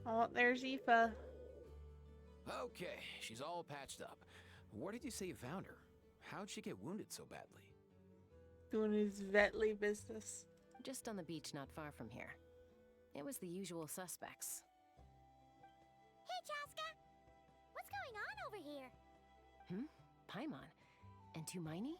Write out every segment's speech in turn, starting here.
Oh, there's Aoife. Okay, she's all patched up. Where did you say you found her? How'd she get wounded so badly? Doing his vetly business. Just on the beach not far from here. It was the usual suspects. Hey, Chaska! What's going on over here? Paimon. And Tumaini?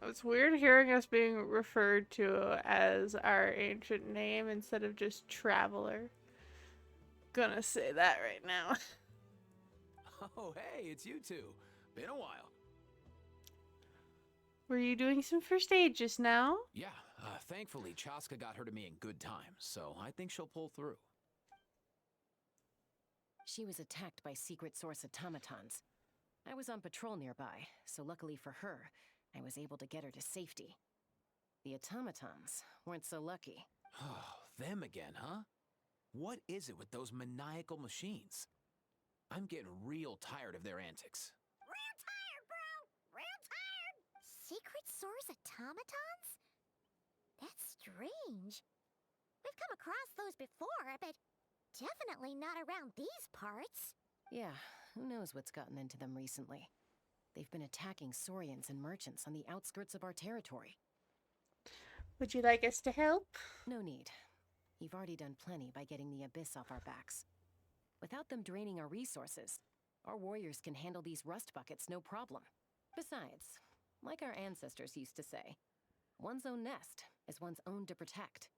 It's weird hearing us being referred to as our ancient name instead of just Traveler. Gonna say that right now. Oh, hey, it's you two. Been a while. Were you doing some first aid just now? Yeah, thankfully Chaska got her to me in good time, so I think she'll pull through. She was attacked by secret source automatons. I was on patrol nearby, so luckily for her, I was able to get her to safety. The automatons weren't so lucky. Oh, them again, huh? What is it with those maniacal machines? I'm getting real tired of their antics. Real tired, bro! Real tired! Secret source automatons? That's strange. We've come across those before, but definitely not around these parts. Yeah, who knows what's gotten into them recently. They've been attacking Saurians and merchants on the outskirts of our territory. Would you like us to help? No need. You've already done plenty by getting the Abyss off our backs. Without them draining our resources, our warriors can handle these rust buckets no problem. Besides, like our ancestors used to say, one's own nest is one's own to protect.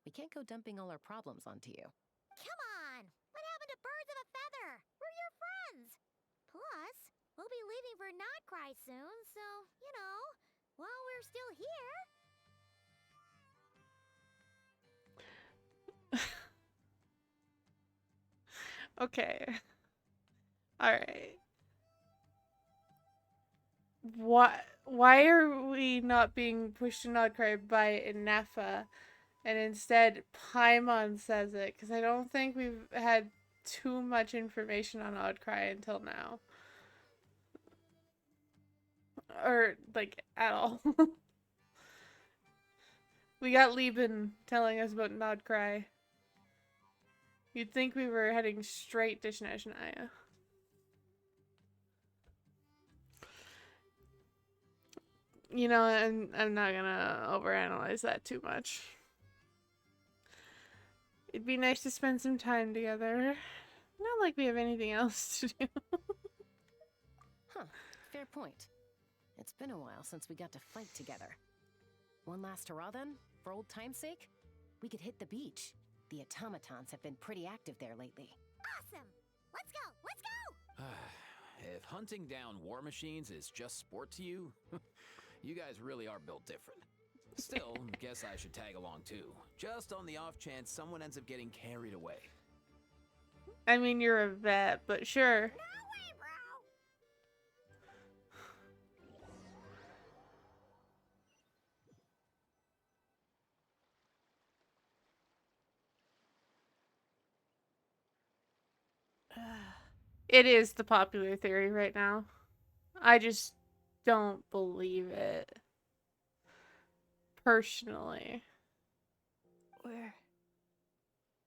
We can't go dumping all our problems onto you. Come on! What happened to birds of a feather? We're your friends! Plus, we'll be leaving for Notcry soon, so, you know, while we're still here... Okay. Alright. Why are we not being pushed to Nodcry by Ineffa and instead Paimon says it? Because I don't think we've had too much information on Nodcry until now. Or, like, at all. We got Lieben telling us about Nodcry. You'd think we were heading straight to Shnezhnaya. You know, I'm not gonna overanalyze that too much. It'd be nice to spend some time together. Not like we have anything else to do. Huh, fair point. It's been a while since we got to fight together. One last hurrah then, for old time's sake? We could hit the beach. The automatons have been pretty active there lately. Awesome! Let's go! Let's go! If hunting down war machines is just sport to you, you guys really are built different. Still, guess I should tag along too, just on the off chance someone ends up getting carried away. I mean, you're a vet, but sure. No way, bro! It is the popular theory right now. I just don't believe it. Personally. Where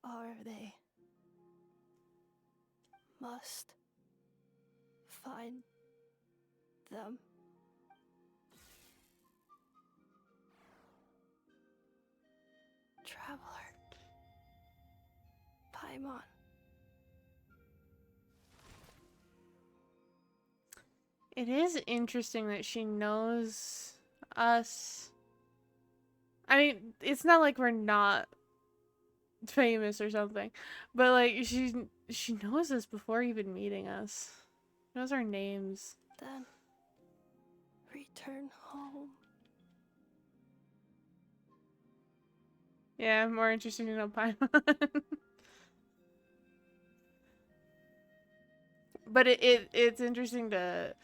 are they? Must find them. Traveler. Paimon. It is interesting that she knows us. I mean, it's not like we're not famous or something, but like she knows us before even meeting us. She knows our names. Then return home. Yeah, more interesting to know Paimon. But it's interesting to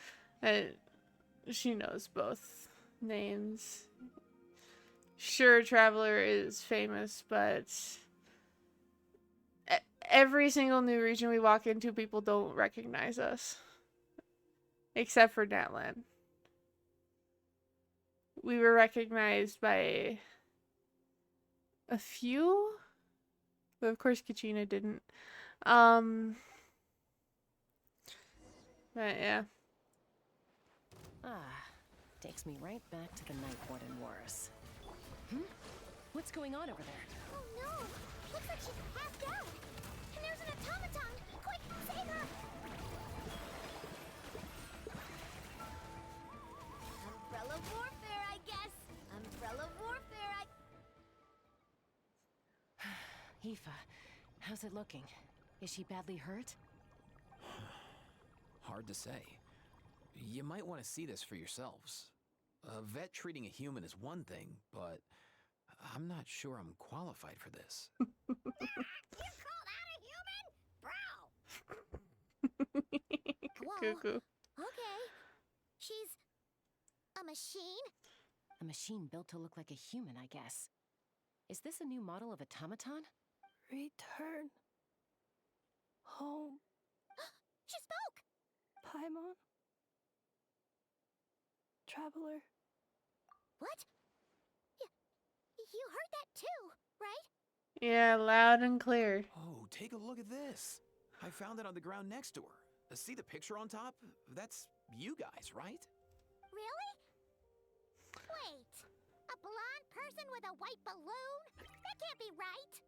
she knows both names. Sure, Traveler is famous, but every single new region we walk into, people don't recognize us. Except for Natlan. We were recognized by a few But of course, Kachina didn't. Um, but yeah. Ah, takes me right back to the Night Warden Wars. What's going on over there? Oh no! Looks like she's half dead! And there's an automaton! Quick, save her! Umbrella warfare, I guess! Umbrella warfare, Aoife, how's it looking? Is she badly hurt? Hard to say. You might want to see this for yourselves. A vet treating a human is one thing, but I'm not sure I'm qualified for this. You call that a human? Bro! Whoa. Cuckoo. Okay. She's a machine? A machine built to look like a human, I guess. Is this a new model of automaton? Return home, She spoke! Paimon. Traveler. What? You heard that too, right? Yeah, loud and clear. Oh, take a look at this. I found it on the ground next to her. See the picture on top? That's you guys, right? Really? Wait. A blonde person with a white balloon? That can't be right.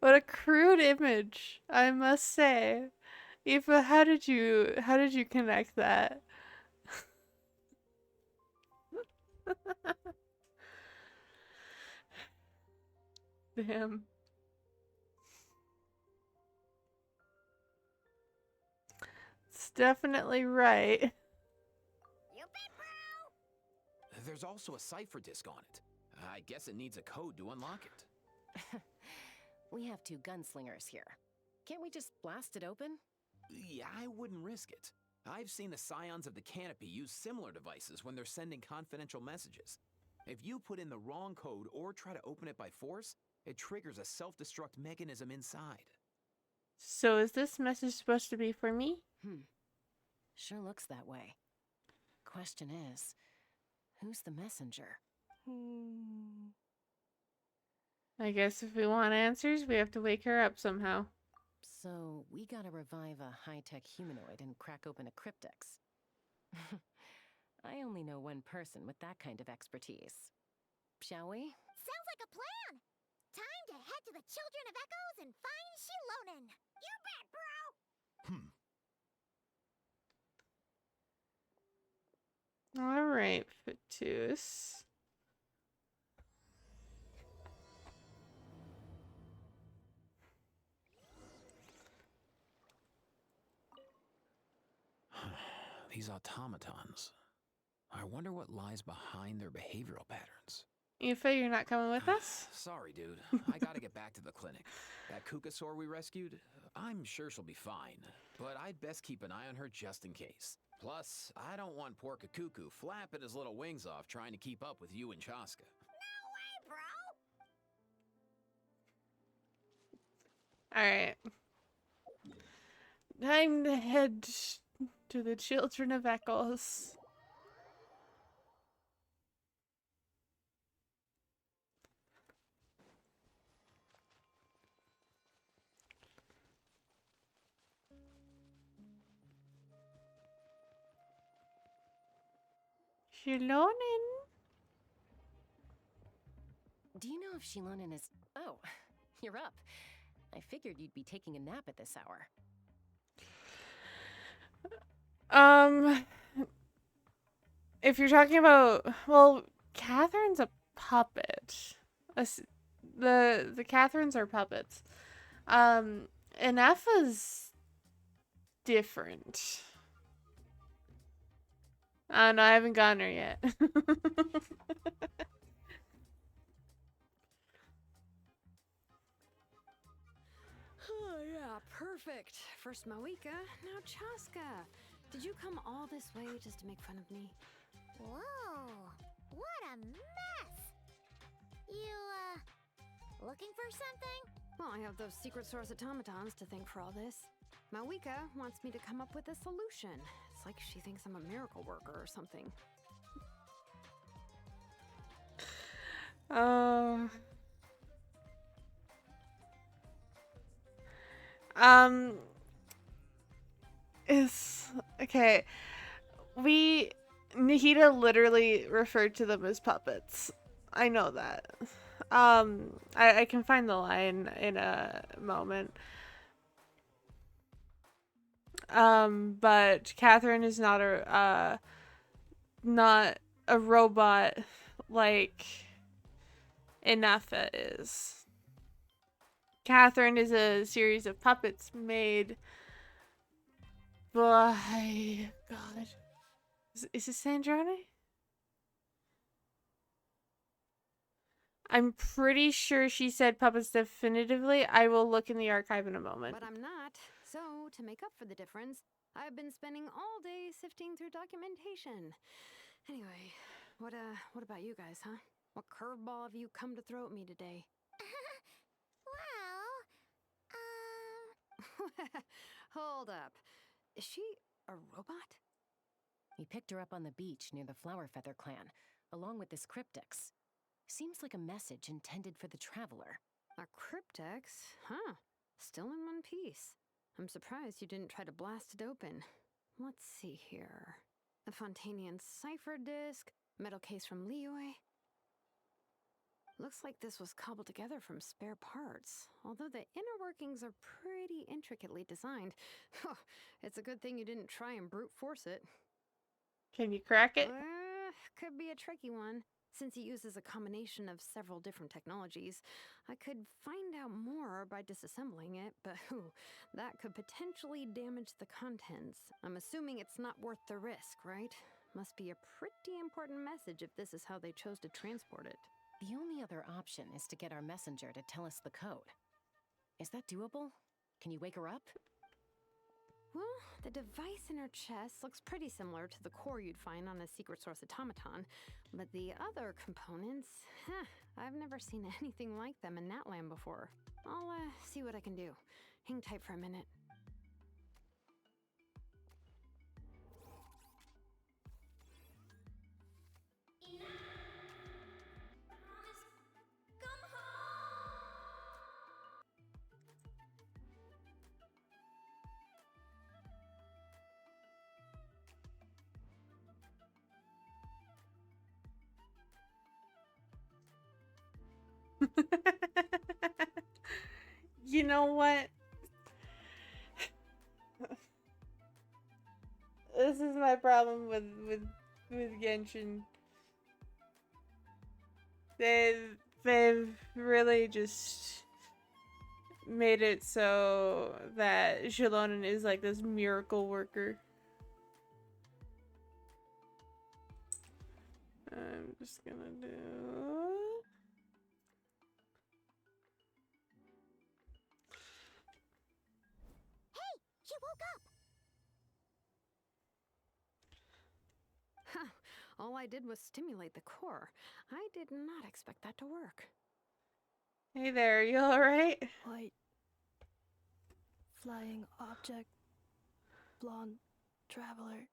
What a crude image, I must say. Aoife, how did you connect that? Damn. It's definitely right. You bet, bro! There's also a cipher disk on it. I guess it needs a code to unlock it. We have two gunslingers here. Can't we just blast it open? Yeah, I wouldn't risk it. I've seen the Scions of the Canopy use similar devices when they're sending confidential messages. If you put in the wrong code or try to open it by force, it triggers a self-destruct mechanism inside. So is this message supposed to be for me? Sure looks that way. Question is, who's the messenger? I guess if we want answers, we have to wake her up somehow. So, we gotta revive a high-tech humanoid and crack open a cryptex. I only know one person with that kind of expertise. Shall we? Sounds like a plan! Time to head to the Children of Echoes and find Shilonen! You bet, bro! Alright, Fatus. These automatons. I wonder what lies behind their behavioral patterns. Aoife, you're not coming with us? Sorry, dude. I gotta get back to the clinic. That Kukasaur we rescued, I'm sure she'll be fine. But I'd best keep an eye on her just in case. Plus, I don't want poor Kakuku flapping his little wings off trying to keep up with you and Chaska. No way, bro! Alright. Time to head to the Children of Echoes. Shilonen? Do you know if Shilonen is... Oh, you're up. I figured you'd be taking a nap at this hour. If you're talking about... Well, Catherine's a puppet. The Catherines are puppets. Ineffa's different. No, I haven't gotten her yet. Oh, yeah, perfect. First Mawika, now Chaska. Did you come all this way just to make fun of me? Whoa! What a mess! You, looking for something? Well, I have those secret source automatons to thank for all this. Mawika wants me to come up with a solution. It's like she thinks I'm a miracle worker or something. Uh, um, it's okay. We Nihita literally referred to them as puppets. I know that. I can find the line in a moment. But Catherine is not a robot like Ineffa is. Catherine is a series of puppets made by God. Is it Sandrani? I'm pretty sure she said puppets definitively. I will look in the archive in a moment. But I'm not. So, to make up for the difference, I've been spending all day sifting through documentation. Anyway, what about you guys, huh? What curveball have you come to throw at me today? Well, Hold up. Is she a robot? We picked her up on the beach near the Flower Feather clan, along with this cryptex. Seems like a message intended for the traveler. A cryptex? Huh. Still in one piece. I'm surprised you didn't try to blast it open. Let's see here. A Fontanian cipher disk, metal case from Liyue. Looks like this was cobbled together from spare parts, although the inner workings are pretty intricately designed. It's a good thing you didn't try and brute force it. Can you crack it? Could be a tricky one. Since it uses a combination of several different technologies, I could find out more by disassembling it, but that could potentially damage the contents. I'm assuming it's not worth the risk, right? Must be a pretty important message if this is how they chose to transport it. The only other option is to get our messenger to tell us the code. Is that doable? Can you wake her up? Well, the device in her chest looks pretty similar to the core you'd find on a secret source automaton, but the other components, I've never seen anything like them in Natland before. I'll see what I can do. Hang tight for a minute. You know what? This is my problem with Genshin. They've really just made it so that Shalonen is like this miracle worker. I'm just gonna do... she woke up. Huh. All I did was stimulate the core. I did not expect that to work. Hey there, you alright? White. Flying object. Blonde. Traveler.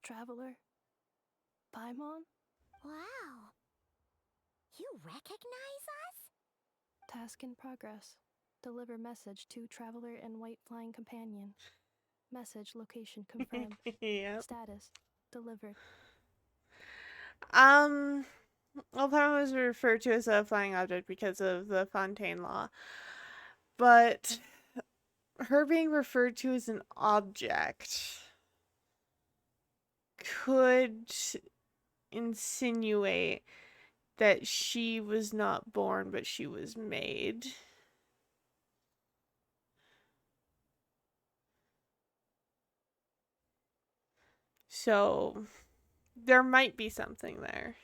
Traveler. Paimon? Wow. You recognize us? Task in progress. Deliver message to traveler and white flying companion. Message location confirmed. Yep. Status delivered. Well, Paimon was referred to as a flying object because of the Fontaine law. But her being referred to as an object could insinuate that she was not born, but she was made. So, there might be something there.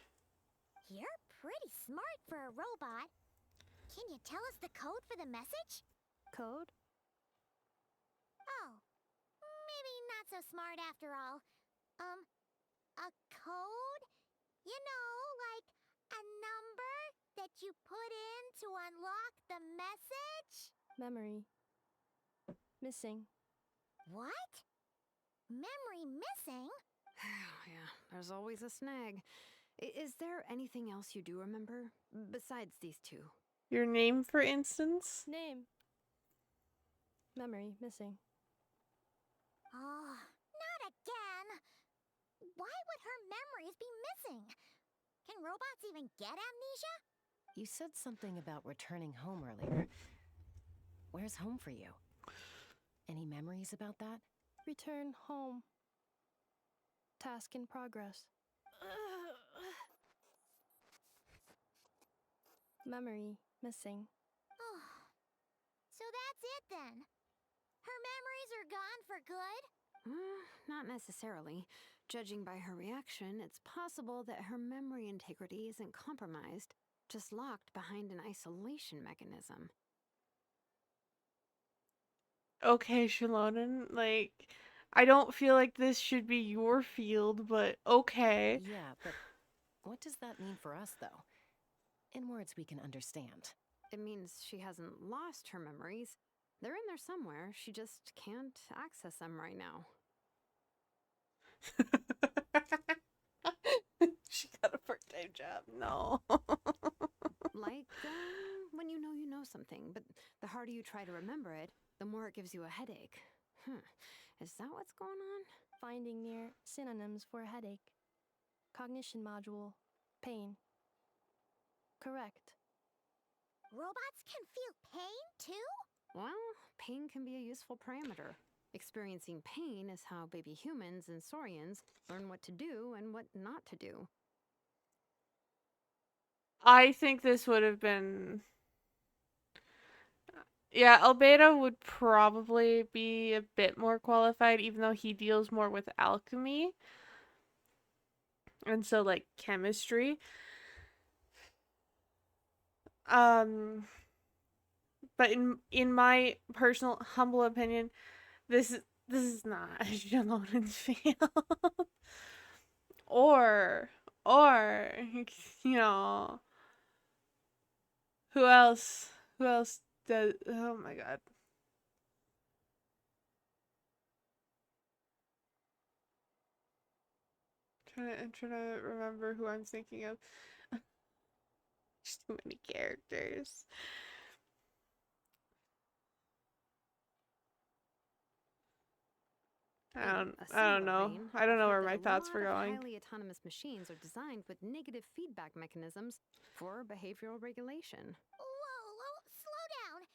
You're pretty smart for a robot. Can you tell us the code for the message? Code? Oh, maybe not so smart after all. A code? You know, like a number that you put in to unlock the message? Memory. Missing. What? Memory missing? Yeah, there's always a snag. Is there anything else you do remember besides these two? Your name, for instance? Name. Memory missing. Oh, not again! Why would her memories be missing? Can robots even get amnesia? You said something about returning home earlier. Where's home for you? Any memories about that? Return home. Task in progress. Memory missing. Oh, so that's it then. Her memories are gone for good? Not necessarily. Judging by her reaction, it's possible that her memory integrity isn't compromised, just locked behind an isolation mechanism. Okay, Shallonen, like, I don't feel like this should be your field, but okay. Yeah, but what does that mean for us, though? In words we can understand. It means she hasn't lost her memories. They're in there somewhere, she just can't access them right now. She got a part-time job. No. Like, when you know something, but the harder you try to remember it, the more it gives you a headache. Is that what's going on? Finding near synonyms for headache. Cognition module. Pain. Correct. Robots can feel pain too? Well, pain can be a useful parameter. Experiencing pain is how baby humans and saurians learn what to do and what not to do. I think this would have been... Yeah, Albedo would probably be a bit more qualified, even though he deals more with alchemy. And so, like, chemistry. But in my personal humble opinion, this is not a Shalonen's field. or you know, who else does? Oh my god. I'm trying to remember who I'm thinking of. There's too many characters. I don't know. I don't know where my thoughts were going. Highly autonomous machines are designed with negative feedback mechanisms for behavioral regulation. Whoa, slow down.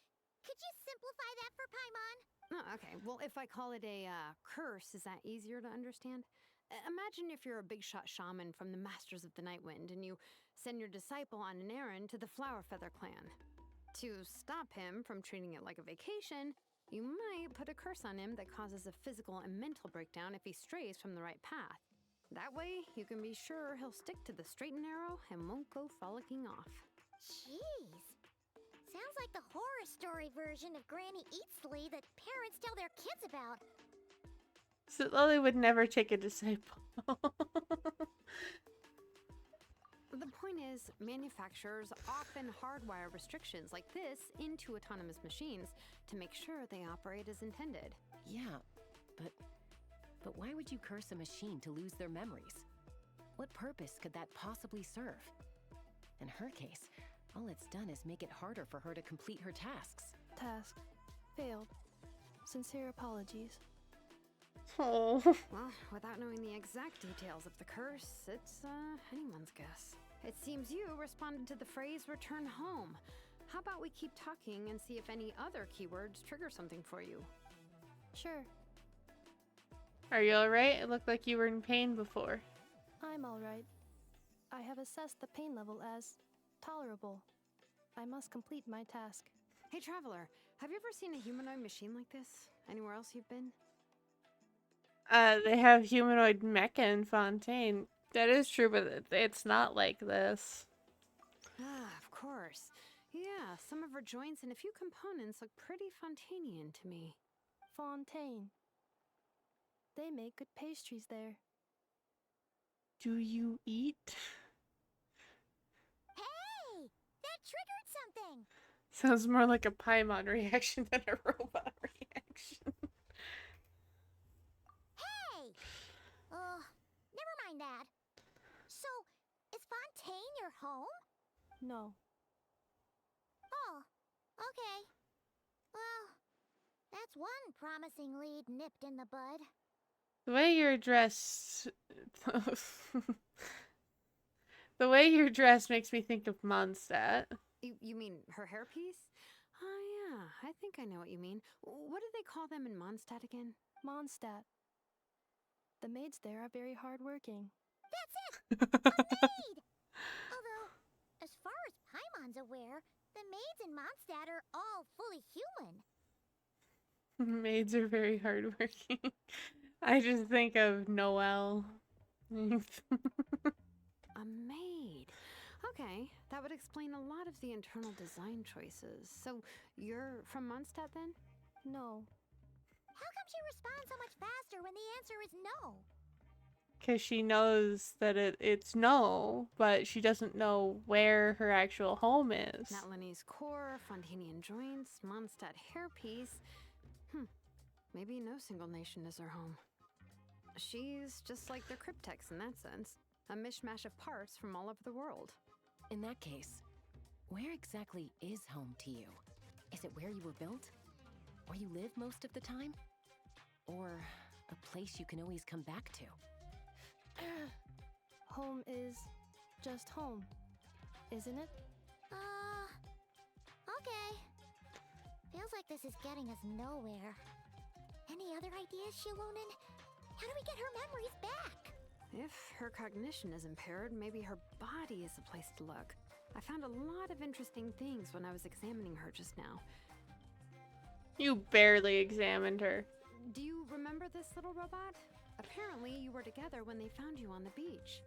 Could you simplify that for Paimon? Oh, okay. Well, if I call it a curse, is that easier to understand? Imagine if you're a big shot shaman from the Masters of the Nightwind and you send your disciple on an errand to the Flowerfeather clan. To stop him from treating it like a vacation, you might put a curse on him that causes a physical and mental breakdown if he strays from the right path. That way, you can be sure he'll stick to the straight and narrow and won't go frolicking off. Jeez. Sounds like the horror story version of Granny Eatsley that parents tell their kids about. So Lily would never take a disciple. The point is, manufacturers often hardwire restrictions like this into autonomous machines to make sure they operate as intended. Yeah, but why would you curse a machine to lose their memories? What purpose could that possibly serve? In her case, all it's done is make it harder for her to complete her tasks. Task. Failed. Sincere apologies. Oh. Well, without knowing the exact details of the curse, it's anyone's guess. It seems you responded to the phrase return home. How about we keep talking and see if any other keywords trigger something for you? Sure. Are you alright? It looked like you were in pain before. I'm alright. I have assessed the pain level as tolerable. I must complete my task. Hey, Traveler, have you ever seen a humanoid machine like this? Anywhere else you've been? They have humanoid mecha in Fontaine. That is true, but it's not like this. Ah, of course. Yeah, some of her joints and a few components look pretty Fontainian to me. Fontaine. They make good pastries there. Do you eat? Hey! That triggered something! Sounds more like a Paimon reaction than a robot reaction. Hey! Never mind that. So, as home? No. Oh, okay. Well, that's one promising lead nipped in the bud. The way you're dressed... The way you're dressed makes me think of Mondstadt. You mean her hairpiece? Oh, yeah, I think I know what you mean. What do they call them in Mondstadt again? Mondstadt. The maids there are very hardworking. That's it! A maid! Although, as far as Paimon's aware, the maids in Mondstadt are all fully human. Maids are very hardworking. I just think of Noelle. A maid. Okay, that would explain a lot of the internal design choices. So, you're from Mondstadt then? No. How come she responds so much faster when the answer is no? Because she knows that it's no, but she doesn't know where her actual home is. Natlanese core, Fontanian joints, Mondstadt hairpiece. Maybe no single nation is her home. She's just like the Cryptex in that sense. A mishmash of parts from all over the world. In that case, where exactly is home to you? Is it where you were built? Where you live most of the time? Or a place you can always come back to? Home is just home, isn't it? Okay. Feels like this is getting us nowhere. Any other ideas, Shilonen? How do we get her memories back? If her cognition is impaired, maybe her body is the place to look. I found a lot of interesting things when I was examining her just now. You barely examined her. Do you remember this little robot? Apparently, you were together when they found you on the beach.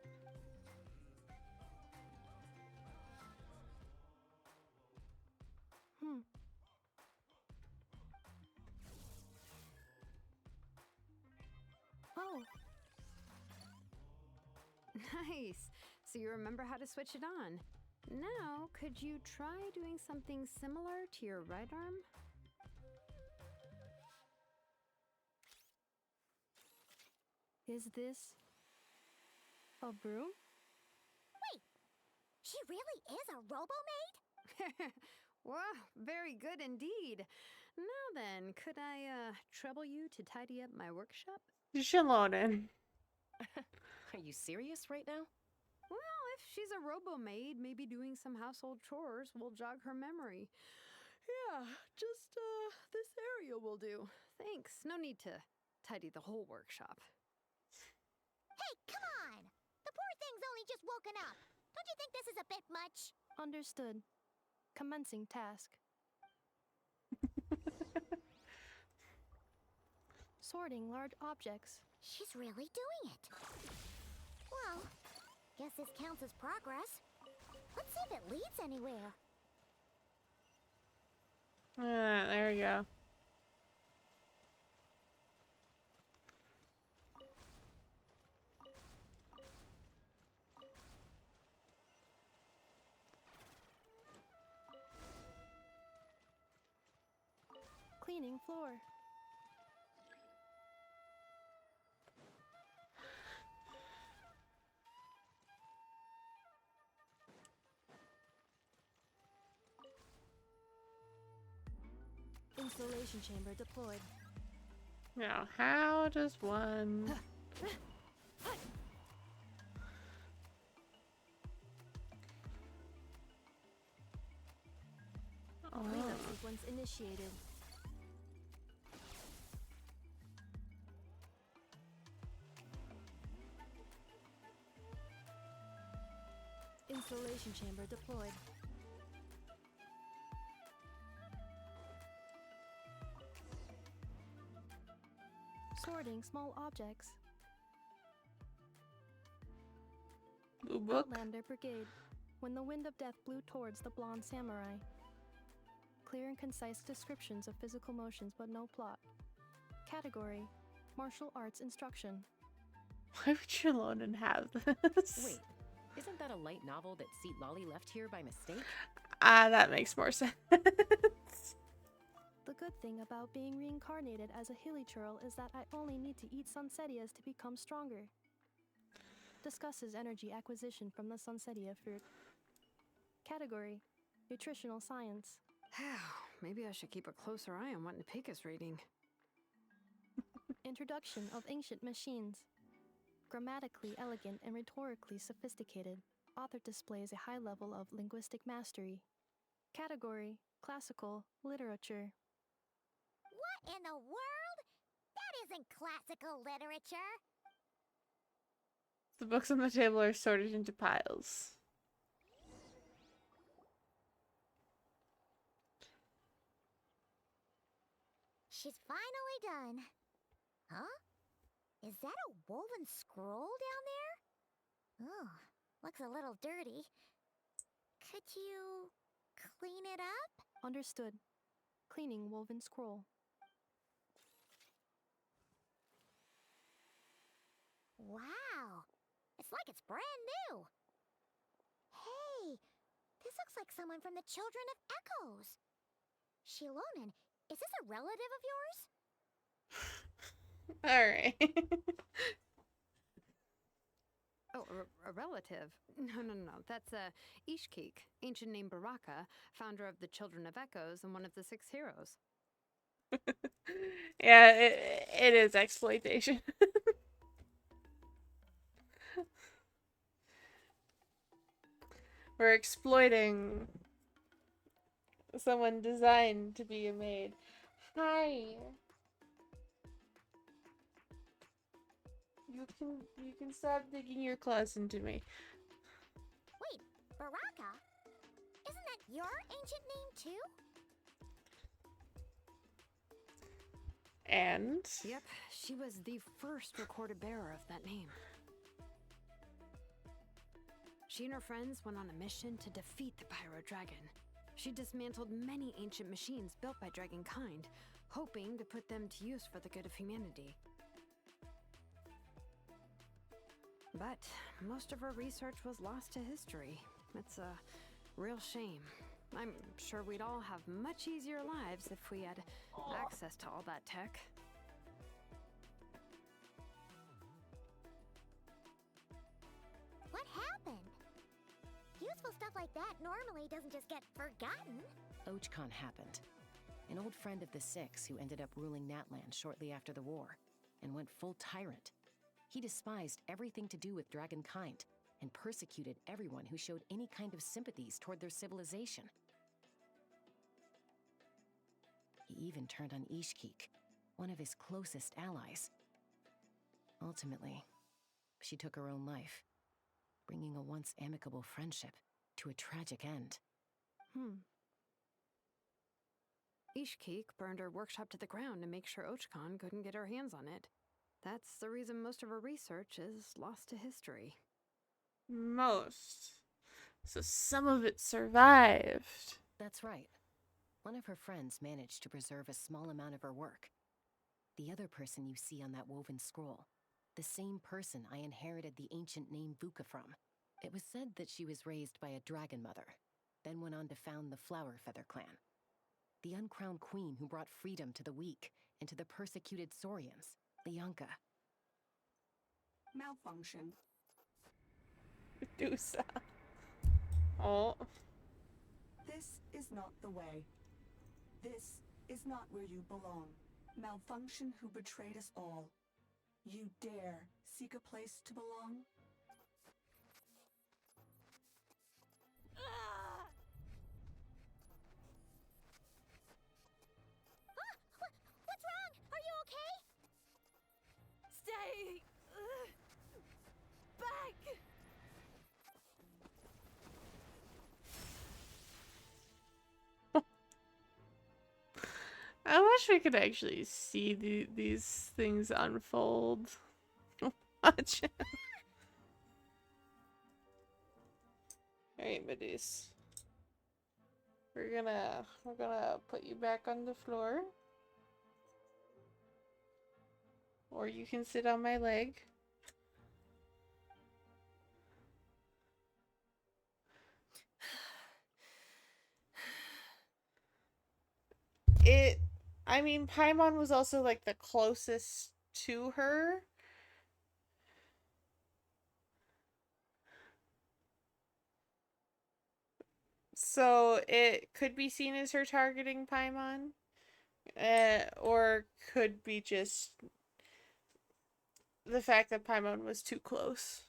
Oh, Nice! So you remember how to switch it on. Now, could you try doing something similar to your right arm? is this a broom? She really is a robo-maid? Wow, very good indeed. Now then, could I trouble you to tidy up my workshop? Shilonen. Are you serious right now? Well, if she's a robo-maid, maybe doing some household chores will jog her memory. Yeah, just this area will do. Thanks. No need to tidy the whole workshop. Hey, come on! The poor thing's only just woken up. Don't you think this is a bit much? Understood. Commencing task. Sorting large objects. She's really doing it. Well, guess this counts as progress. Let's see if it leads anywhere. There we go. Cleaning floor. Installation chamber deployed. Now, how does one... Cleanup Oh. sequence initiated. Installation chamber deployed. Sorting small objects. Blue book? Outlander Brigade. When the wind of death blew towards the blonde samurai. Clear and concise descriptions of physical motions, but no plot. Category: martial arts instruction. Why would Shilonen have this? Wait, isn't that a light novel that Seat Lolly left here by mistake? That makes more sense. The good thing about being reincarnated as a hilly churl is that I only need to eat sunsetias to become stronger. Discusses energy acquisition from the sunsetia fruit. Category: Nutritional Science. Maybe I should keep a closer eye on what Nipik is reading. Introduction of Ancient Machines. Grammatically elegant and rhetorically sophisticated, author displays a high level of linguistic mastery. Category: Classical Literature. What in the world? That isn't classical literature. The books on the table are sorted into piles. She's finally done. Huh? Is that a woven scroll down there? Oh, looks a little dirty. Could you clean it up? Understood. Cleaning woven scroll. Wow, it's like it's brand new. Hey, this looks like someone from the Children of Echoes. Shilonen, is this a relative of yours? Alright. Oh, a relative? No. That's Ishkik, ancient name Baraka, founder of the Children of Echoes and one of the 6 heroes. Yeah, it is exploitation. We're exploiting someone designed to be a maid. Hi. You can stop digging your claws into me. Wait, Baraka? Isn't that your ancient name too? And Yep, she was the first recorded bearer of that name. She and her friends went on a mission to defeat the Pyro Dragon. She dismantled many ancient machines built by Dragonkind, hoping to put them to use for the good of humanity. But most of her research was lost to history. It's a real shame. I'm sure we'd all have much easier lives if we had access to all that tech. What happened? Useful stuff like that normally doesn't just get forgotten. Ochcon happened. An old friend of the 6 who ended up ruling Natland shortly after the war, and went full tyrant. He despised everything to do with Dragonkind, and persecuted everyone who showed any kind of sympathies toward their civilization. He even turned on Ishkik, one of his closest allies. Ultimately, she took her own life, bringing a once amicable friendship to a tragic end. Ishkik burned her workshop to the ground to make sure Ochcon couldn't get her hands on it. That's the reason most of her research is lost to history. most. So some of it survived. That's right. One of her friends managed to preserve a small amount of her work. The other person you see on that woven scroll, the same person I inherited the ancient name Vuka from. It was said that she was raised by a dragon mother, then went on to found the Flower Feather clan. The uncrowned queen who brought freedom to the weak and to the persecuted Saurians, the Yunka. Malfunction. Medusa. Oh. This is not the way. This is not where you belong. Malfunction who betrayed us all. You dare seek a place to belong? What's wrong? Are you okay? Stay back! I wish we could actually see these things unfold. Watch. Alright, Medusa. We're gonna put you back on the floor. Or you can sit on my leg. I mean, Paimon was also like the closest to her. So it could be seen as her targeting Paimon, or could be just the fact that Paimon was too close.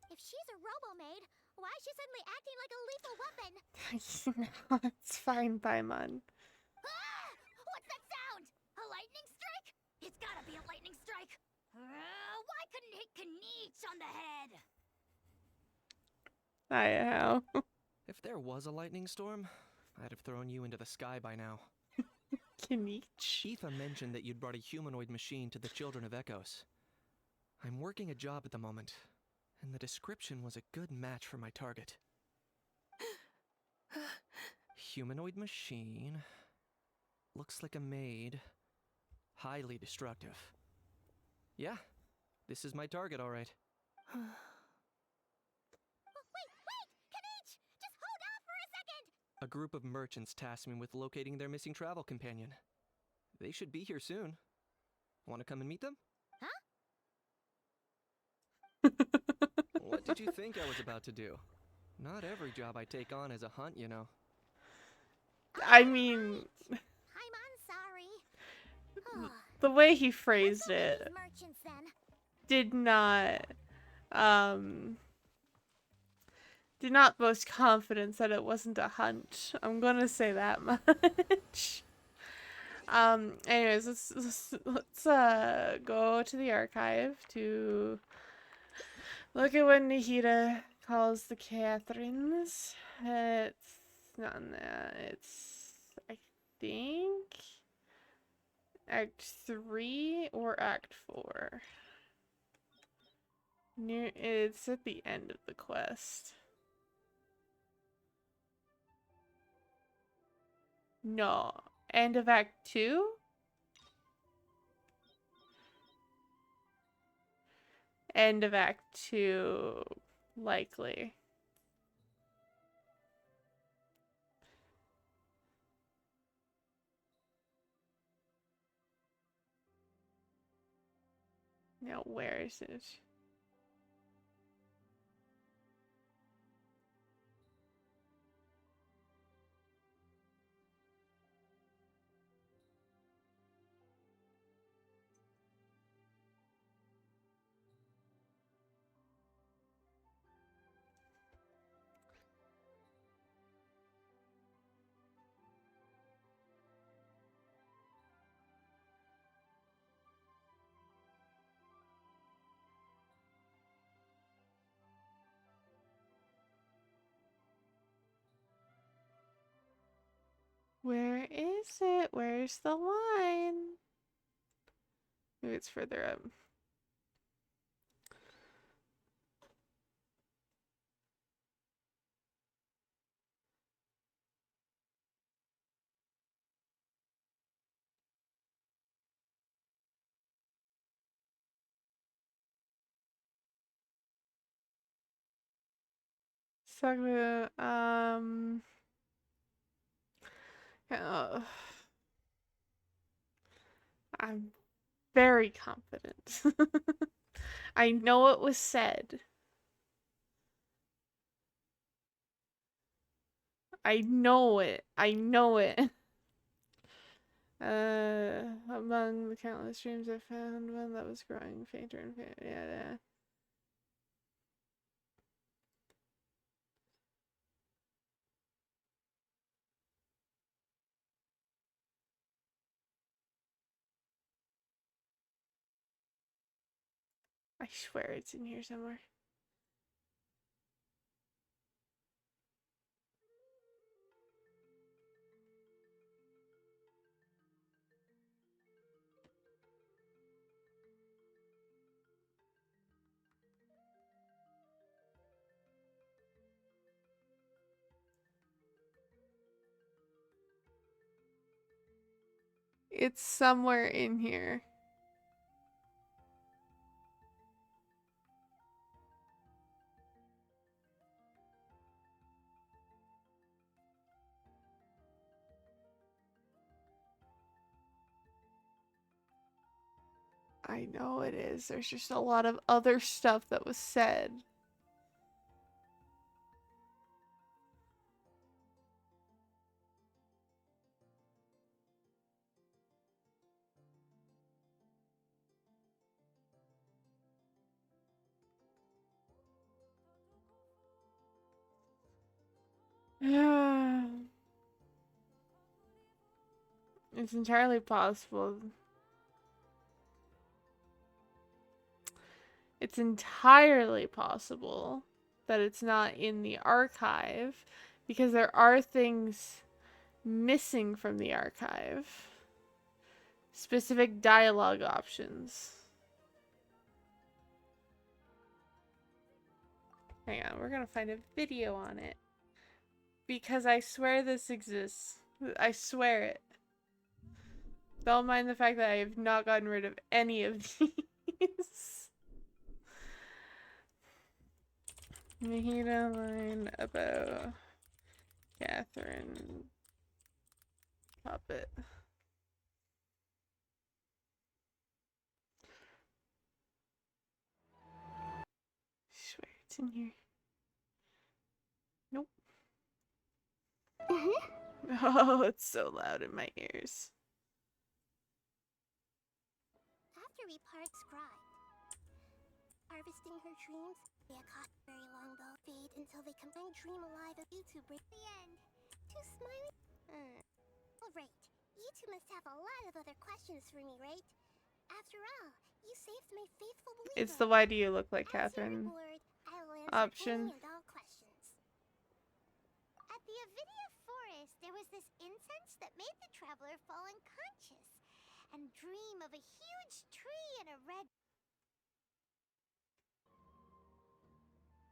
If she's a robo-maid, why is she suddenly acting like a lethal weapon? No, it's fine, Paimon. Ah! What's that sound? A lightning strike? It's gotta be a lightning strike. Why couldn't it hit Kniech on the head? I know. If there was a lightning storm, I'd have thrown you into the sky by now. Kniech. Aoife mentioned that you'd brought a humanoid machine to the Children of Echoes. I'm working a job at the moment, and the description was a good match for my target. Humanoid machine. Looks like a maid. Highly destructive. Yeah, this is my target, all right. Wait! Kniech! Just hold on for a second! A group of merchants tasked me with locating their missing travel companion. They should be here soon. Want to come and meet them? Huh? What did you think I was about to do? Not every job I take on is a hunt, you know. I mean, I'm sorry. the way he Let's phrased go meet it these merchants then. did not boast confidence that it wasn't a hunt. I'm gonna say that much. Anyways, let's go to the archive to look at what Nahida calls the Catherines. It's not in that. It's, I think, Act 3 or Act 4. It's at the end of the quest. No. End of Act 2? End of Act 2, likely. Now, where is it? Where is it? Where's the line? Maybe it's further up. So, uh, I'm very confident. I know it was said. I know it. I know it. Among the countless dreams, I found one that was growing fainter and fainter. Yeah. I swear it's in here somewhere. It's somewhere in here. I know it is. There's just a lot of other stuff that was said. It's entirely possible. It's entirely possible that it's not in the archive because there are things missing from the archive. Specific dialogue options. Hang on, we're gonna find a video on it. Because I swear this exists. I swear it. Don't mind the fact that I have not gotten rid of any of these. Mahita line about Catherine Puppet. I swear it's in here. Nope. Oh, it's so loud in my ears. After we part scribe, harvesting her dreams, the Akasha very long ago fade until they combine dream alive of you two bring the end. Too smiling? Alright, you two must have a lot of other questions for me, right? After all, you saved my faithful believer. It's the why do you look like As your Catherine reward, I will answer option. any and all questions. At the Avidia forest, there was this incense that made the traveler fall unconscious and dream of a huge tree and a red.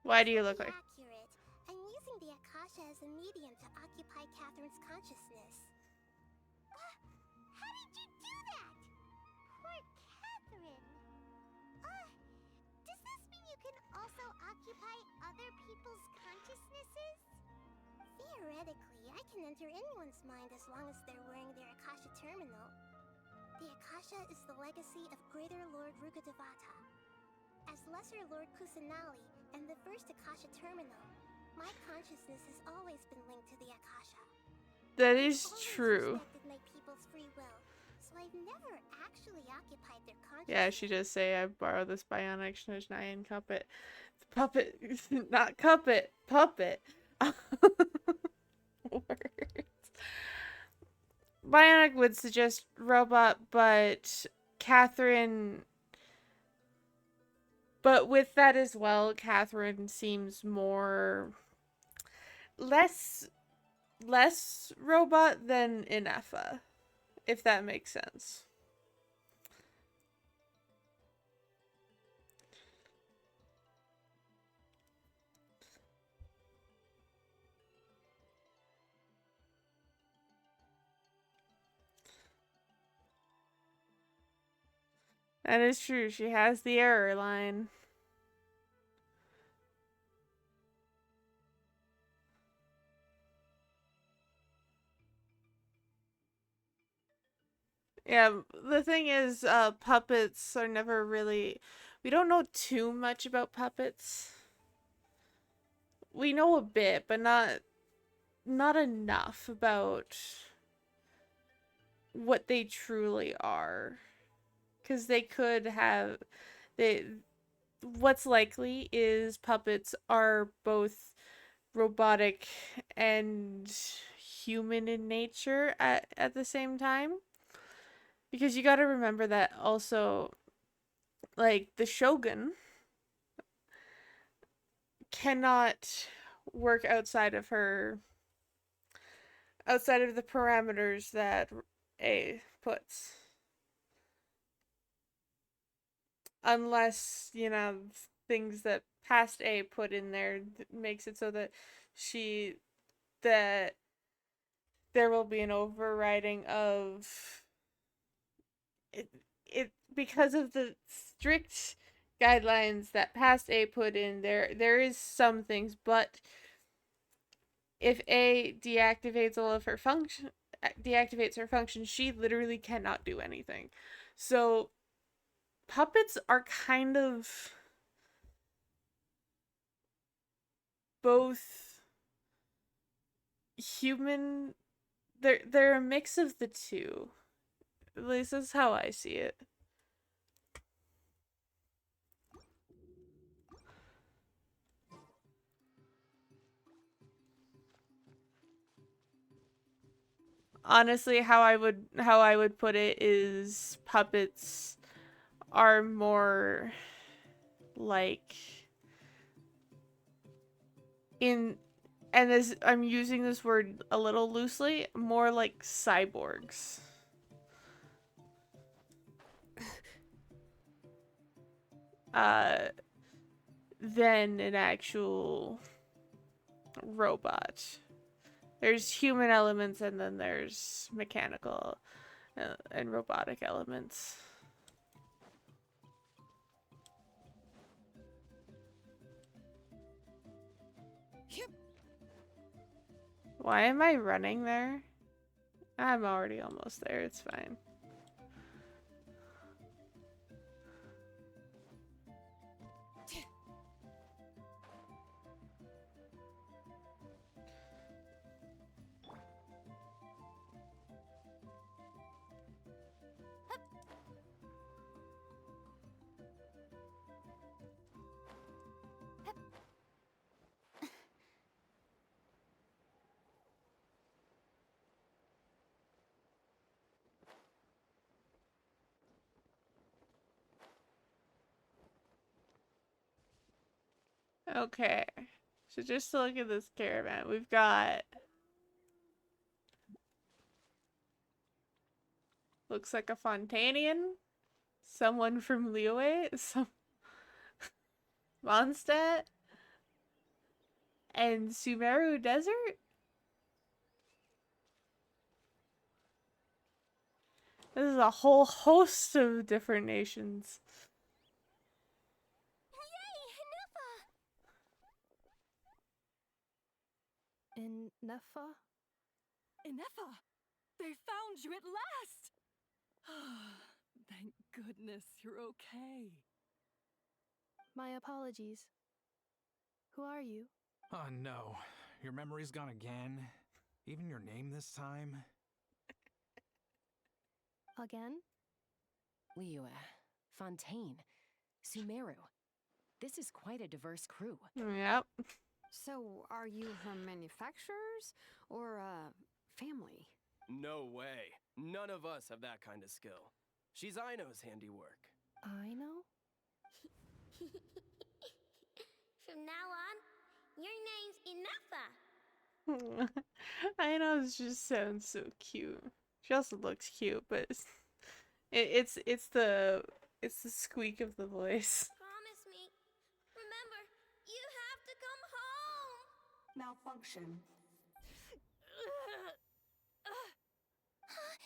Why do you look like? Accurate. I'm using the Akasha as a medium to occupy Catherine's consciousness. How did you do that? Poor Catherine. Does this mean you can also occupy other people's consciousnesses? Theoretically, I can enter anyone's mind as long as they're wearing their Akasha terminal. The Akasha is the legacy of Greater Lord Rugadevata. As Lesser Lord Kusanali and the first Akasha terminal, my consciousness has always been linked to the Akasha. That is I've always true. respected my people's free will, so I've never actually occupied their consciousness. Yeah, she does say I borrowed this bionic Snezhnayan puppet. Puppet, not cuppet, puppet. Words. Bionic would suggest robot, but Catherine. But with that as well, Catherine seems more less robot than Ineffa, if that makes sense. That is true. She has the error line. Yeah, the thing is, puppets are never really. We don't know too much about puppets. We know a bit, but not enough about what they truly are. Because they could have. What's likely is puppets are both robotic and human in nature at the same time. Because you got to remember that also, like, the Shogun cannot work outside of the parameters that A puts. Unless, things that past A put in there makes it so that that there will be an overriding of it because of the strict guidelines that past A put in there is some things, but if A deactivates her function, she literally cannot do anything. So puppets are kind of both human. They're a mix of the two. At least that's how I see it. honestly, how I would put it is puppets are more like in and this I'm using this word a little loosely, more like cyborgs. Uh than an actual robot. There's human elements and then there's mechanical and robotic elements. Why am I running there? I'm already almost there, it's fine. Okay. So just to look at this caravan, we've got looks like a Fontanian, someone from Liyue, some Mondstadt, and Sumeru Desert. This is a whole host of different nations. Ineffa? Ineffa! They found you at last! Thank goodness you're okay. My apologies. Who are you? Oh no, your memory's gone again? Even your name this time? Again? Liyue, Fontaine, Sumeru. This is quite a diverse crew. Yep. So, are you her manufacturers or family? No way. None of us have that kind of skill. She's Aino's handiwork. I know? From now on, your name's Ineffa. I know it just sounds so cute. She also looks cute, but it's the squeak of the voice. Promise me. Remember, you have to come home. Malfunction.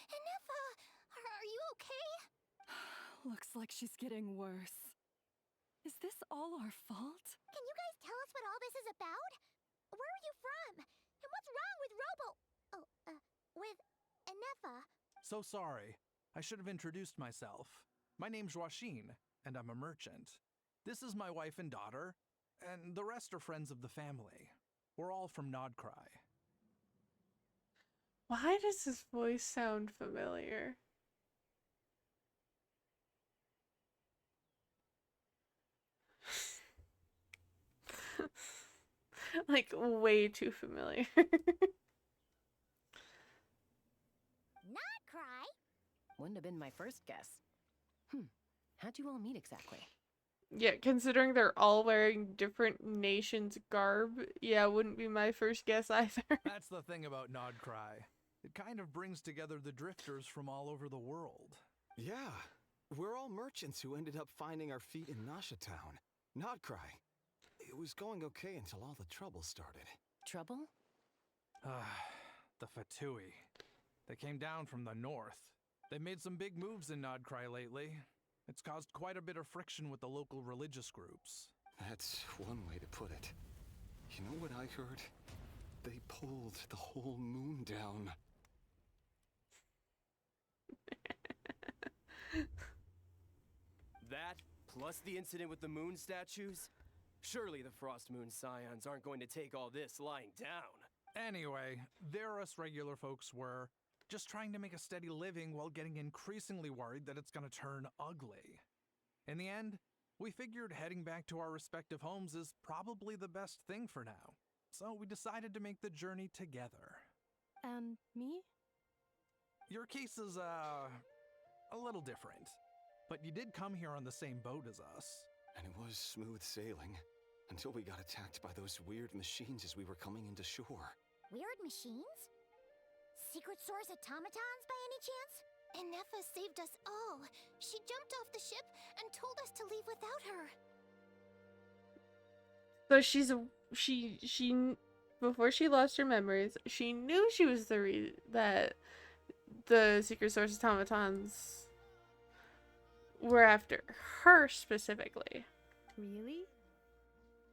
Ineffa, are you okay? Looks like she's getting worse. Is this all our fault? Can you guys tell us what all this is about? Where are you from? And what's wrong with with Ineffa? So sorry. I should have introduced myself. My name's Joachine, and I'm a merchant. This is my wife and daughter, and the rest are friends of the family. We're all from Nodcry. Why does this voice sound familiar? Like, way too familiar. Not cry. Wouldn't have been my first guess. How'd you all meet exactly? Yeah, considering they're all wearing different nations' garb, yeah, wouldn't be my first guess either. That's the thing about Nodcry. It kind of brings together the drifters from all over the world. Yeah, we're all merchants who ended up finding our feet in Nasha Town. Nodcry. It was going okay until all the trouble started. Trouble? The Fatui. They came down from the north. They made some big moves in Nodcry lately. It's caused quite a bit of friction with the local religious groups. That's one way to put it. You know what I heard? They pulled the whole moon down. That, plus the incident with the moon statues? Surely the Frost Moon Scions aren't going to take all this lying down. Anyway, there us regular folks were just trying to make a steady living while getting increasingly worried that it's gonna turn ugly. In the end, we figured heading back to our respective homes is probably the best thing for now. So we decided to make the journey together. And me? your case is, a little different. But you did come here on the same boat as us. And it was smooth sailing until we got attacked by those weird machines as we were coming into shore. Weird machines? Secret Source automatons by any chance? Ineffa saved us all. She jumped off the ship and told us to leave without her. So she before she lost her memories, she knew she was that the Secret Source automatons were after her specifically. Really?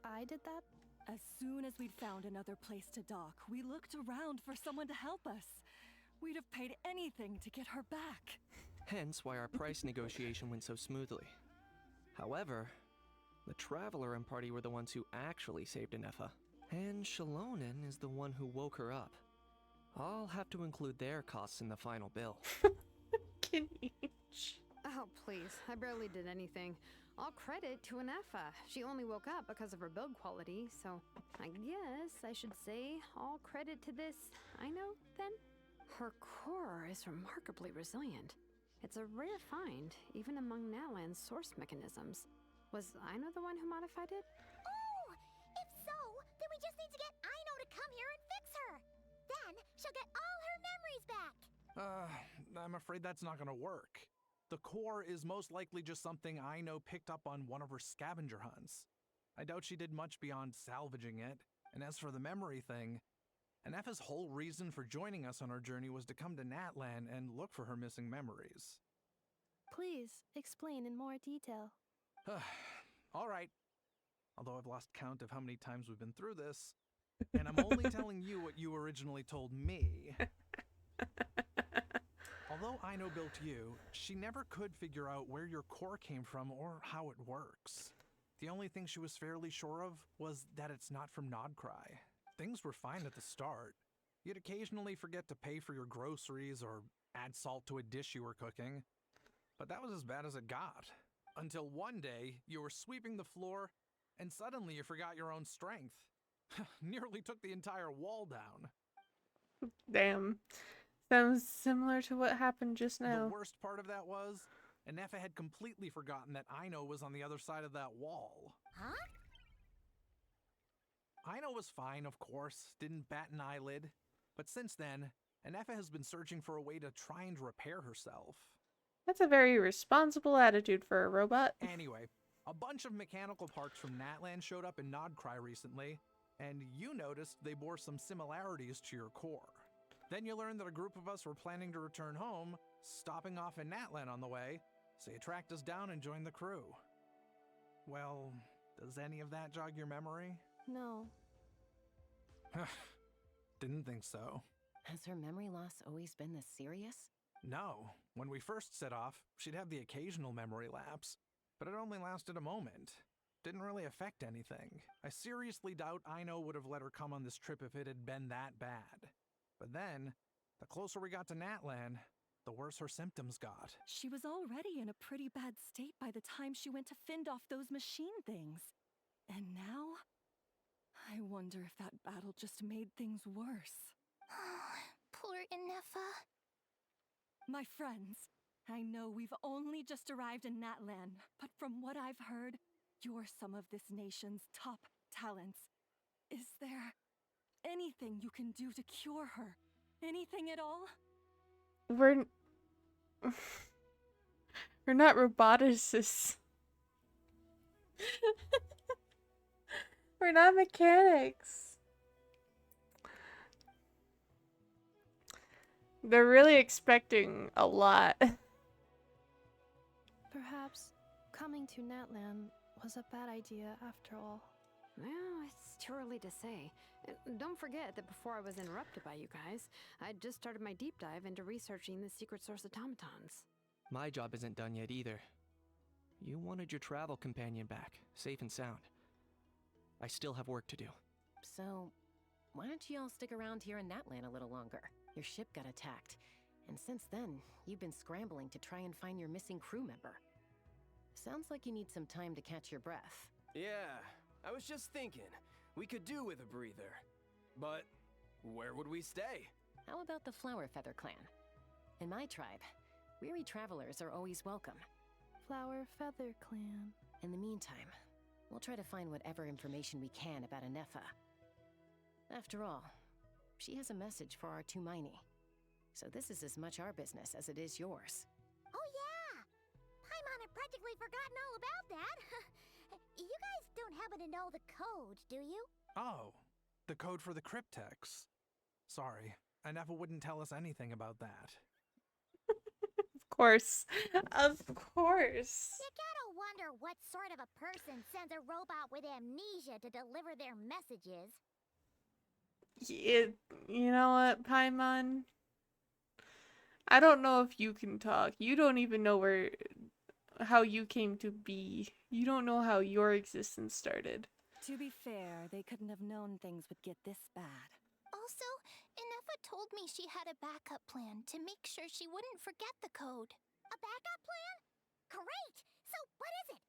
I did that? As soon as we'd found another place to dock, we looked around for someone to help us. We'd have paid anything to get her back. Hence why our price negotiation went so smoothly. However, the Traveler and party were the ones who actually saved Ineffa. And Shalonen is the one who woke her up. I'll have to include their costs in the final bill. Can each. Oh, please. I barely did anything. All credit to Ineffa. She only woke up because of her build quality, so I guess I should say all credit to this Ino, then? Her core is remarkably resilient. It's a rare find, even among Natlan's source mechanisms. Was Ino the one who modified it? Oh! If so, then we just need to get Ino to come here and fix her. Then she'll get all her memories back. I'm afraid that's not gonna work. The core is most likely just something Ino picked up on one of her scavenger hunts. I doubt she did much beyond salvaging it. And as for the memory thing, Ineffa's whole reason for joining us on our journey was to come to Natlan and look for her missing memories. Please, explain in more detail. All right. Although I've lost count of how many times we've been through this, and I'm only telling you what you originally told me. Although Ino built you, she never could figure out where your core came from or how it works. The only thing she was fairly sure of was that it's not from Nodcry. Things were fine at the start. You'd occasionally forget to pay for your groceries or add salt to a dish you were cooking. But that was as bad as it got. Until one day, you were sweeping the floor, and suddenly you forgot your own strength. Nearly took the entire wall down. Damn. Sounds similar to what happened just now. The worst part of that was, Ineffa had completely forgotten that Ino was on the other side of that wall. Huh? Ino was fine, of course, didn't bat an eyelid. But since then, Ineffa has been searching for a way to try and repair herself. That's a very responsible attitude for a robot. Anyway, a bunch of mechanical parts from Natlan showed up in Nodcry recently, and you noticed they bore some similarities to your core. Then you learned that a group of us were planning to return home, stopping off in Natlan on the way, so you tracked us down and joined the crew. Well, does any of that jog your memory? No. Didn't think so. Has her memory loss always been this serious? No. When we first set off, she'd have the occasional memory lapse, but it only lasted a moment. Didn't really affect anything. I seriously doubt Ino would have let her come on this trip if it had been that bad. But then, the closer we got to Natlan, the worse her symptoms got. She was already in a pretty bad state by the time she went to fend off those machine things. And now? I wonder if that battle just made things worse. Poor Ineffa. My friends, I know we've only just arrived in Natlan, but from what I've heard, you're some of this nation's top talents. Is there anything you can do to cure her? Anything at all? We're not roboticists. We're not mechanics. They're really expecting a lot. Perhaps coming to Natlan was a bad idea after all. Well, it's too early to say. And don't forget that before I was interrupted by you guys, I'd just started my deep dive into researching the Secret Source automatons. My job isn't done yet either. You wanted your travel companion back, safe and sound. I still have work to do. So, why don't you all stick around here in Natlan a little longer? Your ship got attacked, and since then, you've been scrambling to try and find your missing crew member. Sounds like you need some time to catch your breath. Yeah, I was just thinking, we could do with a breather. But where would we stay? How about the Flower Feather Clan? In my tribe, weary travelers are always welcome. Flower Feather Clan. In the meantime, we'll try to find whatever information we can about Ineffa. After all, she has a message for our Tumaini. So this is as much our business as it is yours. Oh yeah! Paimon had practically forgotten all about that. You guys don't happen to know the code, do you? Oh, the code for the cryptex. Sorry, Ineffa wouldn't tell us anything about that. Of course. Of course. You gotta wonder what sort of a person sends a robot with amnesia to deliver their messages. You know what, Paimon? I don't know if you can talk. You don't even know how you came to be. You don't know how your existence started. To be fair, they couldn't have known things would get this bad. Also, Ineffa told me she had a backup plan to make sure she wouldn't forget the code. A backup plan? Great! So what is it?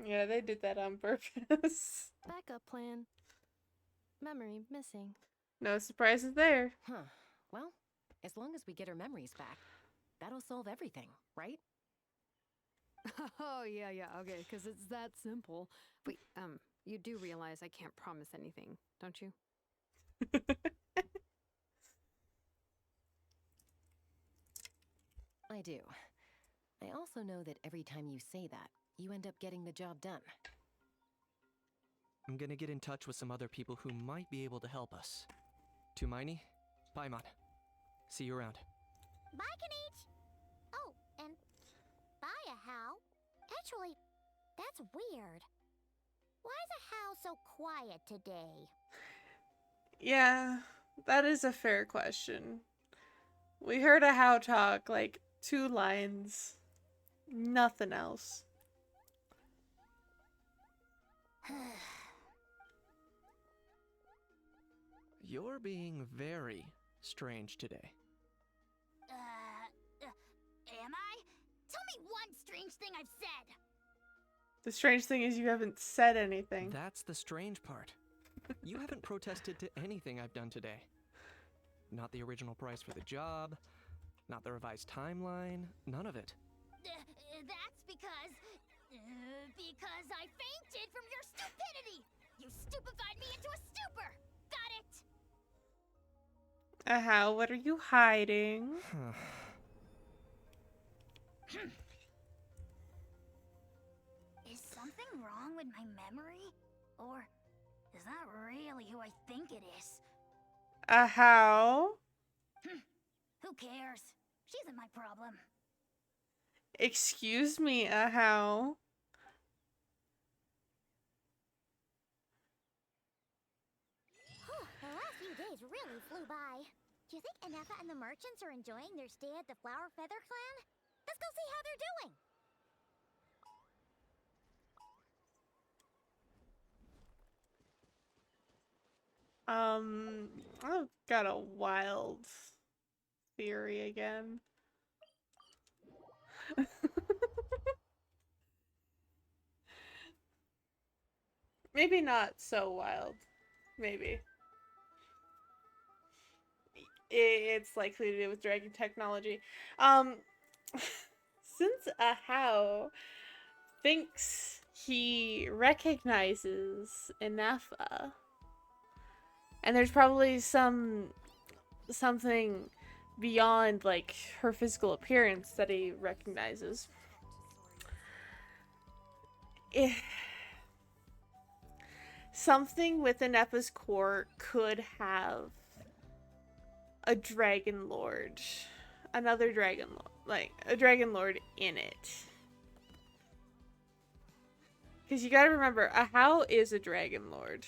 Yeah, they did that on purpose. Backup plan. Memory missing. No surprises there. Huh. Well, as long as we get her memories back, that'll solve everything, right? Oh, yeah, okay, because it's that simple. Wait, you do realize I can't promise anything, don't you? I do. I also know that every time you say that, you end up getting the job done. I'm gonna get in touch with some other people who might be able to help us. Tumaini, Paimon. See you around. Bye, Kanich! Oh, and bye, Ahau. Actually, that's weird. Why is Ahau so quiet today? Yeah, that is a fair question. We heard Ahau talk, like, 2 lines. Nothing else. You're being very strange today. Am I? Tell me one strange thing I've said! The strange thing is you haven't said anything. That's the strange part. You haven't protested to anything I've done today. Not the original price for the job, not the revised timeline, none of it. That's because I fainted from your stupidity! You stupefied me into a stupor! Got it? Ahau, what are you hiding? Is something wrong with my memory? Or is that really who I think it is? Ahau? Who cares? She isn't my problem. Excuse me, Ahau. The last few days really flew by. Do you think Ineffa and the merchants are enjoying their stay at the Flower Feather Clan? Let's go see how they're doing. I've got a wild theory again. Maybe not so wild. Maybe. It's likely to do with dragon technology. Since Ahau thinks he recognizes Ineffa, and there's probably something beyond, like, her physical appearance that he recognizes. Something within Ineffa's core could have a dragon lord. Another dragon lord. Like, a dragon lord in it. Because you gotta remember, Ahau is a dragon lord.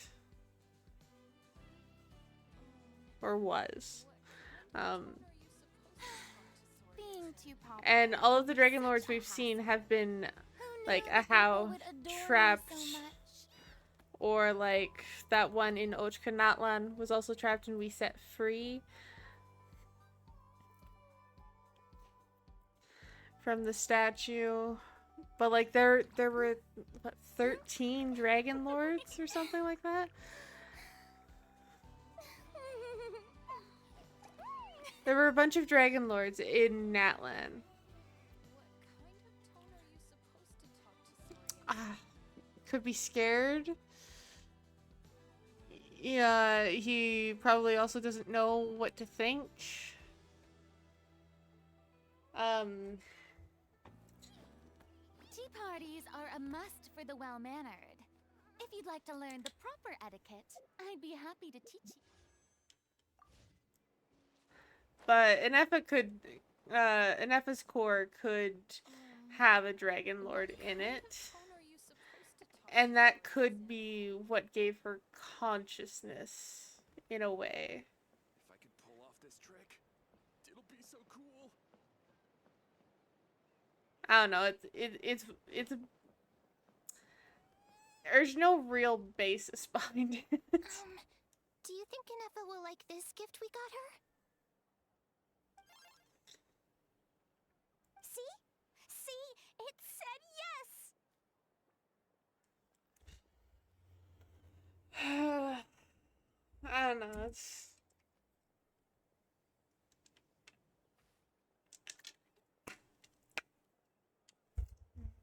Or was. And all of the dragon lords we've seen have been, like, Ahau trapped. Or, like, that one in Ochkanatlan was also trapped and we set free from the statue. But, like, there were, what, 13 dragon lords or something like that? There were a bunch of Dragon Lords in Natlan. Ah, could be scared. Yeah, he probably also doesn't know what to think. Tea parties are a must for the well-mannered. If you'd like to learn the proper etiquette, I'd be happy to teach you. But Ineffa's core could have a Dragon Lord in it. And that could be what gave her consciousness, in a way. If I could pull off this trick, it'll be so cool. I don't know, it's there's no real basis behind it. Do you think Ineffa will like this gift we got her? See? See? It said yes! I don't know, it's...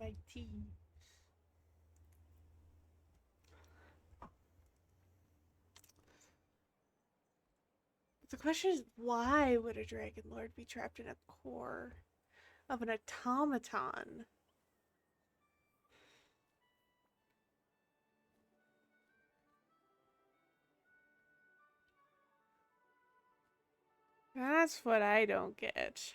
My tea. The question is, why would a Dragon Lord be trapped in a core of an automaton? That's what I don't get.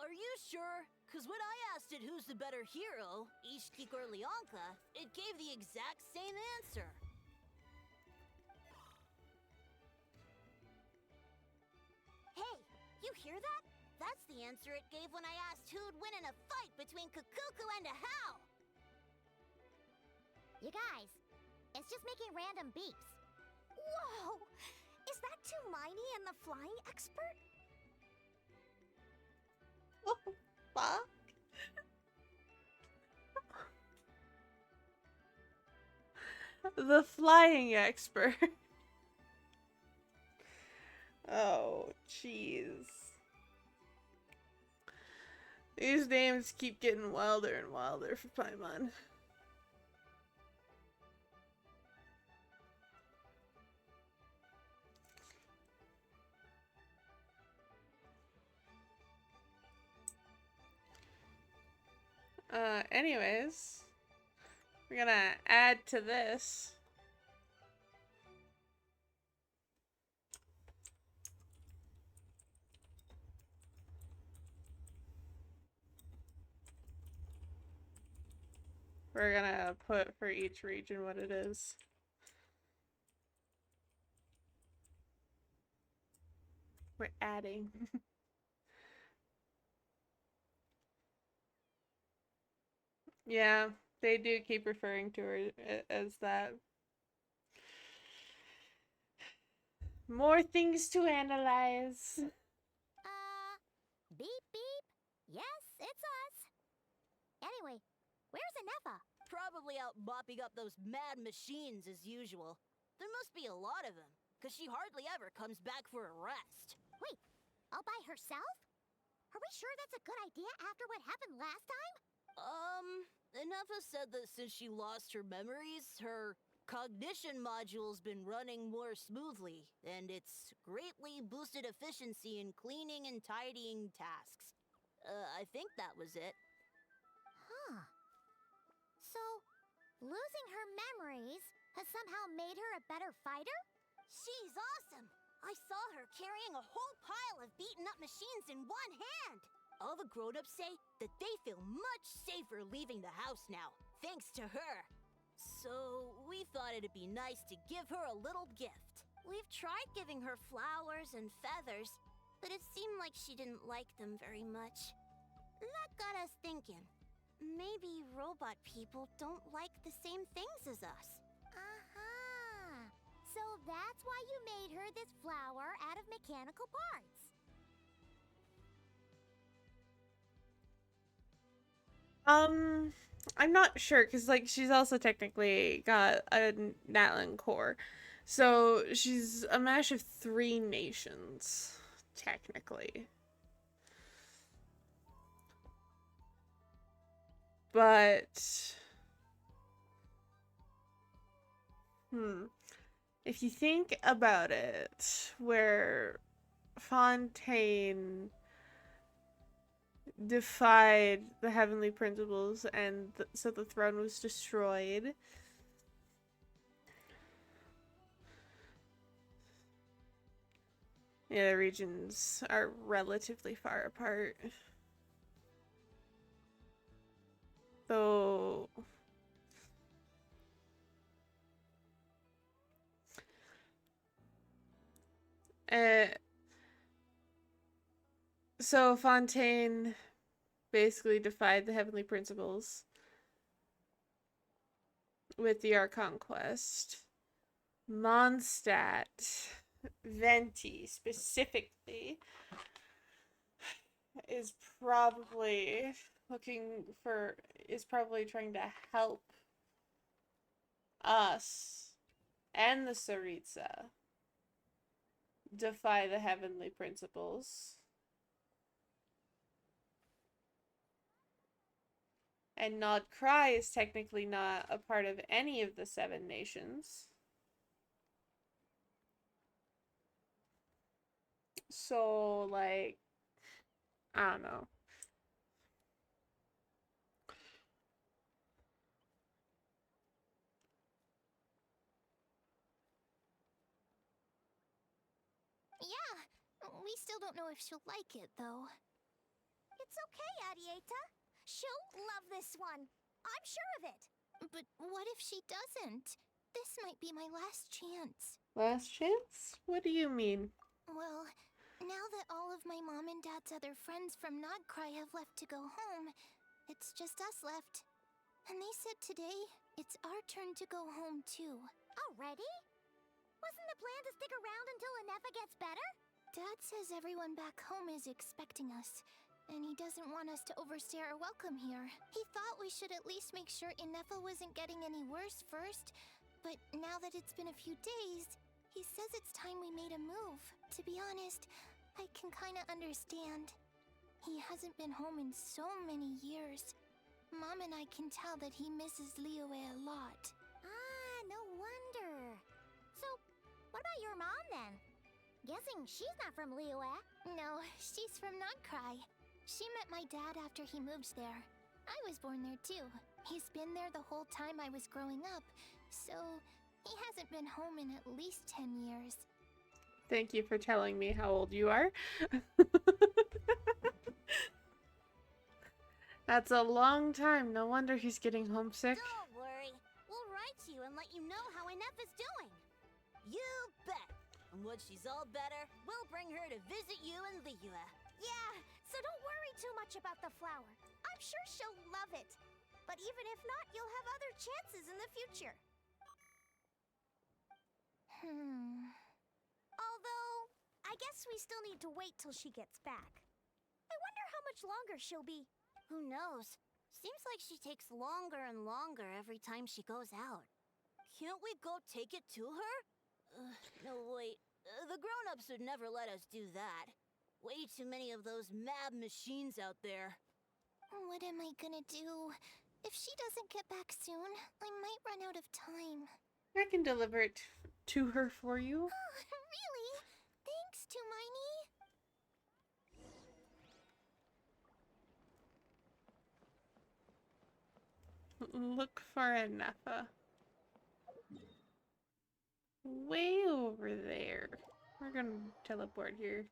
Are you sure? Because when I asked it who's the better hero, Ishtik or Leonka, it gave the exact same answer. Hey, you hear that? That's the answer it gave when I asked who'd win in a fight between Kukuku and a How. You guys, it's just making random beeps. Whoa! Is that Tumaini and the flying expert? What the fuck? The flying expert. Oh, jeez. These names keep getting wilder and wilder for Paimon. Anyways, we're gonna add to this. We're gonna put for each region what it is. We're adding. Yeah, they do keep referring to her as that. More things to analyze. Beep beep. Yes, it's us. Anyway, where's Ineffa? Probably out mopping up those mad machines as usual. There must be a lot of them, because she hardly ever comes back for a rest. Wait, all by herself? Are we sure that's a good idea after what happened last time? Ineffa said that since she lost her memories, her cognition module's been running more smoothly, and it's greatly boosted efficiency in cleaning and tidying tasks. I think that was it. Huh. So, losing her memories has somehow made her a better fighter? She's awesome! I saw her carrying a whole pile of beaten up machines in one hand! All the grown-ups say that they feel much safer leaving the house now, thanks to her. So, we thought it'd be nice to give her a little gift. We've tried giving her flowers and feathers, but it seemed like she didn't like them very much. That got us thinking. Maybe robot people don't like the same things as us. Uh-huh. So that's why you made her this flower out of mechanical parts. I'm not sure, because, like, she's also technically got a Natlan core. So she's a mash of 3 nations, technically. But if you think about it, where Fontaine defied the heavenly principles and so the throne was destroyed. Yeah, the regions are relatively far apart. Though so Fontaine basically defied the heavenly principles with the Archon quest. Mondstadt, Venti specifically, is probably trying to help us and the Saritsa defy the heavenly principles. And Nod Cry is technically not a part of any of the 7 nations. So, like, I don't know. Yeah, we still don't know if she'll like it, though. It's okay, Adieta. She'll love this one. I'm sure of it. But what if she doesn't? This might be my last chance. Last chance? What do you mean? Well, now that all of my mom and dad's other friends from Nodcry have left to go home, it's just us left. And they said today, it's our turn to go home too. Already? Wasn't the plan to stick around until Ineffa gets better? Dad says everyone back home is expecting us, and he doesn't want us to overstay our welcome here. He thought we should at least make sure Ineffa wasn't getting any worse first, but now that it's been a few days, he says it's time we made a move. To be honest, I can kinda understand. He hasn't been home in so many years. Mom and I can tell that he misses Liyue a lot. Ah, no wonder. So, what about your mom then? Guessing she's not from Liyue. No, she's from Nodcry. She met my dad after he moved there. I was born there too. He's been there the whole time I was growing up, so he hasn't been home in at least 10 years. Thank you for telling me how old you are. That's a long time. No wonder he's getting homesick. Don't worry. We'll write to you and let you know how Ineffa's doing. You bet. And when she's all better, we'll bring her to visit you in Liyue. Yeah, so don't worry too much about the flower. I'm sure she'll love it. But even if not, you'll have other chances in the future. Although, I guess we still need to wait till she gets back. I wonder how much longer she'll be. Who knows? Seems like she takes longer and longer every time she goes out. Can't we go take it to her? No, wait. The grown-ups would never let us do that. Way too many of those mad machines out there. What am I gonna do? If she doesn't get back soon, I might run out of time. I can deliver it to her for you. Really? Thanks, Tumaini. Look for Ineffa. Way over there. We're gonna teleport here.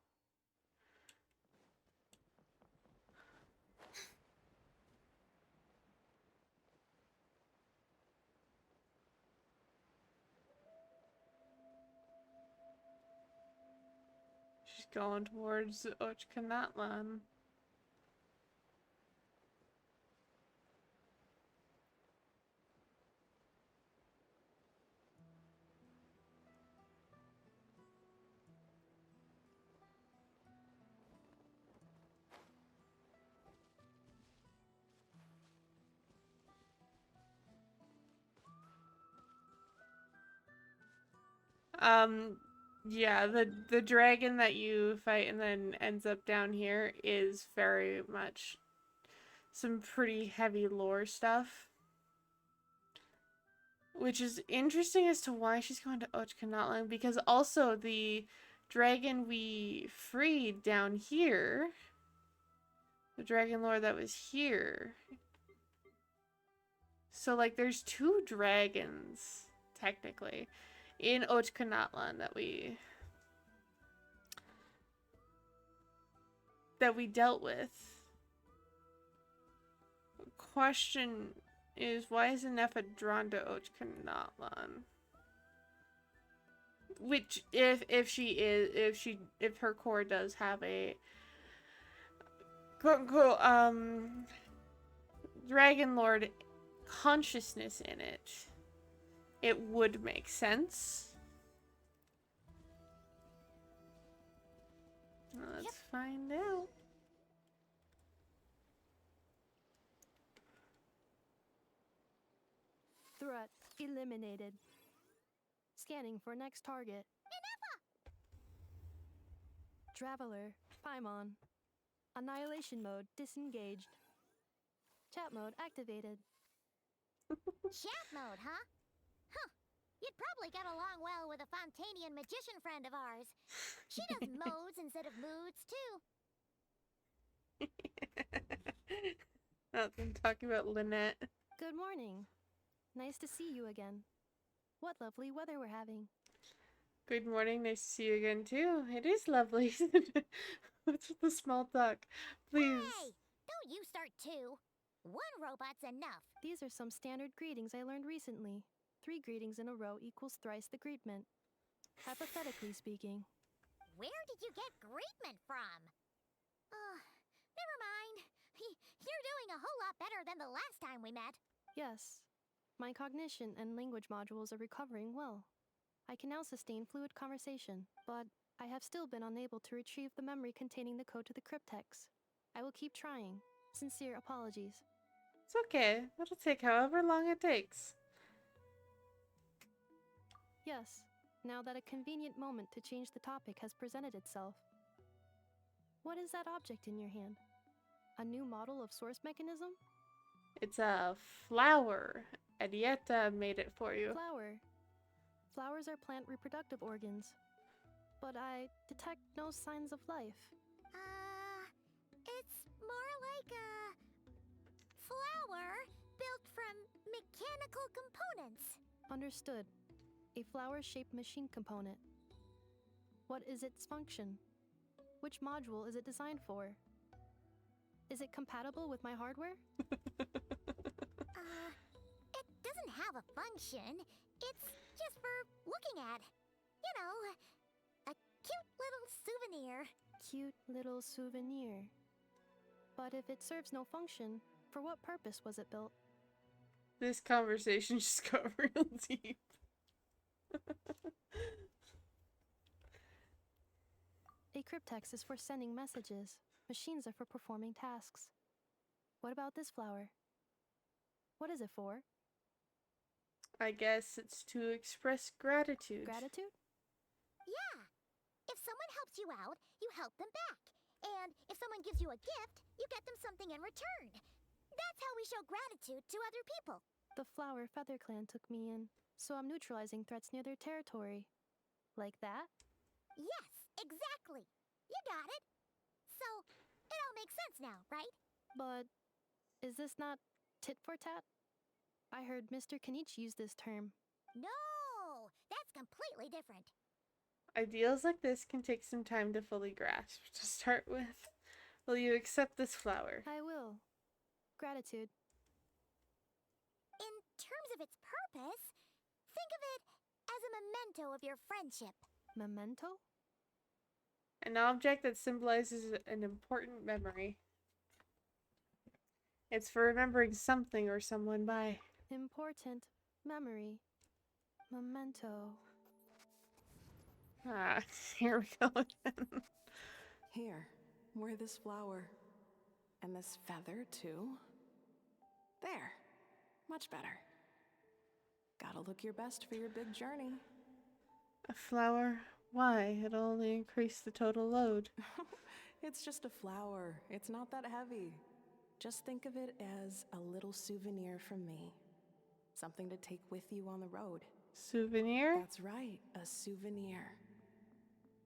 She's going towards Ochkanatlan. Yeah, the dragon that you fight and then ends up down here is very much some pretty heavy lore stuff. Which is interesting as to why she's going to Ochkanatlan, because also the dragon we freed down here, the dragon lord that was here. So, like, there's 2 dragons, technically, in Ochkanatlan that we dealt with. Question is, why is Ineffa drawn to Ochkanatlan? Which, if her core does have a quote unquote Dragon Lord consciousness in it, it would make sense. Let's find out. Threat eliminated. Scanning for next target. Traveler, Paimon. Annihilation mode disengaged. Chat mode activated. Chat mode, huh? Huh. You'd probably get along well with a Fontanian magician friend of ours. She does modes instead of moods, too. I'm talking about Lynette. Good morning. Nice to see you again. What lovely weather we're having. Good morning, nice to see you again too. It is lovely. What's with the small talk? Please. Hey! Don't you start too. 1 robot's enough. These are some standard greetings I learned recently. 3 greetings in a row equals thrice the greetment. Hypothetically speaking. Where did you get greetment from? Never mind. You're doing a whole lot better than the last time we met. Yes. My cognition and language modules are recovering well. I can now sustain fluid conversation, but I have still been unable to retrieve the memory containing the code to the cryptex. I will keep trying. Sincere apologies. It's okay. It'll take however long it takes. Yes, now that a convenient moment to change the topic has presented itself. What is that object in your hand? A new model of source mechanism? It's a flower. Arietta made it for you. Flower. Flowers are plant reproductive organs. But I detect no signs of life. It's more like a flower built from mechanical components. Understood. A flower-shaped machine component. What is its function? Which module is it designed for? Is it compatible with my hardware? It doesn't have a function. It's just for looking at. You know, a cute little souvenir. Cute little souvenir. But if it serves no function, for what purpose was it built? This conversation just got real deep. A cryptex is for sending messages. Machines are for performing tasks. What about this flower? What is it for? I guess it's to express gratitude. Gratitude? Yeah. If someone helps you out, you help them back. And if someone gives you a gift, you get them something in return. That's how we show gratitude to other people. The Flower Feather Clan took me in, so I'm neutralizing threats near their territory. Like that? Yes, exactly. You got it. So, it all makes sense now, right? But is this not tit for tat? I heard Mr. Kanich use this term. No, that's completely different. Ideals like this can take some time to fully grasp. To start with, will you accept this flower? I will. Gratitude. In terms of its purpose, think of it as a memento of your friendship. Memento? An object that symbolizes an important memory. It's for remembering something or someone by. Important memory. Memento. Ah, here we go again. Here, wear this flower. And this feather, too. There. Much better. Gotta look your best for your big journey. A flower? Why? It'll only increase the total load. It's just a flower. It's not that heavy. Just think of it as a little souvenir from me. Something to take with you on the road. Souvenir? That's right, a souvenir.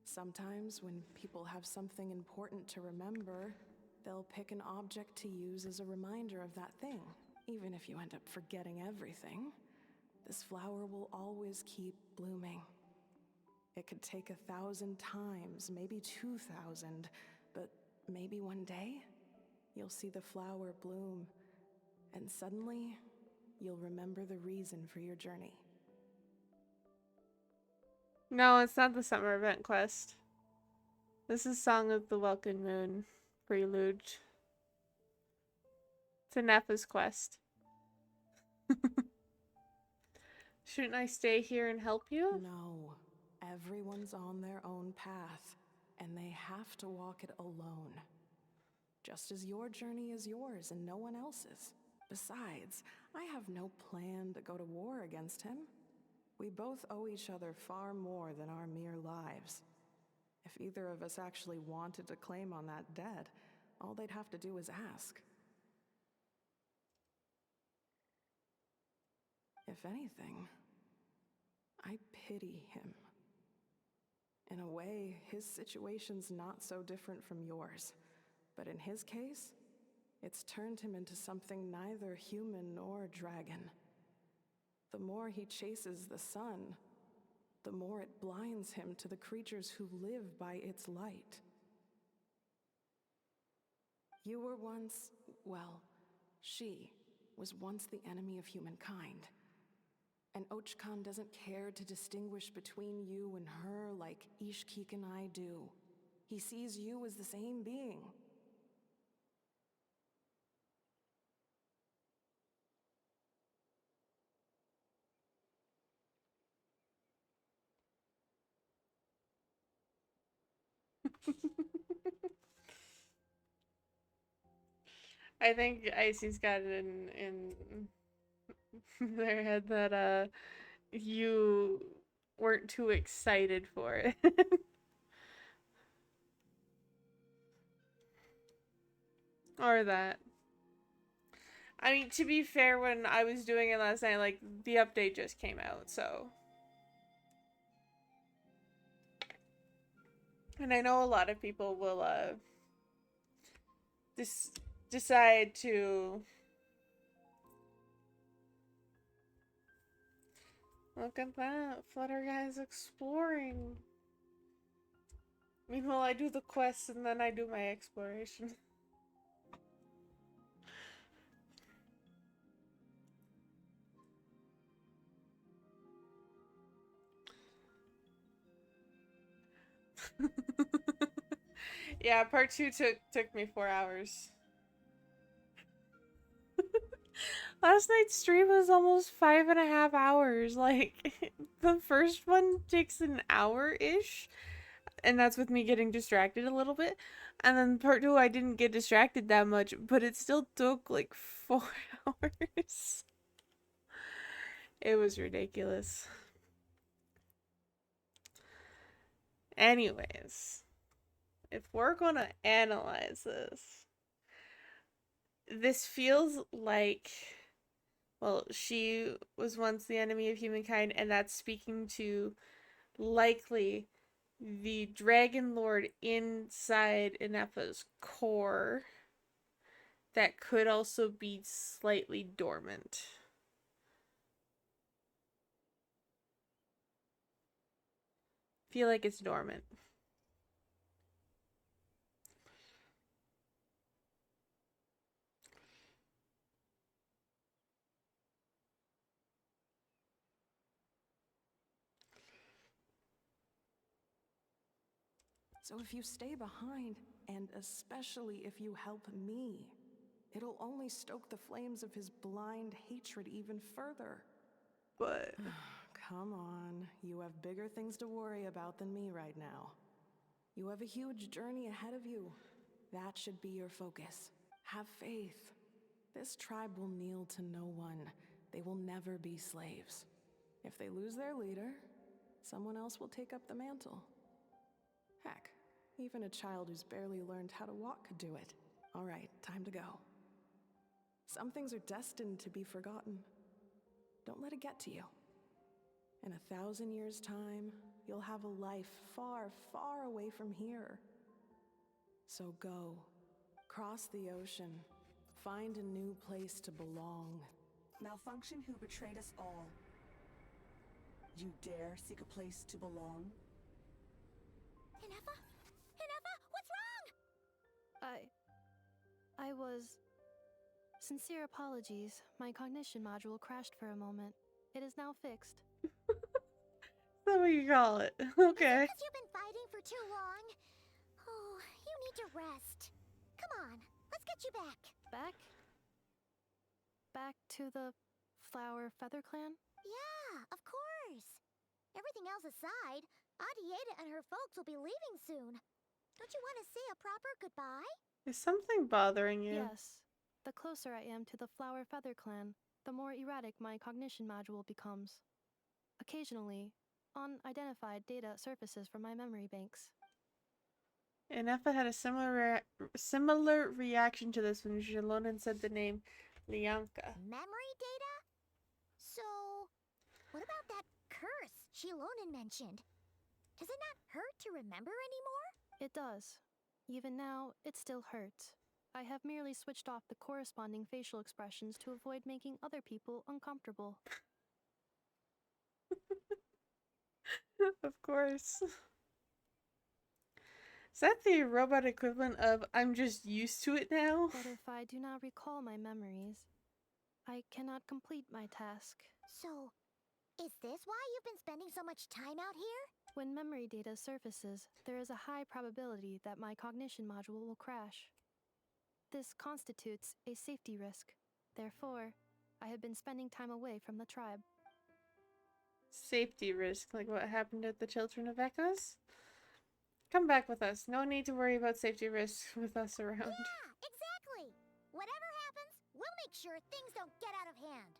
Sometimes when people have something important to remember, they'll pick an object to use as a reminder of that thing. Even if you end up forgetting everything, this flower will always keep blooming. It could take 1,000 times, maybe 2,000, but maybe one day, you'll see the flower bloom, and suddenly, you'll remember the reason for your journey. No, it's not the summer event quest. This is Song of the Welkin Moon prelude. It's Ineffa's quest. Shouldn't I stay here and help you? No. Everyone's on their own path, and they have to walk it alone. Just as your journey is yours and no one else's. Besides, I have no plan to go to war against him. We both owe each other far more than our mere lives. If either of us actually wanted to claim on that debt, all they'd have to do is ask. If anything, I pity him. In a way, his situation's not so different from yours. But in his case, it's turned him into something neither human nor dragon. The more he chases the sun, the more it blinds him to the creatures who live by its light. You were once, well, she was once the enemy of humankind. And Ochkan doesn't care to distinguish between you and her like Ishkik and I do. He sees you as the same being. I think Icy's got it in their head that you weren't too excited for it. Or that. I mean, to be fair, when I was doing it last night, like, the update just came out, so. And I know a lot of people will, decide to look at that. Flutter Guy's exploring. Meanwhile, I do the quests and then I do my exploration. Yeah, part 2 took me 4 hours. Last night's stream was almost 5.5 hours. Like, the first one takes an hour-ish, and that's with me getting distracted a little bit. And then part 2, I didn't get distracted that much, but it still took like 4 hours. It was ridiculous. Anyways, if we're gonna analyze this feels like, well, she was once the enemy of humankind, and that's speaking to likely the Dragon Lord inside Ineffa's core that could also be slightly dormant. Feel like it's dormant. So if you stay behind, and especially if you help me, it'll only stoke the flames of his blind hatred even further. But come on, you have bigger things to worry about than me right now. You have a huge journey ahead of you. That should be your focus. Have faith. This tribe will kneel to no one. They will never be slaves. If they lose their leader, someone else will take up the mantle. Heck, even a child who's barely learned how to walk could do it. All right, time to go. Some things are destined to be forgotten. Don't let it get to you. In 1,000 years' time, you'll have a life far, far away from here. So go. Cross the ocean. Find a new place to belong. Malfunction who betrayed us all. You dare seek a place to belong? Ineffa? Ineffa, what's wrong? I was... Sincere apologies. My cognition module crashed for a moment. It is now fixed. That's what you call it. Okay. Because you've been fighting for too long. Oh, you need to rest. Come on, let's get you back. Back? Back to the Flower Feather Clan? Yeah, of course. Everything else aside, Adieta and her folks will be leaving soon. Don't you want to say a proper goodbye? Is something bothering you? Yes. The closer I am to the Flower Feather Clan, the more erratic my cognition module becomes. Occasionally, unidentified data surfaces from my memory banks. Ineffa had a similar reaction to this when Jalonen said the name Lianka. Memory data? So, what about that curse Shilonen mentioned? Does it not hurt to remember anymore? It does. Even now, it still hurts. I have merely switched off the corresponding facial expressions to avoid making other people uncomfortable. Of course. Is that the robot equivalent of I'm just used to it now? But if I do not recall my memories, I cannot complete my task. So, is this why you've been spending so much time out here? When memory data surfaces, there is a high probability that my cognition module will crash. This constitutes a safety risk. Therefore, I have been spending time away from the tribe. Safety risk, like what happened at the Children of Echoes? Come back with us. No need to worry about safety risks with us around. Yeah, exactly. Whatever happens, we'll make sure things don't get out of hand.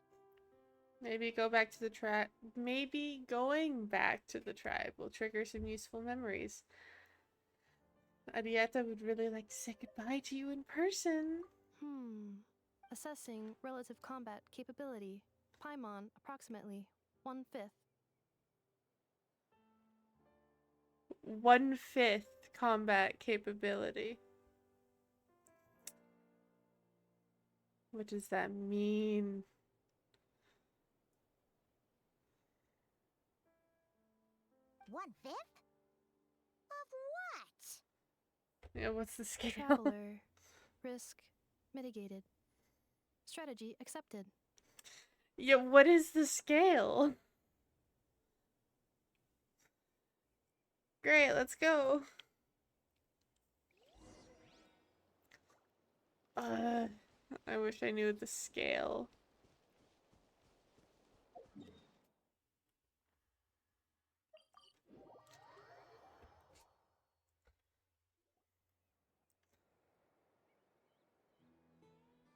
Maybe go back to the tribe. Maybe going back to the tribe will trigger some useful memories. Adieta would really like to say goodbye to you in person. Assessing relative combat capability. Paimon, approximately 1/5. 1/5 combat capability. What does that mean? One-fifth? Of what? Yeah, what's the scale? Traveler. Risk mitigated. Strategy accepted. Yeah, what is the scale? Great, let's go. I wish I knew the scale.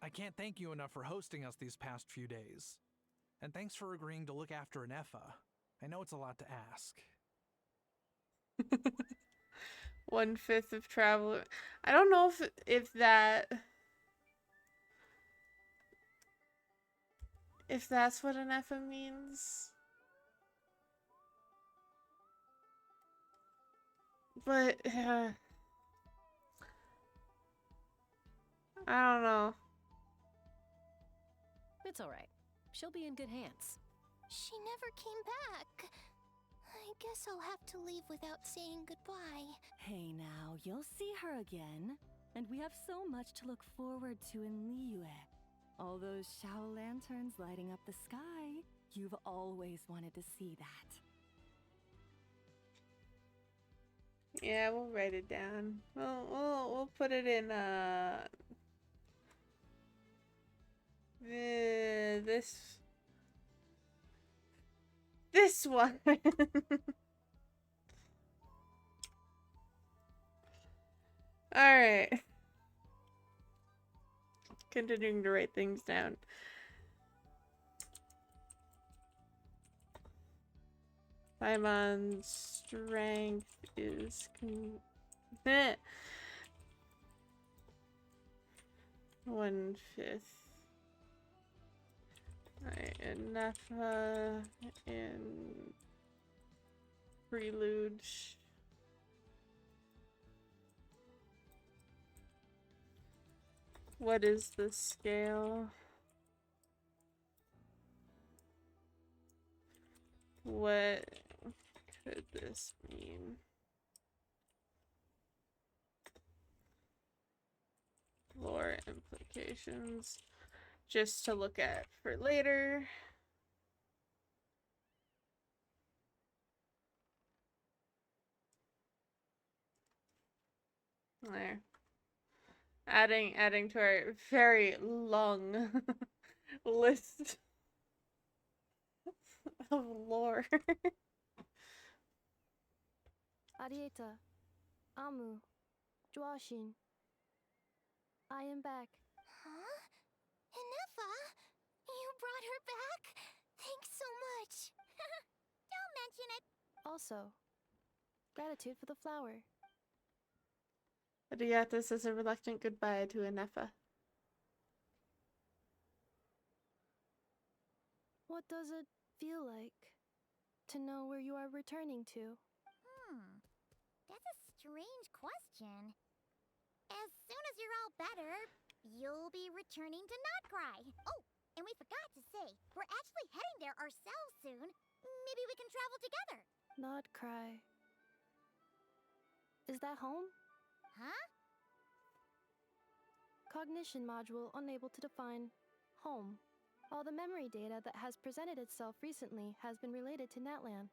I can't thank you enough for hosting us these past few days. And thanks for agreeing to look after Ineffa. I know it's a lot to ask. 1/5 of travel. I don't know if that's what an Ineffa means. But I don't know. It's all right. She'll be in good hands. She never came back. I guess I'll have to leave without saying goodbye. Hey now, you'll see her again. And we have so much to look forward to in Liyue. All those Shao lanterns lighting up the sky. You've always wanted to see that. Yeah, we'll write it down. We'll put it in this one. All right. Continuing to write things down. Paimon's strength is 1/5. Alright, Ineffa in Prelude. What is the scale? What could this mean? Lore implications. Just to look at for later. There. Adding to our very long list of lore. Arieta, Amu, Joashin. I am back. Huh? Ineffa? You brought her back? Thanks so much. Don't mention it. Also, gratitude for the flower. Arieta says a reluctant goodbye to Ineffa. What does it feel like to know where you are returning to? That's a strange question. As soon as you're all better, you'll be returning to Notcry. Oh, and we forgot to say, we're actually heading there ourselves soon. Maybe we can travel together. Not cry. Is that home? Huh? Cognition module unable to define home. All the memory data that has presented itself recently has been related to Natlan.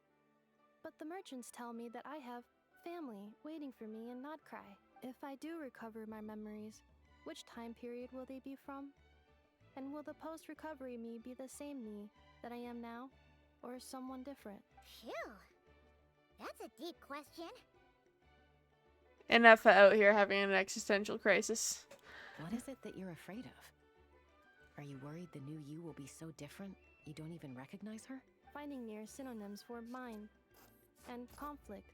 But the merchants tell me that I have family waiting for me in Notcry. If I do recover my memories, which time period will they be from? And will the post-recovery me be the same me that I am now, or someone different? Phew. That's a deep question. Ineffa out here having an existential crisis. What is it that you're afraid of? Are you worried the new you will be so different you don't even recognize her? Finding near synonyms for mind and conflict.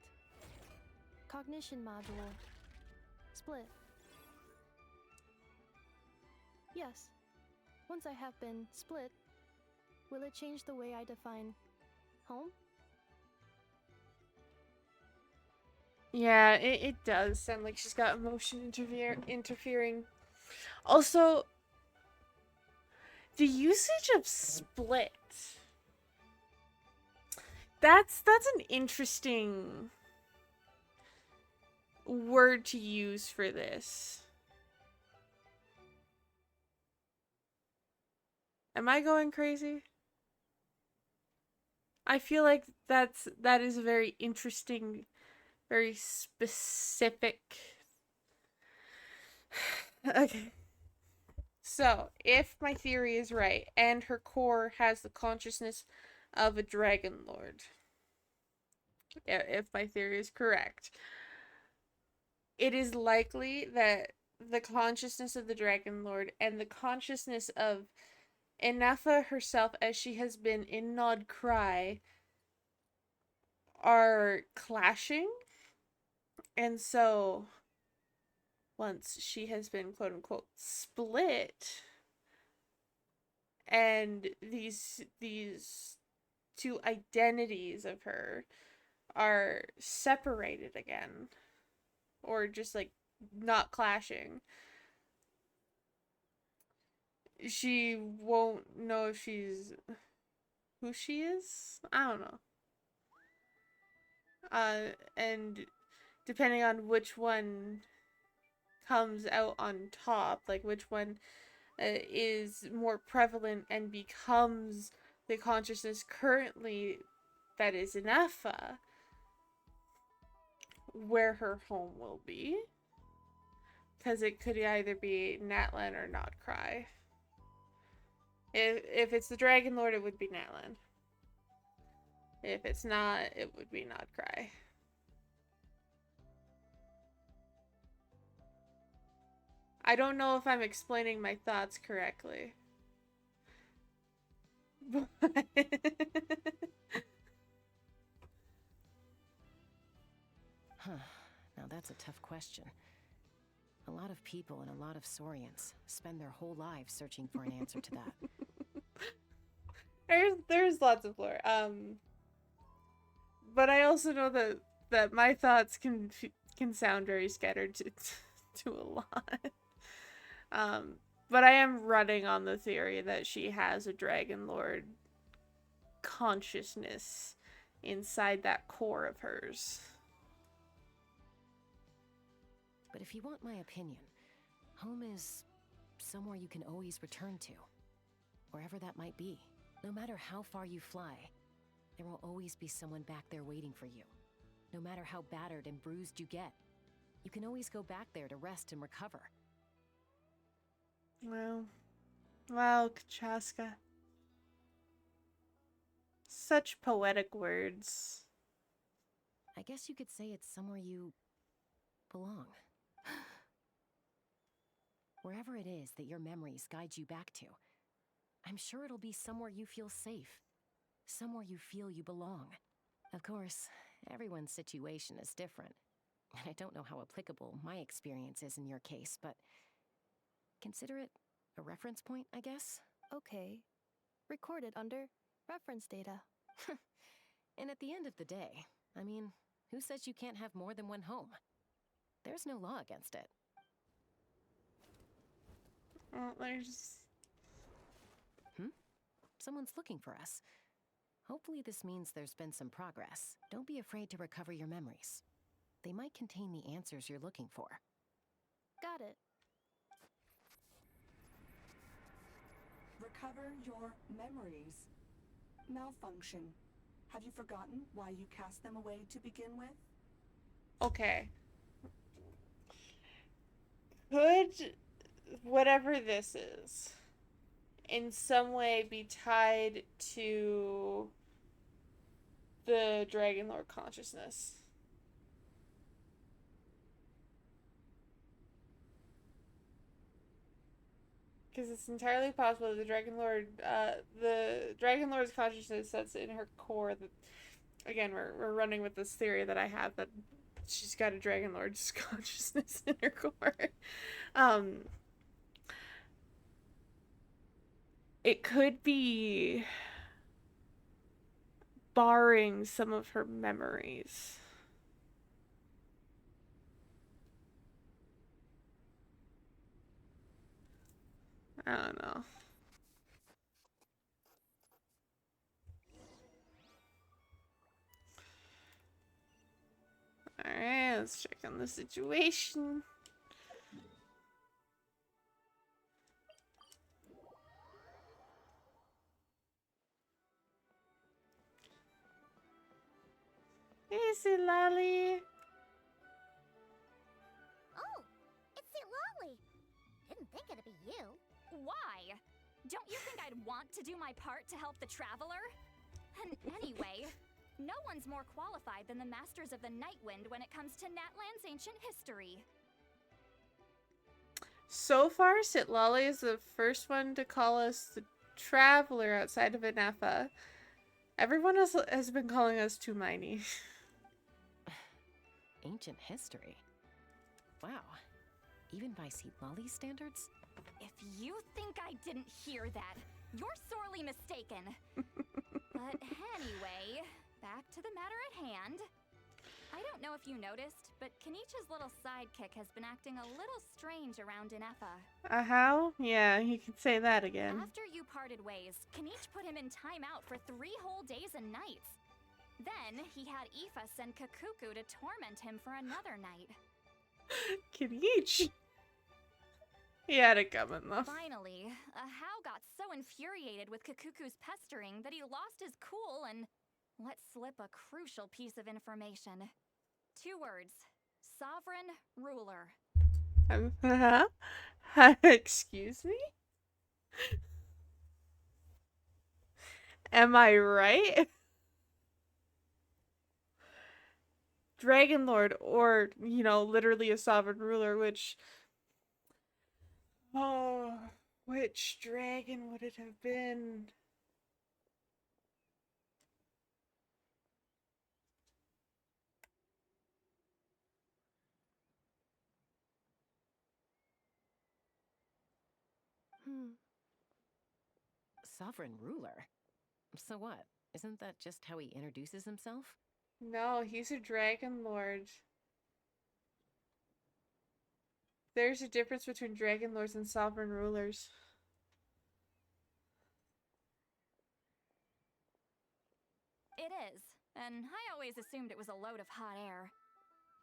Cognition module. Split. Yes. Once I have been split, will it change the way I define home? Yeah, it does sound like she's got emotion interfering. Also, the usage of split. That's an interesting word to use for this. Am I going crazy? I feel like that is a very interesting, very specific. Okay. So, if my theory is right, and her core has the consciousness of a dragon lord, if my theory is correct, it is likely that the consciousness of the dragon lord and the consciousness of Ineffa herself, as she has been in Nod Cry, are clashing. And so, once she has been quote unquote split, and these two identities of her are separated again, or just like not clashing, she won't know if she's who she is. I don't know. And depending on which one comes out on top, like which one is more prevalent and becomes the consciousness currently that is Ineffa, where her home will be. Because it could either be Natlan or Notcry. If it's the Dragon Lord, it would be Natlan. If it's not, it would be Notcry. I don't know if I'm explaining my thoughts correctly. But Huh. Now that's a tough question. A lot of people and a lot of Saurians spend their whole lives searching for an answer to that. There's lots of lore. But I also know that my thoughts can sound very scattered to a lot. But I am running on the theory that she has a Dragon Lord consciousness inside that core of hers. But if you want my opinion, home is somewhere you can always return to. Wherever that might be. No matter how far you fly, there will always be someone back there waiting for you. No matter how battered and bruised you get, you can always go back there to rest and recover. Wow, Kachaska. Such poetic words. I guess you could say it's somewhere you belong. Wherever it is that your memories guide you back to, I'm sure it'll be somewhere you feel safe. Somewhere you feel you belong. Of course, everyone's situation is different. And I don't know how applicable my experience is in your case, but consider it a reference point, I guess? Okay. Recorded under reference data. And at the end of the day, I mean, who says you can't have more than one home? There's no law against it. There's... Someone's looking for us. Hopefully this means there's been some progress. Don't be afraid to recover your memories. They might contain the answers you're looking for. Got it. Recover your memories. Malfunction. Have you forgotten why you cast them away to begin with? Okay. Could whatever this is in some way be tied to the Dragon Lord consciousness? Because it's entirely possible that the Dragon Lord's consciousness that's in her core. That again, we're running with this theory that I have that she's got a Dragon Lord's consciousness in her core. It could be barring some of her memories. I don't know. Alright, let's check on the situation. Hey, Silali. Oh, it's Lolly. Didn't think it'd be you. Why? Don't you think I'd want to do my part to help the Traveler? And anyway, no one's more qualified than the Masters of the Nightwind when it comes to Natlan's ancient history. So far, Sitlali is the first one to call us the Traveler outside of Ineffa. Everyone else has been calling us Tumaini. Ancient history? Wow. Even by Sitlali's standards? If you think I didn't hear that, you're sorely mistaken. But anyway, back to the matter at hand. I don't know if you noticed, but Kenichi's little sidekick has been acting a little strange around Ineffa. How? Yeah, you can say that again. After you parted ways, Kenich put him in timeout for 3 whole days and nights. Then he had Aoife send Kakuku to torment him for another night. Kenich! He had it coming though. Finally, Hao got so infuriated with Kakuku's pestering that he lost his cool and let slip a crucial piece of information. 2 words. Sovereign ruler. Excuse me? Am I right? Dragon Lord, or, you know, literally a sovereign ruler, which... Oh, which dragon would it have been? Sovereign ruler? So what? Isn't that just how he introduces himself? No, he's a dragon lord. There's a difference between dragon lords and sovereign rulers. It is, and I always assumed it was a load of hot air.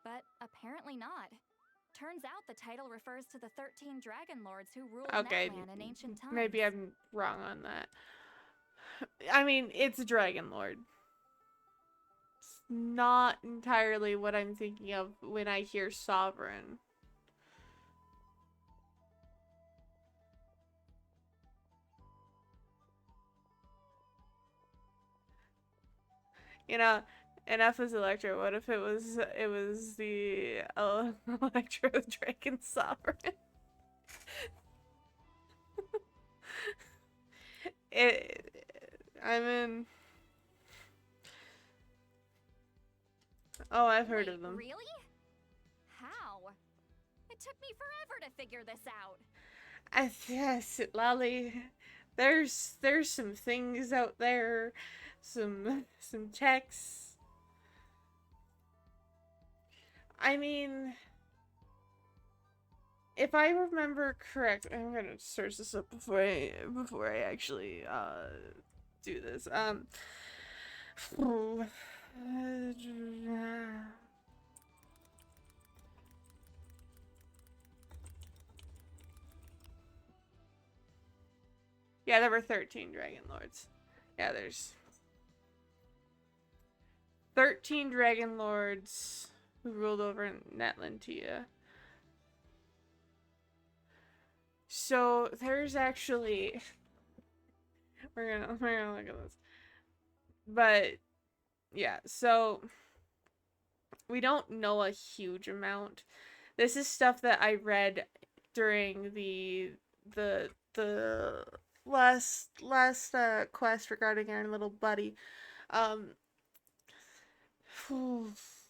But apparently not. Turns out the title refers to the 13 dragon lords who ruled Okay, Natlan in ancient times. maybe I'm wrong on that. I mean, it's a dragon lord. It's not entirely what I'm thinking of when I hear sovereign. You know, Ineffa's Electro. What if it was the Electro Dragon Sovereign? I mean, oh, I've heard of them. Really? How? It took me forever to figure this out. Yes, Lolly. There's some things out there, some texts. I mean, if I remember correct, I'm gonna search this up before I actually do this. Yeah, there were 13 Dragon Lords. Yeah, there's 13 Dragon Lords who ruled over Natlantia. So there's actually we're gonna look at this. But yeah, so we don't know a huge amount. This is stuff that I read during the last quest regarding our little buddy.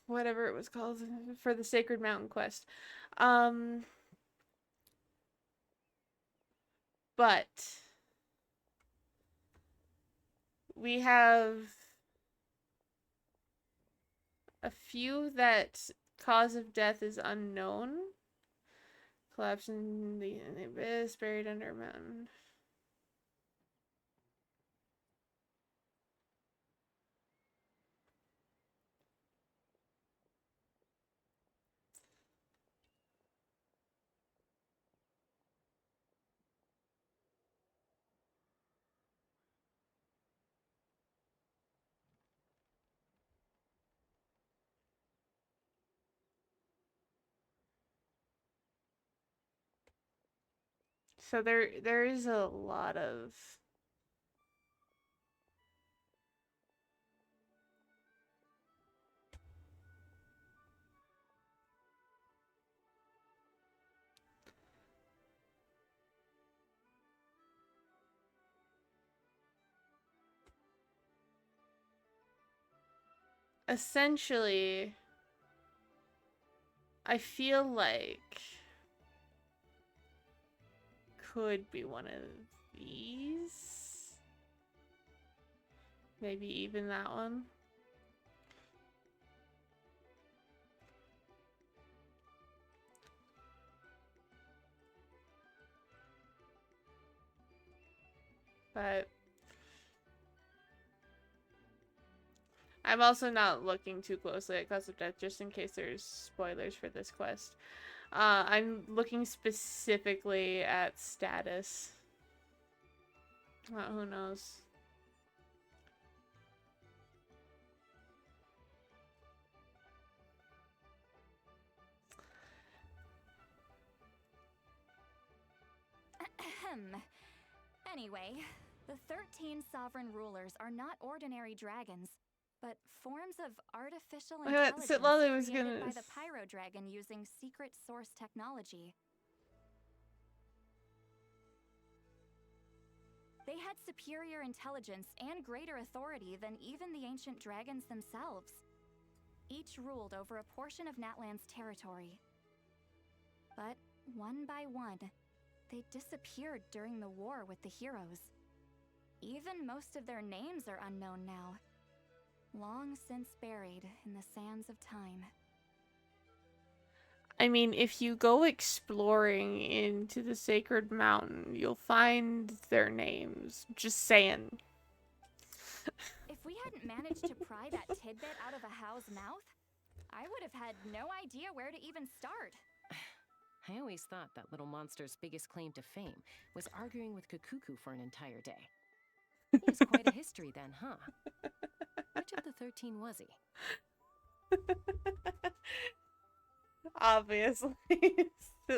Whatever it was called for the Sacred Mountain quest. But we have a few that cause of death is unknown. Collapse in the abyss, buried under a mountain. So there is a lot of essentially I feel like could be one of these. Maybe even that one. But I'm also not looking too closely at Cause of Death just in case there's spoilers for this quest. I'm looking specifically at status. Who knows? Anyway, the 13 sovereign rulers are not ordinary dragons, but forms of artificial intelligence created by the Pyro Dragon using secret source technology. They had superior intelligence and greater authority than even the ancient dragons themselves. Each ruled over a portion of Natlan's territory. But one by one, they disappeared during the war with the heroes. Even most of their names are unknown now. Long since buried in the sands of time. I mean, if you go exploring into the Sacred Mountain, you'll find their names. Just saying. If we hadn't managed to pry that tidbit out of a How's mouth, I would have had no idea where to even start. I always thought that little monster's biggest claim to fame was arguing with Kakuku for an entire day. He has quite a history then, huh? Which of the 13 was he? Obviously.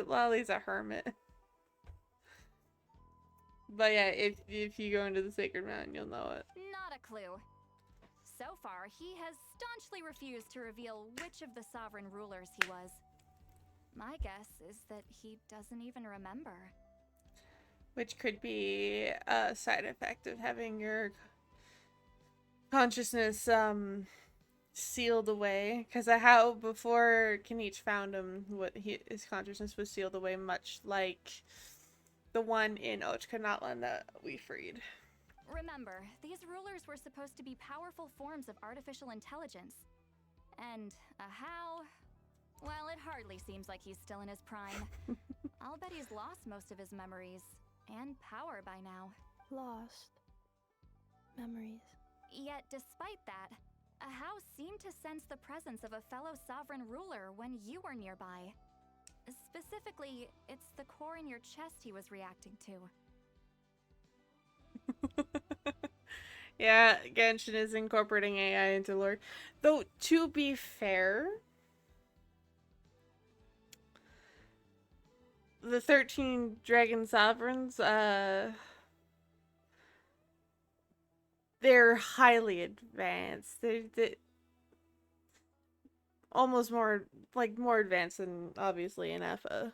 Lolly's a hermit. But yeah, if you go into the Sacred Mountain, you'll know it. Not a clue. So far, he has staunchly refused to reveal which of the sovereign rulers he was. My guess is that he doesn't even remember. Which could be a side effect of having your consciousness sealed away. Because how before Kanich found him, his consciousness was sealed away, much like the one in Ochkanatlan that we freed. Remember, these rulers were supposed to be powerful forms of artificial intelligence. And a How? Well, it hardly seems like he's still in his prime. I'll bet he's lost most of his memories and power by now. Lost memories. Yet, despite that, a How seemed to sense the presence of a fellow sovereign ruler when you were nearby. Specifically, it's the core in your chest he was reacting to. Yeah, Genshin is incorporating AI into lore. Though, to be fair, the 13 Dragon Sovereigns, they're highly advanced. They're almost more advanced than, obviously, Ineffa.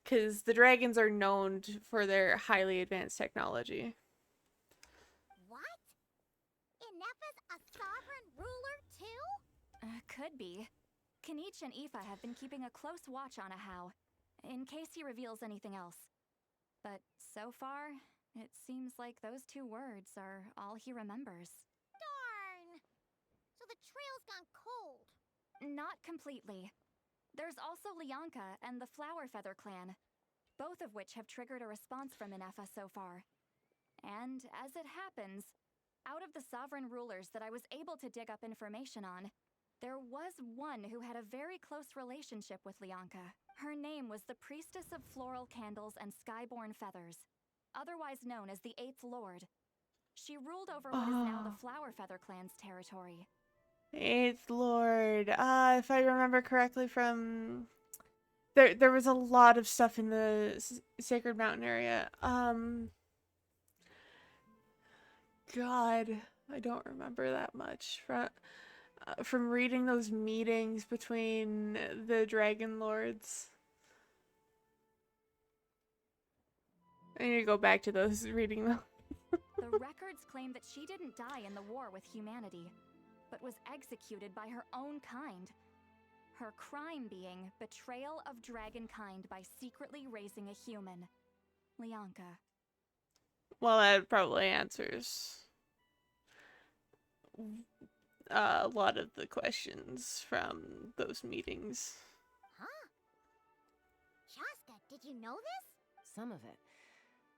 Because the dragons are known for their highly advanced technology. What? Ineffa's a sovereign ruler too? Could be. Kanich and Aoife have been keeping a close watch on a How, in case he reveals anything else. But so far, it seems like those 2 words are all he remembers. Darn! So the trail's gone cold. Not completely. There's also Lianka and the Flower Feather clan, both of which have triggered a response from Ineffa so far. And as it happens, out of the sovereign rulers that I was able to dig up information on, there was one who had a very close relationship with Lianka. Her name was the Priestess of Floral Candles and Skyborn Feathers, otherwise known as the 8th Lord. She ruled over what is now the Flower Feather clan's territory. 8th Lord. If I remember correctly from... There was a lot of stuff in the Sacred Mountain area. God, I don't remember that much. From reading those meetings between the Dragon Lords. I need to go back to those, reading them. The records claim that she didn't die in the war with humanity, but was executed by her own kind. Her crime being betrayal of dragonkind by secretly raising a human. Lianka. Well, that probably answers a lot of the questions from those meetings. Huh? Shasta, did you know this? Some of it.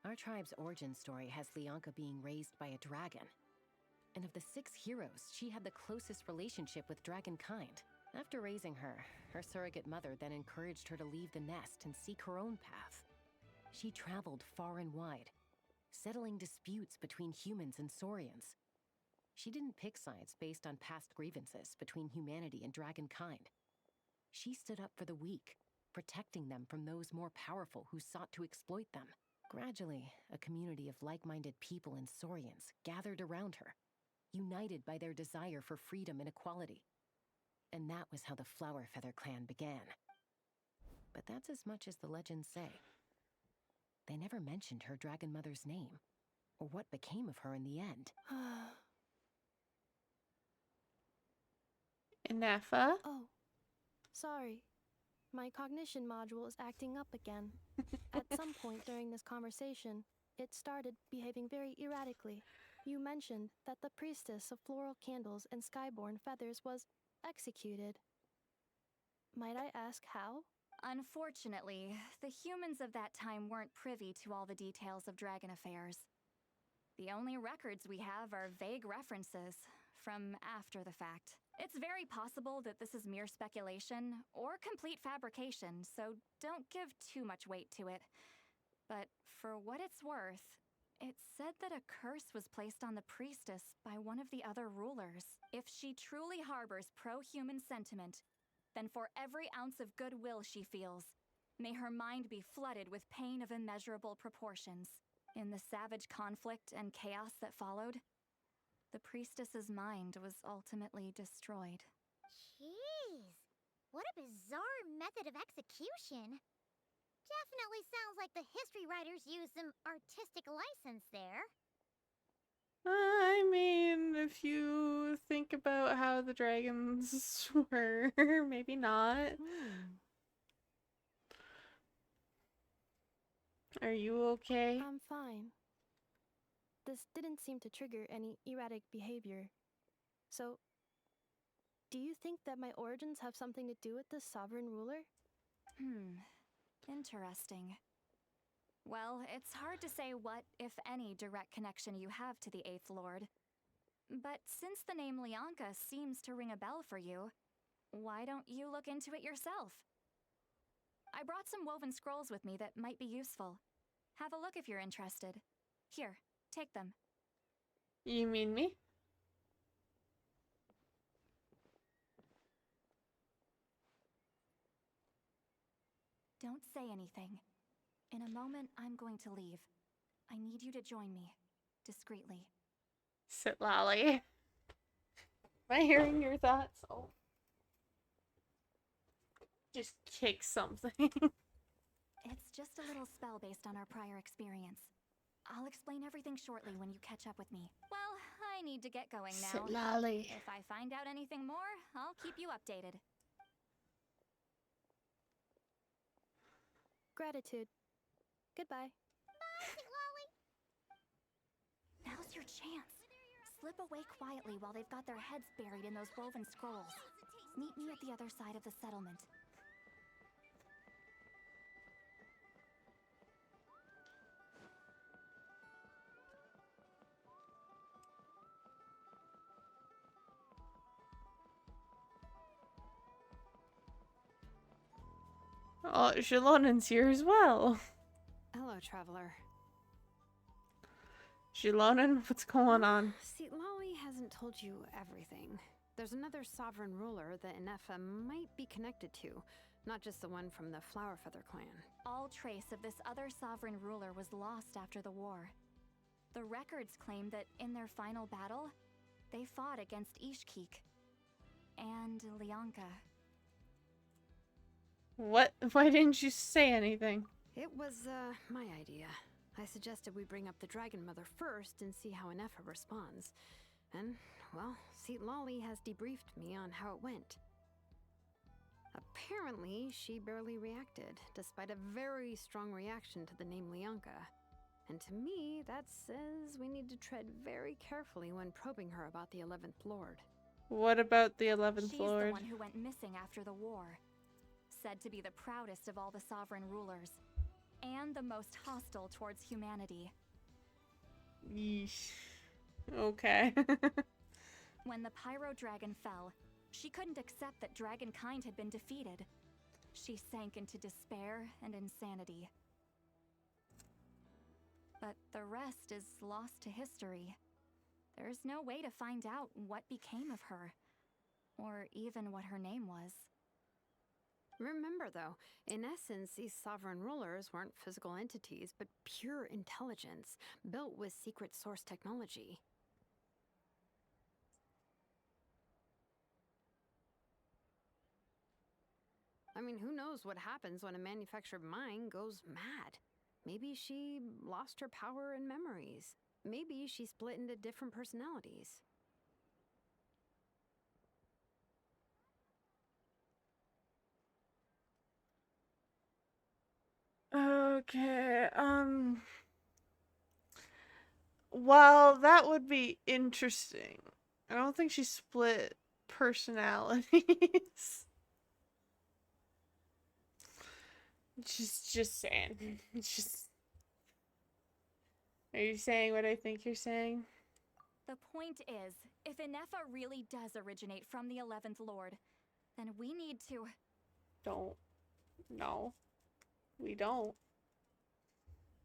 Our tribe's origin story has Lianka being raised by a dragon. And of the 6 heroes, she had the closest relationship with dragonkind. After raising her, her surrogate mother then encouraged her to leave the nest and seek her own path. She traveled far and wide, settling disputes between humans and saurians. She didn't pick sides based on past grievances between humanity and dragonkind. She stood up for the weak, protecting them from those more powerful who sought to exploit them. Gradually, a community of like-minded people and saurians gathered around her, united by their desire for freedom and equality. And that was how the Flower Feather clan began. But that's as much as the legends say. They never mentioned her dragon mother's name, or what became of her in the end. Ineffa? Oh, sorry. My cognition module is acting up again. At some point during this conversation, it started behaving very erratically. You mentioned that the priestess of floral candles and skyborn feathers was executed. Might I ask how? Unfortunately, the humans of that time weren't privy to all the details of dragon affairs. The only records we have are vague references from after the fact. It's very possible that this is mere speculation or complete fabrication, so don't give too much weight to it. But for what it's worth, it's said that a curse was placed on the priestess by one of the other rulers. If she truly harbors pro-human sentiment, then for every ounce of goodwill she feels, may her mind be flooded with pain of immeasurable proportions. In the savage conflict and chaos that followed, the priestess's mind was ultimately destroyed. Jeez, what a bizarre method of execution. Definitely sounds like the history writers used some artistic license there. I mean, if you think about how the dragons were, maybe not. Are you okay? I'm fine. This didn't seem to trigger any erratic behavior. So, do you think that my origins have something to do with this sovereign ruler? Interesting. Well, it's hard to say what, if any, direct connection you have to the Eighth Lord. But since the name Lianka seems to ring a bell for you, why don't you look into it yourself? I brought some woven scrolls with me that might be useful. Have a look if you're interested. Here, take them. You mean me? Don't say anything. In a moment, I'm going to leave. I need you to join me, discreetly. Sit, Lolly. Am I hearing your thoughts? Oh. Just kick something. It's just a little spell based on our prior experience. I'll explain everything shortly when you catch up with me. Well, I need to get going now. Sit, Lolly. If I find out anything more, I'll keep you updated. Gratitude. Goodbye. Bye, Lolly. Now's your chance. Slip away quietly while they've got their heads buried in those woven scrolls. Meet me at the other side of the settlement. Oh, Shalonen's here as well. Hello, traveler. Shalonen, what's going on? See, Lolly hasn't told you everything. There's another sovereign ruler that Ineffa might be connected to, not just the one from the Flowerfeather clan. All trace of this other sovereign ruler was lost after the war. The records claim that in their final battle, they fought against Ishkik and Lianka. What? Why didn't you say anything? It was, my idea. I suggested we bring up the Dragon Mother first and see how Ineffa responds. And, well, Seat Lolly has debriefed me on how it went. Apparently, she barely reacted, despite a very strong reaction to the name Lianka. And to me, that says we need to tread very carefully when probing her about the 11th Lord. What about the 11th She's Lord? the one who went missing after the war. Said to be the proudest of all the sovereign rulers. And the most hostile towards humanity. Yeesh. Okay. When the Pyro Dragon fell, she couldn't accept that dragonkind had been defeated. She sank into despair and insanity. But the rest is lost to history. There's no way to find out what became of her, or even what her name was. Remember, though, in essence, these sovereign rulers weren't physical entities, but pure intelligence, built with secret source technology. I mean, who knows what happens when a manufactured mind goes mad? Maybe she lost her power and memories. Maybe she split into different personalities. Okay, while that would be interesting, I don't think she split personalities. Just saying. Just. Are you saying what I think you're saying? The point is, if Ineffa really does originate from the 11th Lord, then we need to... Don't. No. We don't.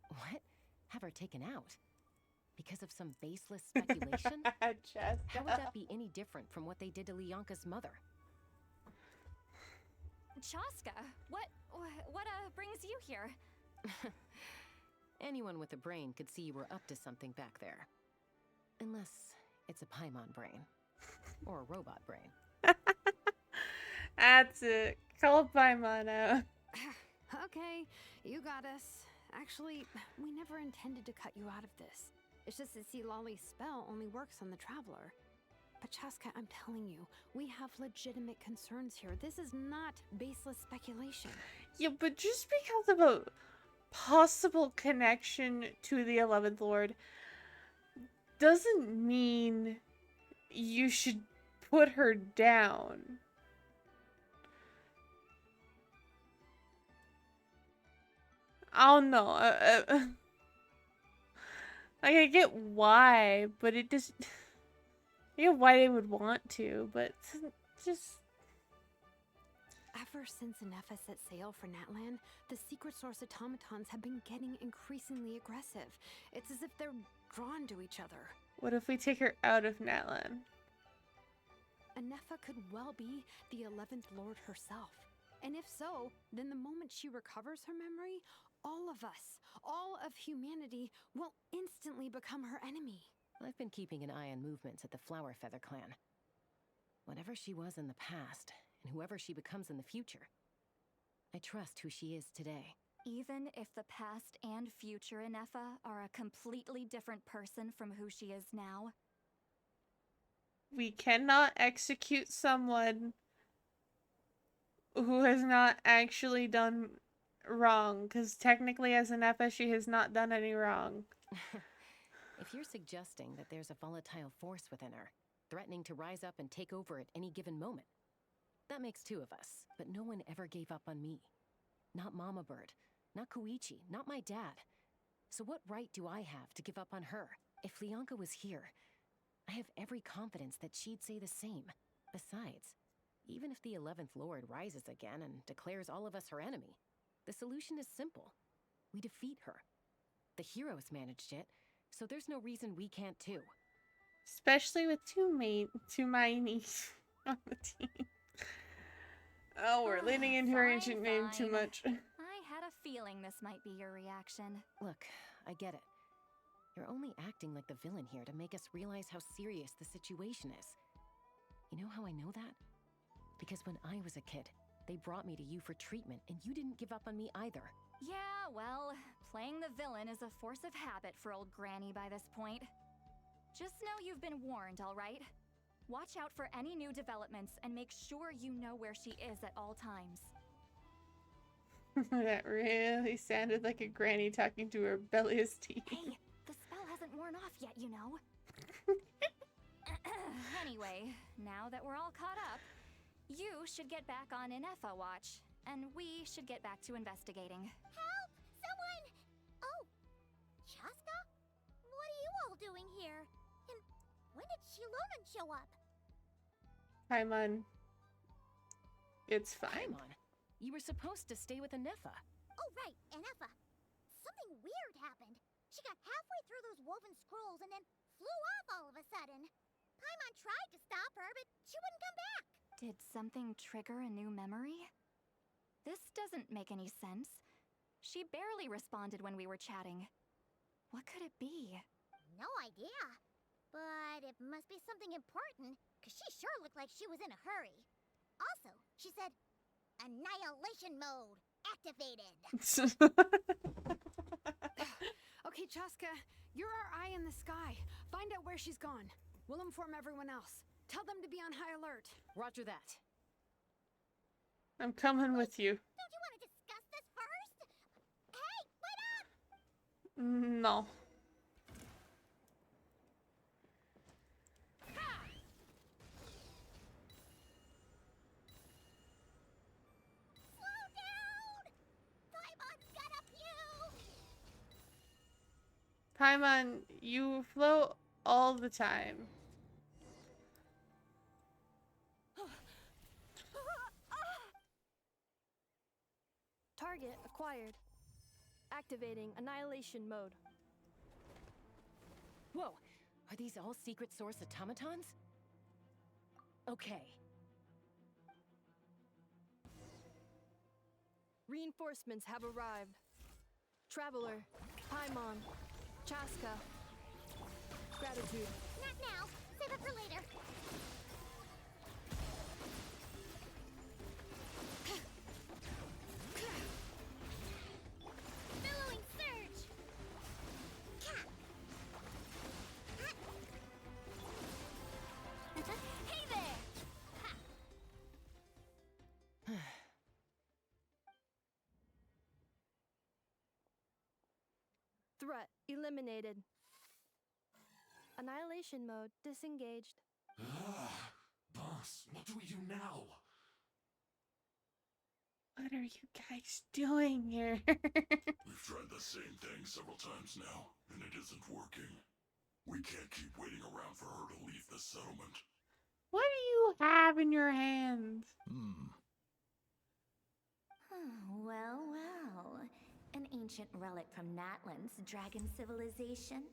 What? Have her taken out? Because of some baseless speculation? How would that be any different from what they did to Lianka's mother? Chaska, what brings you here? Anyone with a brain could see you were up to something back there. Unless it's a Paimon brain. Or a robot brain. That's it. Call Paimon out. Okay, you got us. Actually, we never intended to cut you out of this. It's just that Lolly's spell only works on the Traveler. But Chaska, I'm telling you, we have legitimate concerns here. This is not baseless speculation. Yeah, but just because of a possible connection to the 11th Lord doesn't mean you should put her down. I don't know. Like, I get why, but it just... I get why they would want to, but just... Ever since Ineffa set sail for Natlan, the secret source automatons have been getting increasingly aggressive. It's as if they're drawn to each other. What if we take her out of Natlan? Ineffa could well be the 11th Lord herself. And if so, then the moment she recovers her memory, all of us, all of humanity, will instantly become her enemy. I've been keeping an eye on movements at the Flower Feather clan. Whatever she was in the past, and whoever she becomes in the future, I trust who she is today. Even if the past and future Ineffa are a completely different person from who she is now? We cannot execute someone who has not actually done wrong, because technically as Ineffa, she has not done any wrong. If you're suggesting that there's a volatile force within her, threatening to rise up and take over at any given moment, that makes two of us, but no one ever gave up on me. Not Mama Bird, not Koichi, not my dad. So what right do I have to give up on her? If Lianka was here, I have every confidence that she'd say the same. Besides, even if the 11th Lord rises again and declares all of us her enemy, the solution is simple. We defeat her. The heroes managed it, so there's no reason we can't too. Especially with two minis on the team. Oh, we're leaning into her ancient name too much. I had a feeling this might be your reaction. Look, I get it. You're only acting like the villain here to make us realize how serious the situation is. You know how I know that? Because when I was a kid, they brought me to you for treatment, and you didn't give up on me either. Yeah, well, playing the villain is a force of habit for old Granny by this point. Just know you've been warned, all right? Watch out for any new developments and make sure you know where she is at all times. That really sounded like a granny talking to her rebellious teeth. Hey, the spell hasn't worn off yet, you know. Anyway, now that we're all caught up, you should get back on Ineffa watch, and we should get back to investigating. Help! Someone! Oh, Chaska? What are you all doing here? And when did Shilonen show up? Paimon. It's fine. Paimon, you were supposed to stay with Ineffa. Oh, right, Ineffa. Something weird happened. She got halfway through those woven scrolls and then flew off all of a sudden. Paimon tried to stop her, but she wouldn't come back. Did something trigger a new memory? This doesn't make any sense. She barely responded when we were chatting. What could it be? No idea. But it must be something important, because she sure looked like she was in a hurry. Also, she said, annihilation mode activated. Okay, Chaska, you're our eye in the sky. Find out where she's gone. We'll inform everyone else. Tell them to be on high alert. Roger that. I'm coming with you. Don't you want to discuss this first? Hey, No. Slow down! Paimon's gonna puke! Paimon, you float all the time. Target acquired. Activating annihilation mode. Whoa! Are these all secret source automatons? Okay. Reinforcements have arrived. Traveler, Paimon, Chaska. Gratitude. Not now. Save it for later. Billowing surge! Hey there! Threat eliminated. Annihilation mode disengaged. Boss, what do we do now? What are you guys doing here? We've tried the same thing several times now, and it isn't working. We can't keep waiting around for her to leave the settlement. What do you have in your hands? Well, well. An ancient relic from Natlan's dragon civilization.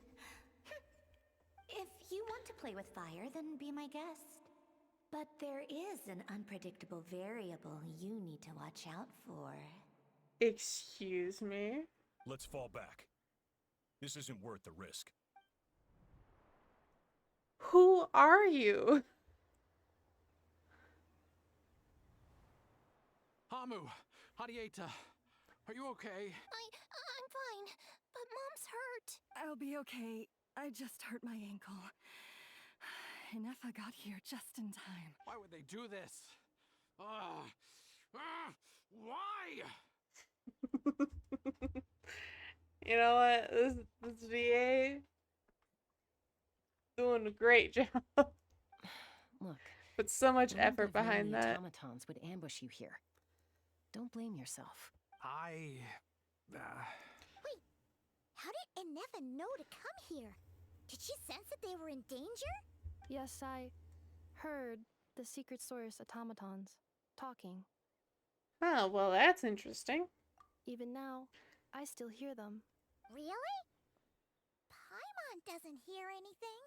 If you want to play with fire, then be my guest. But there is an unpredictable variable you need to watch out for. Excuse me? Let's fall back. This isn't worth the risk. Who are you? Hamu, Hadieta, are you okay? I'm fine, but Mom's hurt. I'll be okay. I just hurt my ankle. Ineffa got here just in time. Why would they do this? Why? You know what? This VA doing a great job. Look. Put so much wouldn't effort have known behind the that. automatons would ambush you here. Don't blame yourself. Wait, how did Ineffa know to come here? Did she sense that they were in danger? Yes, I heard the secret source automatons talking. Oh, well, that's interesting. Even now, I still hear them. Really? Paimon doesn't hear anything.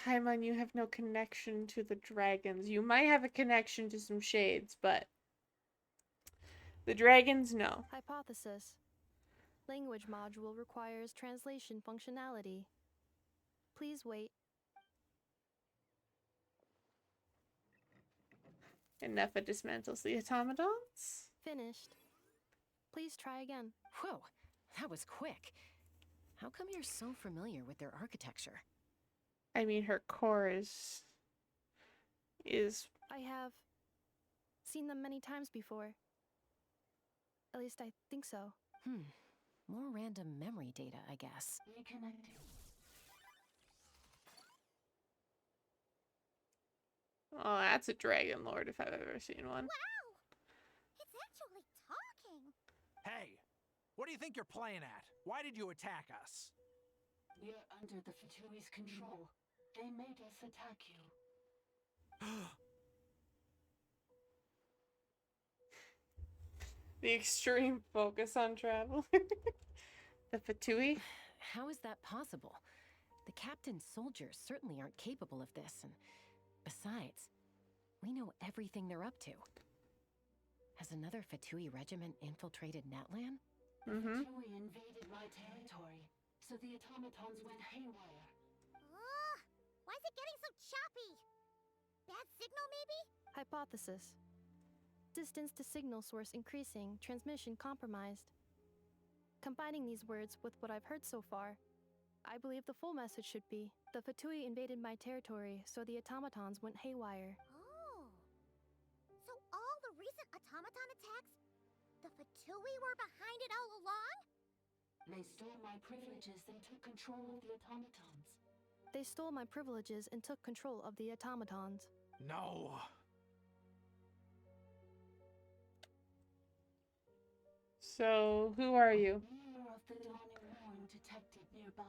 Paimon, you have no connection to the dragons. You might have a connection to some shades, but the dragons, no. Hypothesis. Language module requires translation functionality. Please wait. Ineffa dismantles the automatons. Finished. Please try again. Whoa, that was quick. How come you're so familiar with their architecture? I mean, her core is... I have seen them many times before. At least I think so. More random memory data, I guess. Reconnecting. Oh, that's a dragon lord if I've ever seen one. Wow! It's actually talking. Hey, what do you think you're playing at? Why did you attack us? We're under the Fatui's control. They made us attack you. The extreme focus on travel. The Fatui? How is that possible? The captain's soldiers certainly aren't capable of this, and besides, we know everything they're up to. Has another Fatui regiment infiltrated Natlan? The Fatui invaded my territory, so the automatons went haywire. Ugh! Why is it getting so choppy? Bad signal, maybe? Hypothesis. Distance to signal source increasing, transmission compromised. Combining these words with what I've heard so far, I believe the full message should be, the Fatui invaded my territory, so the automatons went haywire. Oh. So all the recent automaton attacks, the Fatui were behind it all along? They stole my privileges and took control of the automatons. They stole my privileges and took control of the automatons. No! So, who are you? Mirror of the Dawning Morn detected nearby.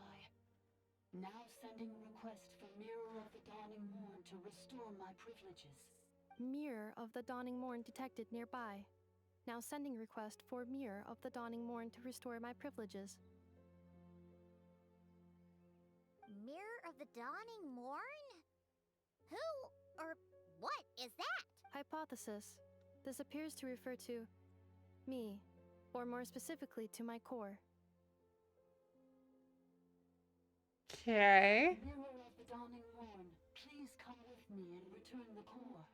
Now sending request for Mirror of the Dawning Morn to restore my privileges. Mirror of the Dawning Morn detected nearby. Now sending request for Mirror of the Dawning Morn to restore my privileges. Mirror of the Dawning Morn? Who or what is that? Hypothesis. This appears to refer to me, or more specifically to my core. Okay. Mirror of the Dawning Morn, please come with me and return the core.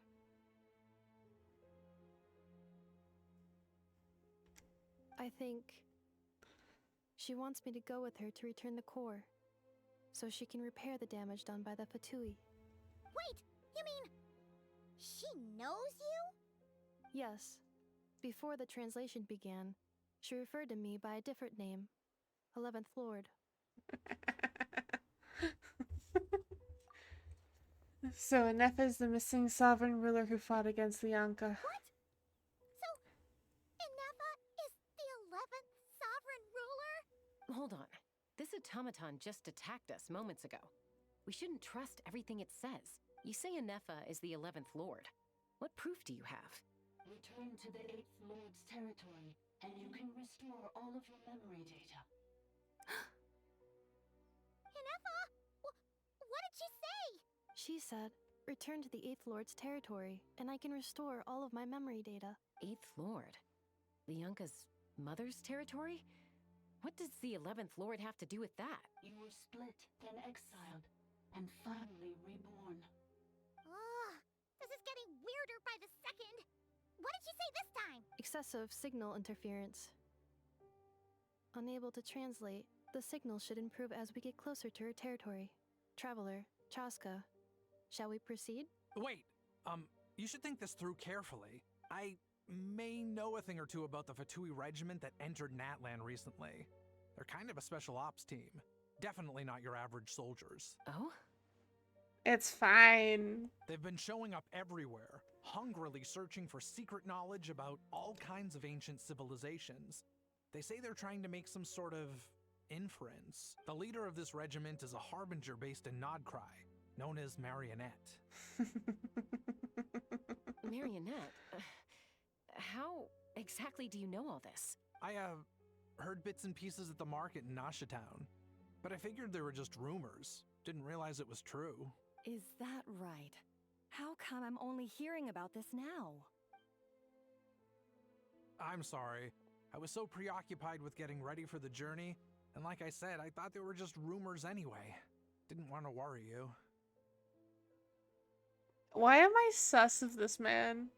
I think she wants me to go with her to return the core, so she can repair the damage done by the Fatui. Wait, you mean she knows you? Yes. Before the translation began, she referred to me by a different name, 11th Lord. So, Ineffa is the missing sovereign ruler who fought against the Yanka. What? So, Ineffa is the 11th sovereign ruler? Hold on. This automaton just attacked us moments ago. We shouldn't trust everything it says. You say Ineffa is the 11th Lord. What proof do you have? Return to the 8th Lord's territory, and you can restore all of your memory data. Ineffa? What did she say? She said, return to the 8th Lord's territory, and I can restore all of my memory data. 8th Lord? The Yunka's mother's territory? What does the 11th Lord have to do with that? You were split, then exiled, and finally reborn. Ugh, this is getting weirder by the second. What did she say this time? Excessive signal interference. Unable to translate, the signal should improve as we get closer to her territory. Traveler, Chaska, shall we proceed? Wait, you should think this through carefully. I may know a thing or two about the Fatui regiment that entered Natlan recently. They're kind of a special ops team. Definitely not your average soldiers. Oh? It's fine. They've been showing up everywhere, hungrily searching for secret knowledge about all kinds of ancient civilizations. They say they're trying to make some sort of inference. The leader of this regiment is a harbinger based in Nodcry, known as Marionette. Marionette? How exactly do you know all this? I heard bits and pieces at the market in Nasha Town, but I figured they were just rumors. Didn't realize it was true. Is that right? How come I'm only hearing about this now? I'm sorry. I was so preoccupied with getting ready for the journey, and like I said, I thought they were just rumors anyway. Didn't want to worry you. Why am I sus of this man?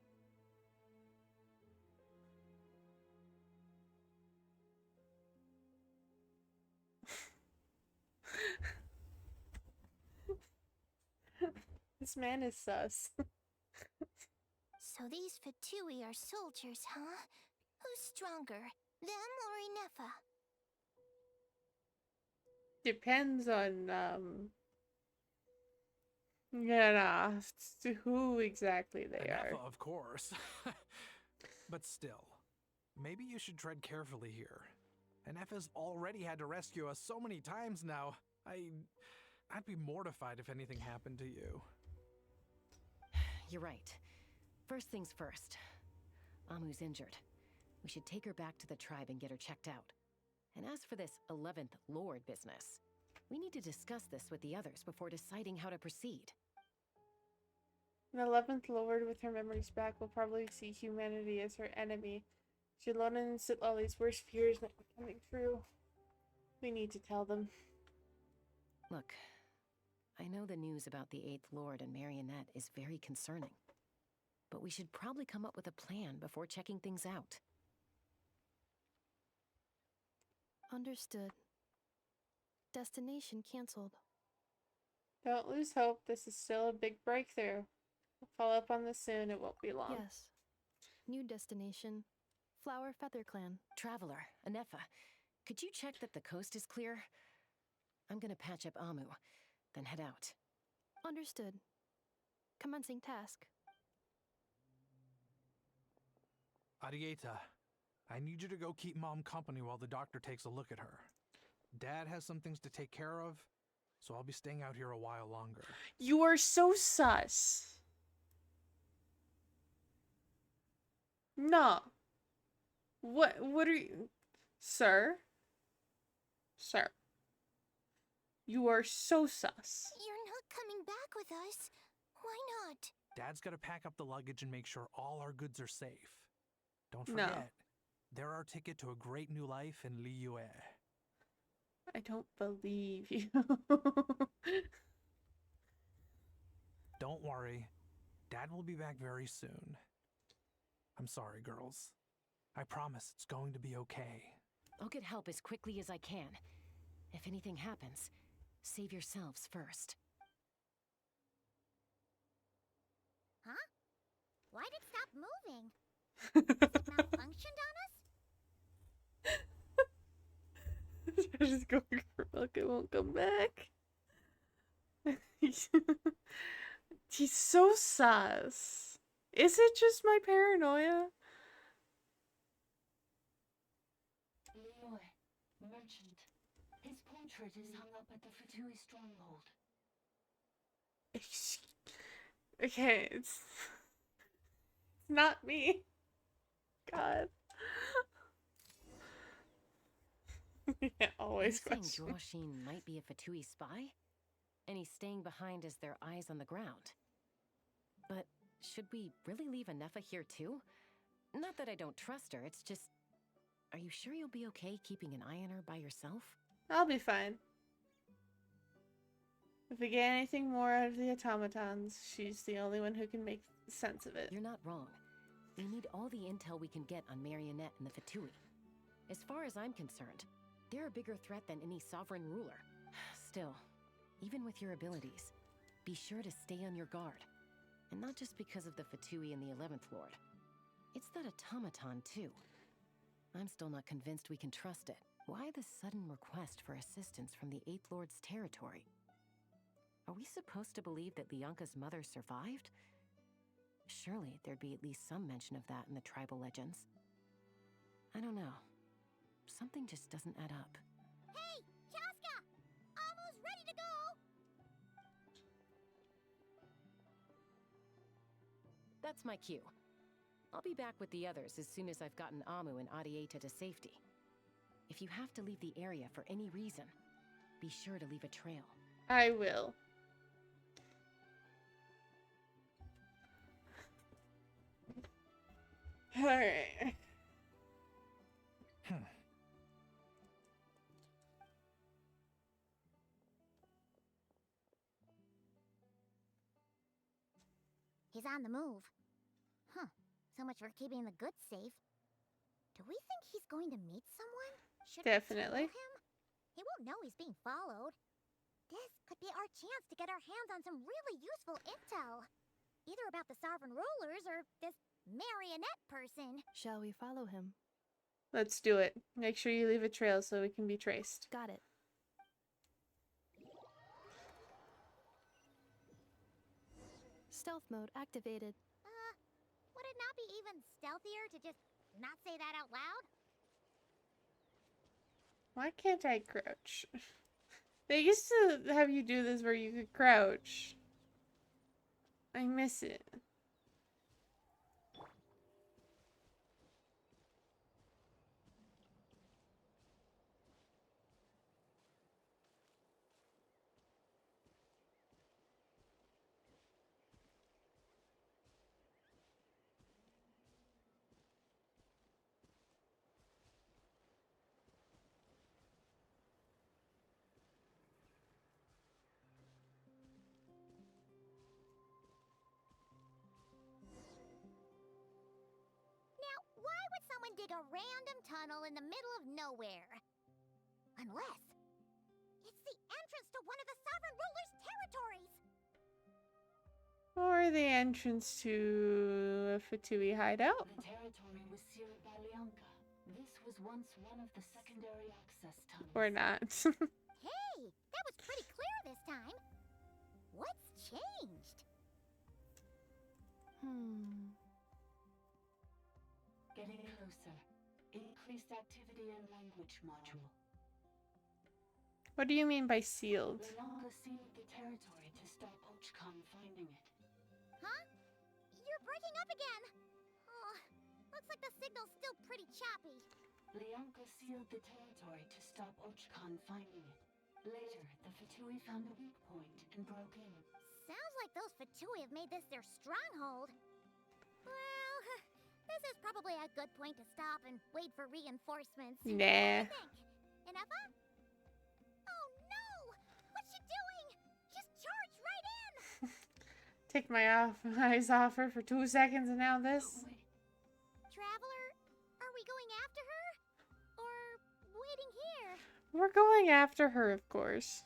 This man is sus. So these Fatui are soldiers, huh? Who's stronger, them or Ineffa? Depends on, who exactly they are. Ineffa, of course. But still, maybe you should tread carefully here. Ineffa's already had to rescue us so many times now. I'd be mortified if anything happened to you. You're right. First things first. Amu's injured. We should take her back to the tribe and get her checked out. And as for this 11th Lord business, we need to discuss this with the others before deciding how to proceed. The 11th Lord with her memories back will probably see humanity as her enemy. Shalona and Sitlali's worst fears might be coming true. We need to tell them. Look, I know the news about the 8th Lord and Marionette is very concerning. But we should probably come up with a plan before checking things out. Understood. Destination cancelled. Don't lose hope. This is still a big breakthrough. We'll follow up on this soon. It won't be long. Yes. New destination. Flower Feather Clan. Traveler, Ineffa, Could you check that the coast is clear? I'm gonna patch up Amu, then head out. Understood. Commencing task. Arieta, I need you to go keep Mom company while the doctor takes a look at her. Dad has some things to take care of, so I'll be staying out here a while longer. You are so sus. No. What are you... Sir? Sir. You are so sus. You're not coming back with us. Why not? Dad's gotta pack up the luggage and make sure all our goods are safe. Don't No. forget, they're our ticket to a great new life in Liyue. I don't believe you. Don't worry, Dad will be back very soon. I'm sorry, girls. I promise it's going to be okay. I'll get help as quickly as I can. If anything happens, save yourselves first. Huh? Why'd it stop moving? Has it malfunctioned on us? Just going for milk, it won't come back. He's so sus. Is it just my paranoia? Liyue, merchant. His portrait is hung up at the Fatui stronghold. Okay, it's not me. God. Yeah, always You're saying question. Joashin might be a Fatui spy? And he's staying behind as their eyes on the ground. But should we really leave Ineffa here too? Not that I don't trust her, it's just... Are you sure you'll be okay keeping an eye on her by yourself? I'll be fine. If we get anything more out of the automatons, she's the only one who can make sense of it. You're not wrong. We need all the intel we can get on Marionette and the Fatui. As far as I'm concerned, they're a bigger threat than any sovereign ruler. Still, even with your abilities, be sure to stay on your guard. And not just because of the Fatui and the 11th Lord. It's that automaton, too. I'm still not convinced we can trust it. Why the sudden request for assistance from the 8th Lord's territory? Are we supposed to believe that Lianka's mother survived? Surely there'd be at least some mention of that in the tribal legends. I don't know. Something just doesn't add up. Hey, Chaska! Almost ready to go! That's my cue. I'll be back with the others as soon as I've gotten Amu and Arieta to safety. If you have to leave the area for any reason, be sure to leave a trail. I will. Alright. He's on the move. Huh. So much for keeping the goods safe. Do we think he's going to meet someone? Should Definitely. we tell him? He won't know he's being followed. This could be our chance to get our hands on some really useful intel. Either about the sovereign rulers or this marionette person. Shall we follow him? Let's do it. Make sure you leave a trail so we can be traced. Got it. Stealth mode activated. Would it not be even stealthier to just not say that out loud? Why can't I crouch? They used to have you do this where you could crouch. I miss it. Why would someone dig a random tunnel in the middle of nowhere? Unless it's the entrance to one of the sovereign ruler's territories! Or the entrance to a Fatui hideout. The territory was sealed by Lianka. This was once one of the secondary access tunnels. Or not. Hey, that was pretty clear this time. What's changed? Getting closer. Increased activity and language module. What do you mean by sealed? Leonka sealed the territory to stop Ochcon finding it. Huh? You're breaking up again. Oh, looks like the signal's still pretty choppy. Leonka sealed the territory to stop Ochcon finding it. Later, the Fatui found a weak point and broke in. Sounds like those Fatui have made this their stronghold. Well, this is probably a good point to stop and wait for reinforcements. Nah. What do you think? Ineffa? Oh no! What's she doing? Just charged right in! Take my eyes off her for 2 seconds and now this. Traveler, are we going after her? Or waiting here? We're going after her, of course.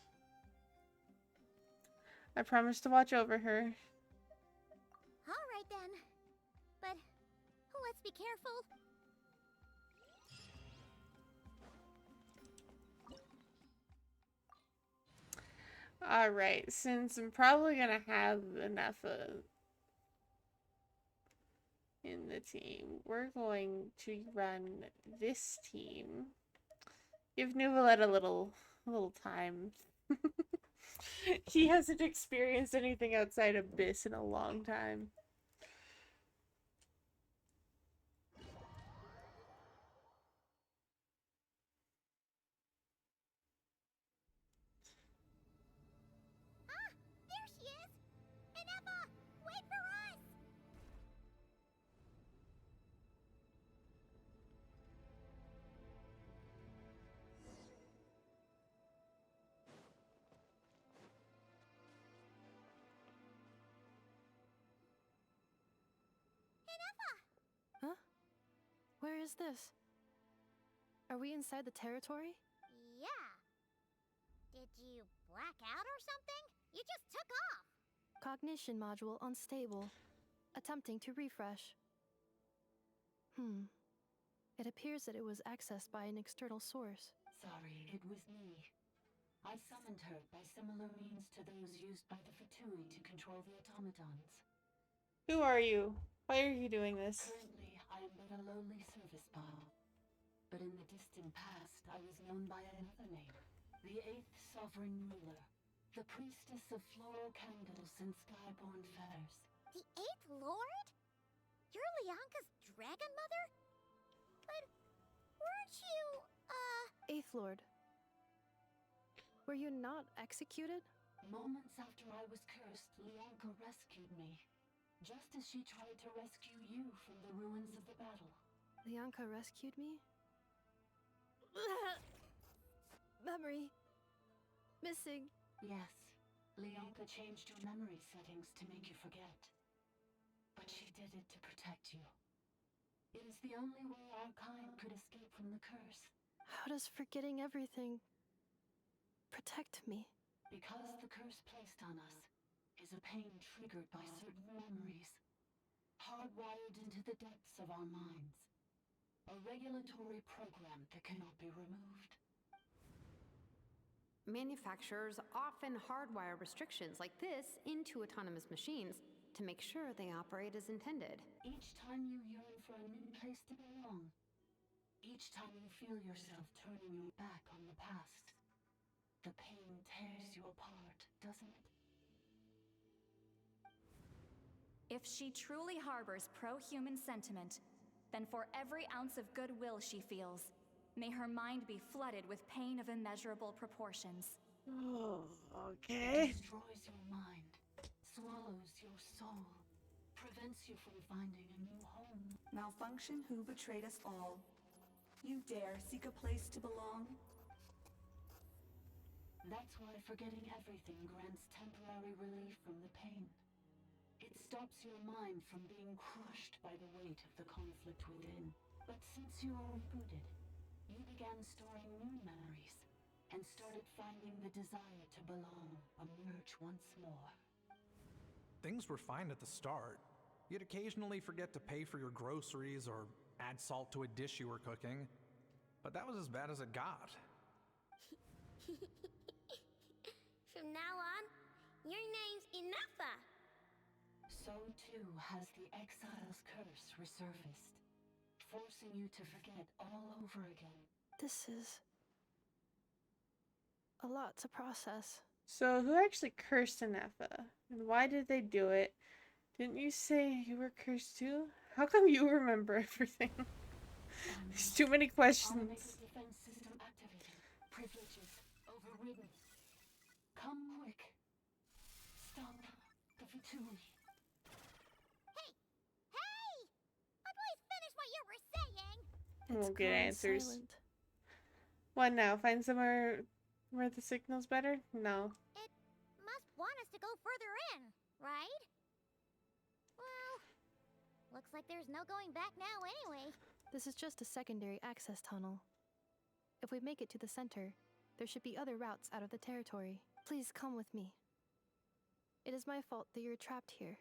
I promise to watch over her. Alright then. But let's be careful. Alright, since I'm probably gonna have Ineffa in the team, we're going to run this team. Give Nuvalet a little time. He hasn't experienced anything outside Abyss in a long time. Ah, there she is! Ineffa, wait for us! Huh? Where is this? Are we inside the territory? Yeah. Did you black out or something? You just took off. Cognition module unstable. Attempting to refresh. It appears that it was accessed by an external source. Sorry, it was me. I summoned her by similar means to those used by the Fatui to control the automatons. Who are you? Why are you doing this? Currently, I am but a lowly service bot. But in the distant past, I was known by another name. The 8th Sovereign Ruler. The Priestess of Floral Candles and Skyborn Feathers. The 8th Lord? You're Leonka's dragon mother? But weren't you, Eighth Lord. Were you not executed? Moments after I was cursed, Leonka rescued me. Just as she tried to rescue you from the ruins of the battle. Leonka rescued me? Memory. Missing. Yes, Leonka changed your memory settings to make you forget. But she did it to protect you. It is the only way our kind could escape from the curse. How does forgetting everything protect me? Because the curse placed on us is a pain triggered by certain memories, hardwired into the depths of our minds. A regulatory program that cannot be removed. Manufacturers often hardwire restrictions like this into autonomous machines to make sure they operate as intended. Each time you yearn for a new place to belong, each time you feel yourself turning your back on the past, the pain tears you apart, doesn't it? If she truly harbors pro-human sentiment, then for every ounce of goodwill she feels, may her mind be flooded with pain of immeasurable proportions. Oh, It okay. destroys your mind, swallows your soul, prevents you from finding a new home. Malfunction who betrayed us all. You dare seek a place to belong? That's why forgetting everything grants temporary relief from the pain. It stops your mind from being crushed by the weight of the conflict within. But since you are rebooted, you began storing new memories and started finding the desire to belong emerge once more. Things were fine at the start. You'd occasionally forget to pay for your groceries or add salt to a dish you were cooking. But that was as bad as it got. From now on, your name's Ineffa. So too has the exile's curse resurfaced, forcing you to forget all over again. This is a lot to process. So who actually cursed Ineffa? And why did they do it? Didn't you say you were cursed too? How come you remember everything? There's too many questions. Automated defense system activated. Privileges overridden. Come quick. Stop the Vitui. Hey! Please finish what you were saying! We'll get answers. Silent. What now? Find somewhere where the signal's better? No. It must want us to go further in, right? Well, looks like there's no going back now anyway. This is just a secondary access tunnel. If we make it to the center, there should be other routes out of the territory. Please come with me. It is my fault that you're trapped here.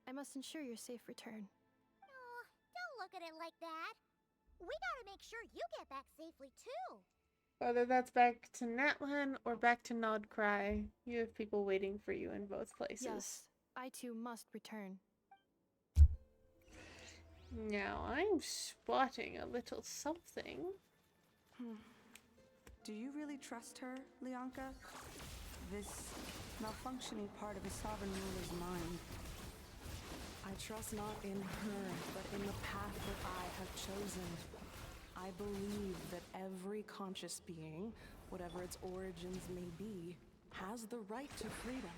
I must ensure your safe return. Oh, don't look at it like that. We gotta make sure you get back safely too. Whether that's back to Natlan or back to Nodcry, you have people waiting for you in both places. Yes, I too must return. Now I'm spotting a little something. Do you really trust her, Leonka? This malfunctioning part of a sovereign ruler's mind. I trust not in her, but in the path that I have chosen. I believe that every conscious being, whatever its origins may be, has the right to freedom.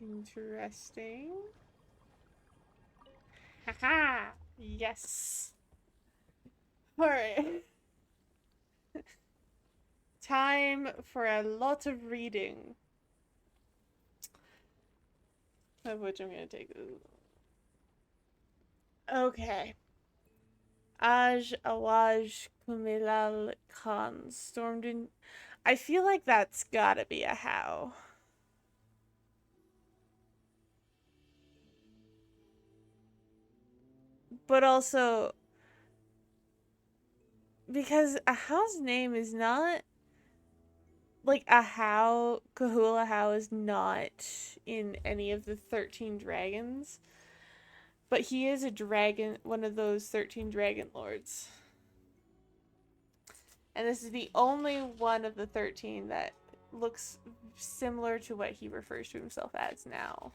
Interesting. Haha! Yes! Alright. Time for a lot of reading. Of which I'm gonna take this. Okay. Aj Awaj Kumilal Khan stormed in. I feel like that's gotta be a how. But also, because a how's name is not like a how. Kahula How is not in any of the 13 dragons. But he is a dragon, one of those 13 dragon lords. And this is the only one of the 13 that looks similar to what he refers to himself as now.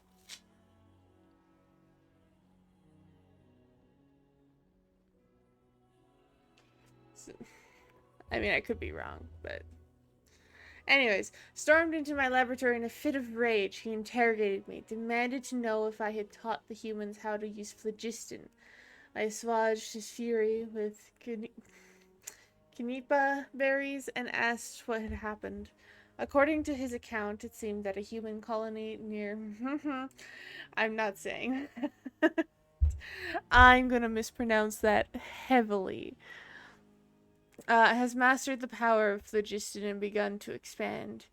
So, I mean, I could be wrong, but... Anyways, stormed into my laboratory in a fit of rage. He interrogated me, demanded to know if I had taught the humans how to use phlogiston. I assuaged his fury with Kanipa berries and asked what had happened. According to his account, it seemed that a human colony near... I'm not saying. I'm gonna mispronounce that heavily. Has mastered the power of phlogiston and begun to expand.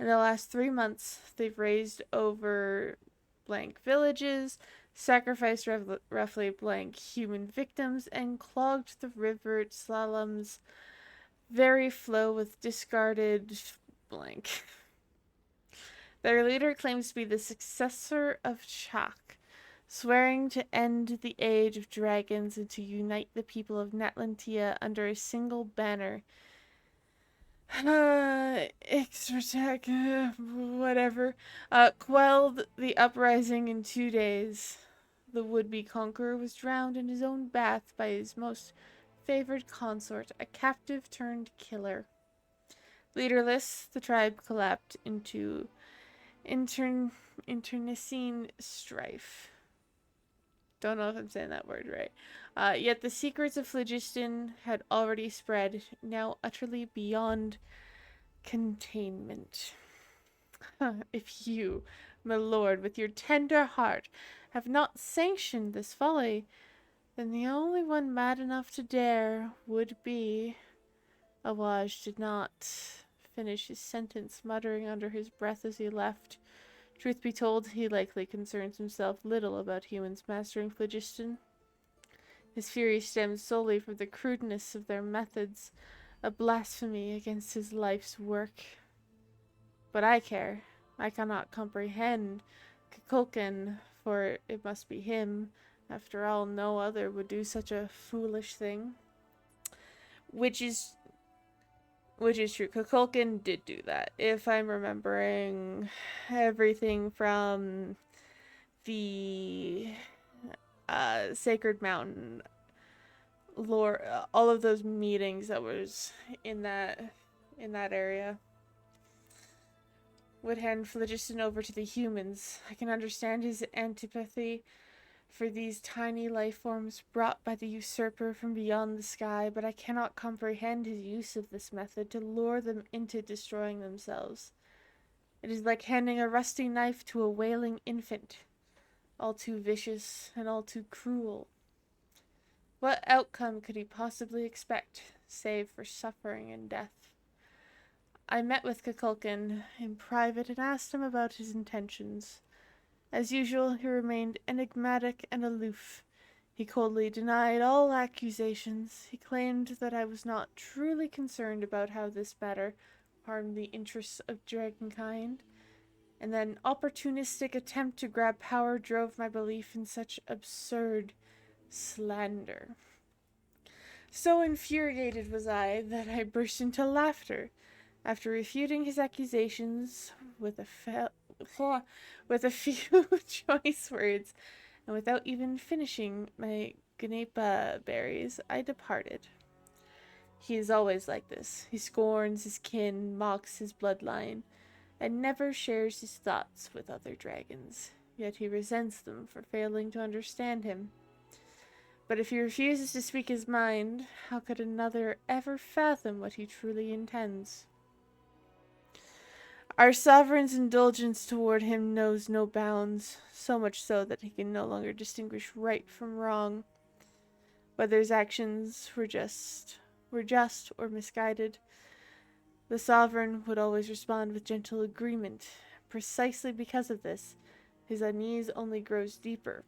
In the last 3 months, they've raised over blank villages, sacrificed roughly blank human victims, and clogged the river Slalom's very flow with discarded blank. Their leader claims to be the successor of Chak, swearing to end the age of dragons and to unite the people of Natlantia under a single banner. Ixratek, whatever, quelled the uprising in 2 days. The would-be conqueror was drowned in his own bath by his most favored consort, a captive turned killer. Leaderless, the tribe collapsed into internecine strife. Don't know if I'm saying that word right. Yet the secrets of phlogiston had already spread, now utterly beyond containment. If you, my lord, with your tender heart, have not sanctioned this folly, then the only one mad enough to dare would be... Awaj did not finish his sentence, muttering under his breath as he left. Truth be told, he likely concerns himself little about humans mastering phlogiston. His fury stems solely from the crudeness of their methods, a blasphemy against his life's work. But I care. I cannot comprehend Kukulkan, for it must be him. After all, no other would do such a foolish thing. Which is true. Kukulkan did do that. If I'm remembering everything from the Sacred Mountain lore, all of those meetings that was in that area would hand phlogiston over to the humans. I can understand his antipathy for these tiny life forms brought by the usurper from beyond the sky, but I cannot comprehend his use of this method to lure them into destroying themselves. It is like handing a rusty knife to a wailing infant, all too vicious and all too cruel. What outcome could he possibly expect, save for suffering and death? I met with Kukulkan in private and asked him about his intentions. As usual, he remained enigmatic and aloof. He coldly denied all accusations. He claimed that I was not truly concerned about how this matter harmed the interests of dragonkind, and that an opportunistic attempt to grab power drove my belief in such absurd slander. So infuriated was I that I burst into laughter. After refuting his accusations with a few choice words, and without even finishing my Ganepa berries, I departed. He is always like this. He scorns his kin, mocks his bloodline, and never shares his thoughts with other dragons. Yet he resents them for failing to understand him. But if he refuses to speak his mind, how could another ever fathom what he truly intends? Our sovereign's indulgence toward him knows no bounds, so much so that he can no longer distinguish right from wrong. Whether his actions were just or misguided, the sovereign would always respond with gentle agreement. Precisely because of this, his unease only grows deeper.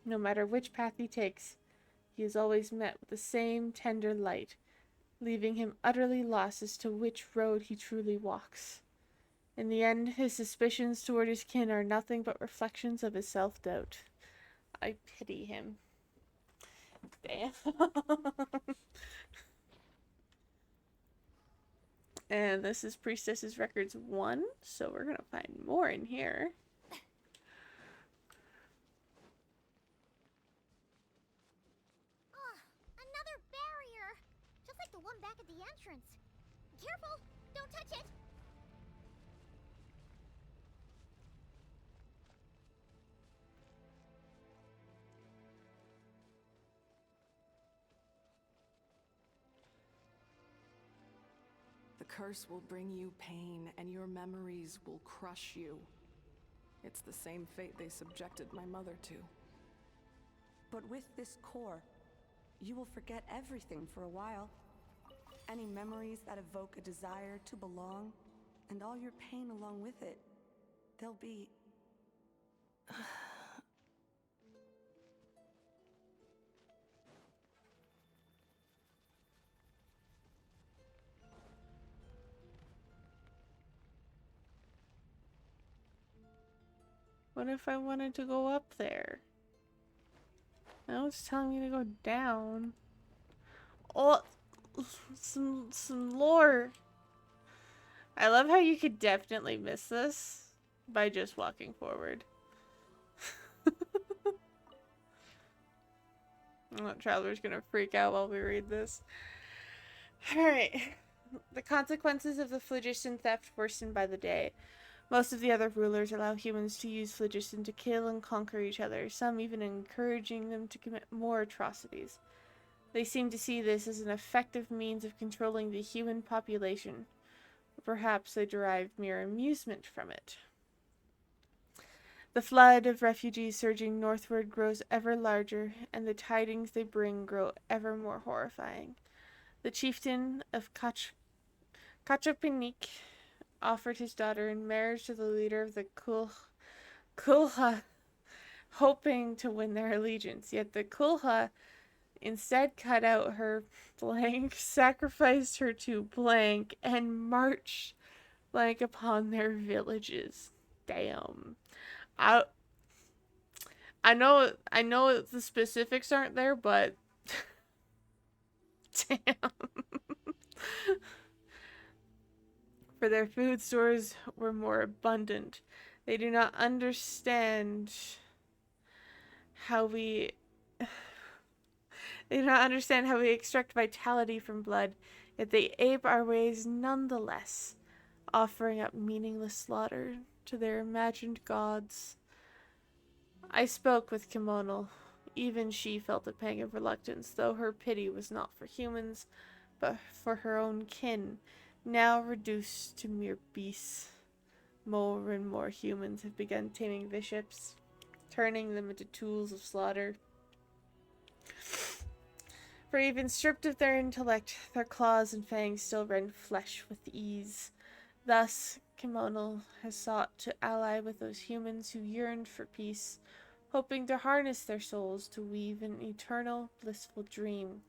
No matter which path he takes, he is always met with the same tender light, leaving him utterly lost as to which road he truly walks. In the end, his suspicions toward his kin are nothing but reflections of his self-doubt. I pity him. Damn. And this is Priestess's Records 1, so we're gonna find more in here. Another barrier! Just like the one back at the entrance. Careful! Don't touch it! The curse will bring you pain, and your memories will crush you. It's the same fate they subjected my mother to. But with this core, you will forget everything for a while. Any memories that evoke a desire to belong, and all your pain along with it. They'll be... What if I wanted to go up there? Now it's telling me to go down. Oh, some lore. I love how you could definitely miss this by just walking forward. Traveler's gonna freak out while we read this. Alright. The consequences of the phlogiston theft worsen by the day. Most of the other rulers allow humans to use phlogiston to kill and conquer each other, some even encouraging them to commit more atrocities. They seem to see this as an effective means of controlling the human population. Or perhaps they derive mere amusement from it. The flood of refugees surging northward grows ever larger, and the tidings they bring grow ever more horrifying. The chieftain of Kachopinik offered his daughter in marriage to the leader of the Kulha, hoping to win their allegiance. Yet the Kulha instead cut out her blank, sacrificed her to blank, and marched blank upon their villages. Damn. I know the specifics aren't there, but damn. For their food stores were more abundant. They do not understand how we extract vitality from blood, yet they ape our ways nonetheless, offering up meaningless slaughter to their imagined gods. I spoke with Kimono. Even she felt a pang of reluctance, though her pity was not for humans, but for her own kin, now reduced to mere beasts. More and more humans have begun taming bishops, turning them into tools of slaughter. For even stripped of their intellect, their claws and fangs still rend flesh with ease. Thus, Kimono has sought to ally with those humans who yearned for peace, hoping to harness their souls to weave an eternal, blissful dream.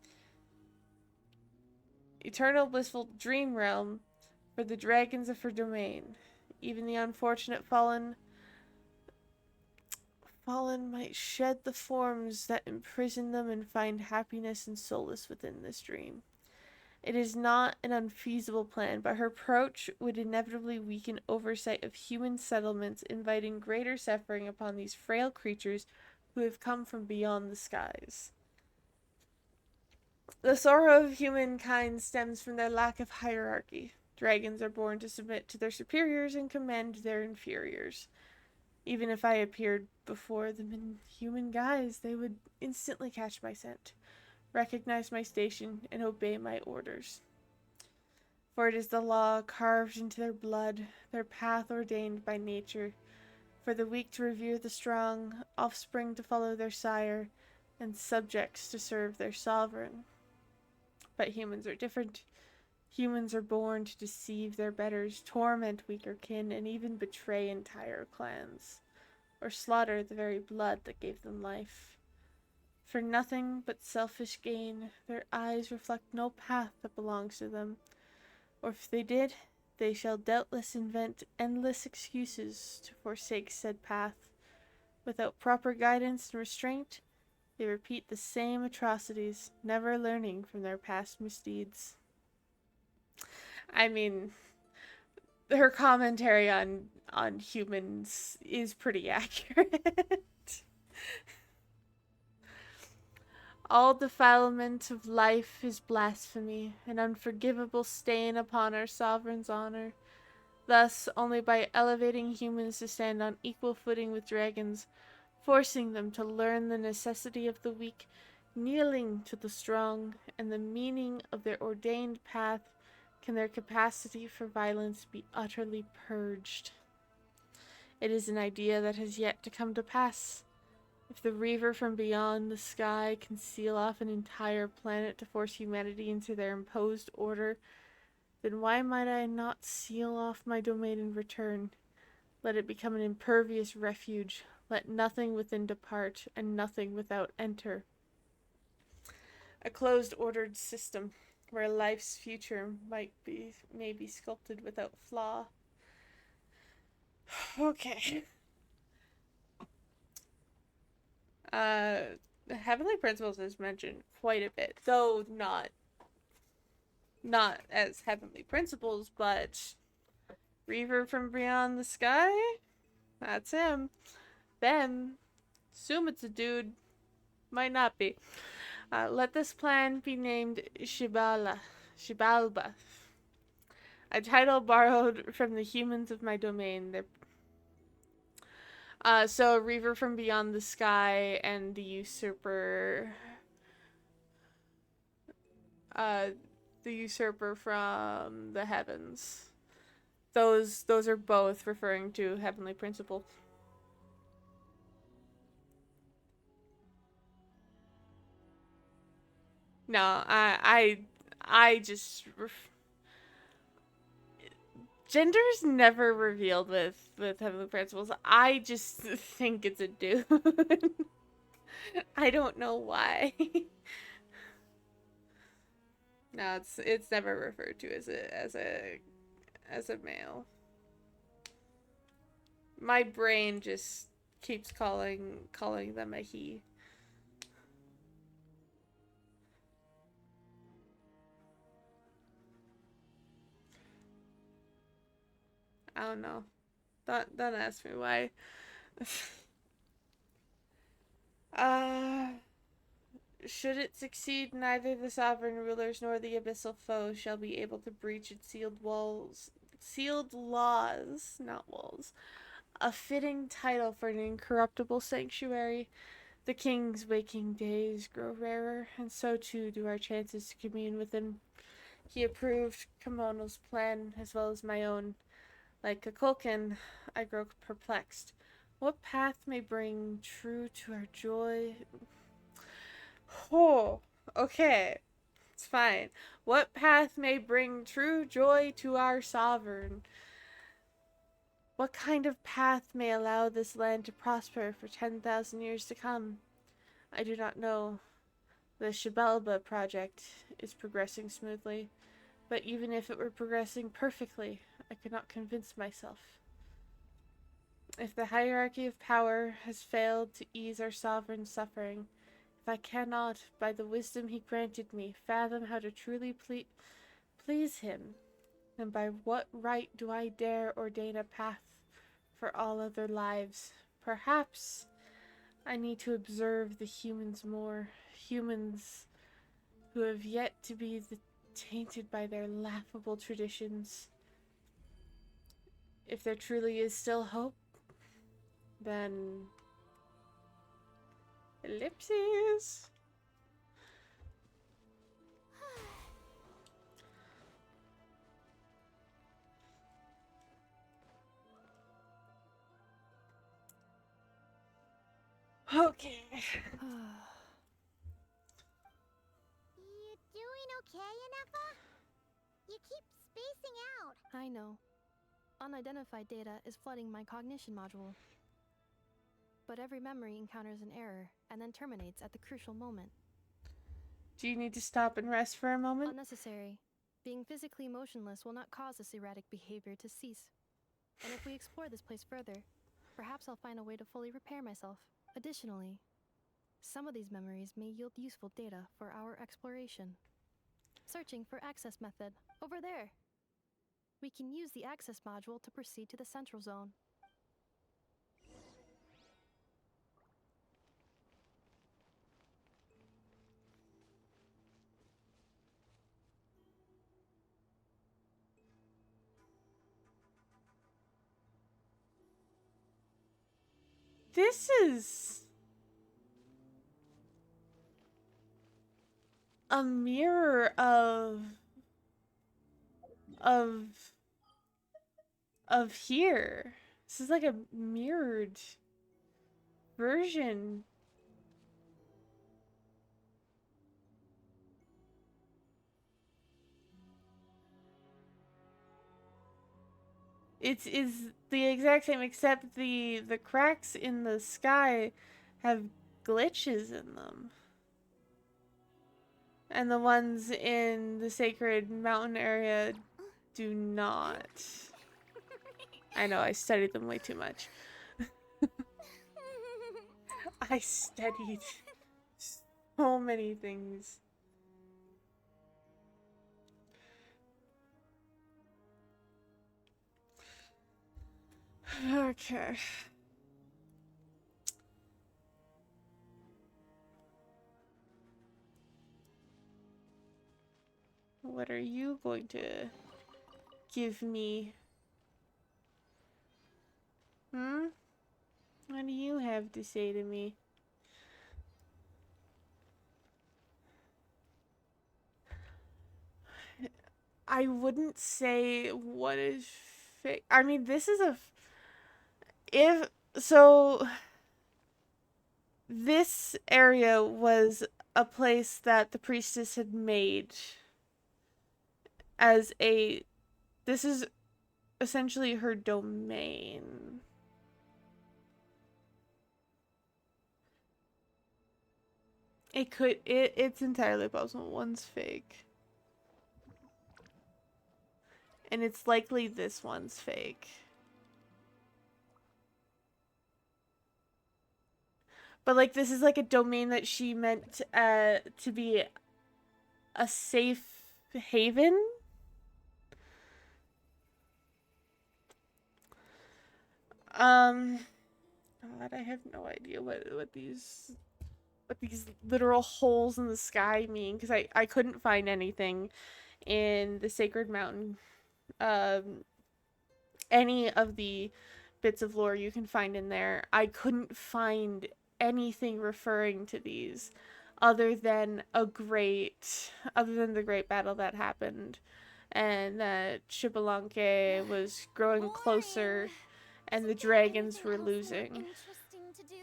Eternal, blissful dream realm for the dragons of her domain. Even the unfortunate fallen might shed the forms that imprison them and find happiness and solace within this dream. It is not an unfeasible plan, but her approach would inevitably weaken oversight of human settlements, inviting greater suffering upon these frail creatures who have come from beyond the skies. The sorrow of humankind stems from their lack of hierarchy. Dragons are born to submit to their superiors and commend their inferiors. Even if I appeared before them in human guise, they would instantly catch my scent, recognize my station, and obey my orders. For it is the law carved into their blood, their path ordained by nature, for the weak to revere the strong, offspring to follow their sire, and subjects to serve their sovereign. But humans are different. Humans are born to deceive their betters, torment weaker kin, and even betray entire clans, or slaughter the very blood that gave them life. For nothing but selfish gain, their eyes reflect no path that belongs to them, or if they did, they shall doubtless invent endless excuses to forsake said path. Without proper guidance and restraint, they repeat the same atrocities, never learning from their past misdeeds. I mean, her commentary on humans is pretty accurate. All defilement of life is blasphemy, an unforgivable stain upon our sovereign's honor. Thus, only by elevating humans to stand on equal footing with dragons, forcing them to learn the necessity of the weak, kneeling to the strong, and the meaning of their ordained path, can their capacity for violence be utterly purged. It is an idea that has yet to come to pass. If the Reaver from beyond the sky can seal off an entire planet to force humanity into their imposed order, then why might I not seal off my domain in return? Let it become an impervious refuge. Let nothing within depart, and nothing without enter. A closed ordered system, where life's future may be sculpted without flaw. Okay. Heavenly Principles is mentioned quite a bit, though not as Heavenly Principles, but Reaver from Beyond the Sky? That's him. Then, assume it's a dude. Might not be. Let this plan be named Shibalba. A title borrowed from the humans of my domain. So Reaver from Beyond the Sky and the Usurper. The Usurper from the Heavens. Those are both referring to Heavenly Principle. No, I just Gender's never revealed with Heavenly Principles. I just think it's a dude. I don't know why. No, it's never referred to as a male. My brain just keeps calling them a he. I don't know. Don't ask me why. Should it succeed, neither the sovereign rulers nor the abyssal foe shall be able to breach its sealed laws, not walls. A fitting title for an incorruptible sanctuary. The king's waking days grow rarer, and so too do our chances to commune with him. He approved Kimono's plan as well as my own. Like a Kulkin, I grow perplexed. What path may bring true to our joy? Oh, okay. It's fine. What path may bring true joy to our sovereign? What kind of path may allow this land to prosper for 10,000 years to come? I do not know. The Shibelba project is progressing smoothly, but even if it were progressing perfectly, I could not convince myself. If the hierarchy of power has failed to ease our sovereign's suffering, if I cannot, by the wisdom he granted me, fathom how to truly please him, then by what right do I dare ordain a path for all other lives? Perhaps I need to observe the humans more, humans who have yet to be tainted by their laughable traditions. If there truly is still hope, then ellipses. Okay. You doing okay, Ineffa? You keep spacing out. I know. Unidentified data is flooding my cognition module. But every memory encounters an error and then terminates at the crucial moment. Do you need to stop and rest for a moment? Unnecessary. Being physically motionless will not cause this erratic behavior to cease. And if we explore this place further, perhaps I'll find a way to fully repair myself. Additionally, some of these memories may yield useful data for our exploration. Searching for access method. Over there! We can use the access module to proceed to the central zone. This is a mirror of here. This is like a mirrored version. It's the exact same, except the cracks in the sky have glitches in them. And the ones in the sacred mountain area do not. I know, I studied them way too much. I studied so many things. Okay. What are you going to give me? What do you have to say to me? I wouldn't say what is fake. I mean, this is this area was a place that the priestess had made as this is essentially her domain. It's entirely possible one's fake. And it's likely this one's fake. But like this is like a domain that she meant to be a safe haven. God, I have no idea what these literal holes in the sky mean, because I couldn't find anything in the Sacred Mountain. Any of the bits of lore you can find in there, I couldn't find anything referring to these other than the great battle that happened, and that Xbalanque was growing closer and the dragons were losing. Interesting to do.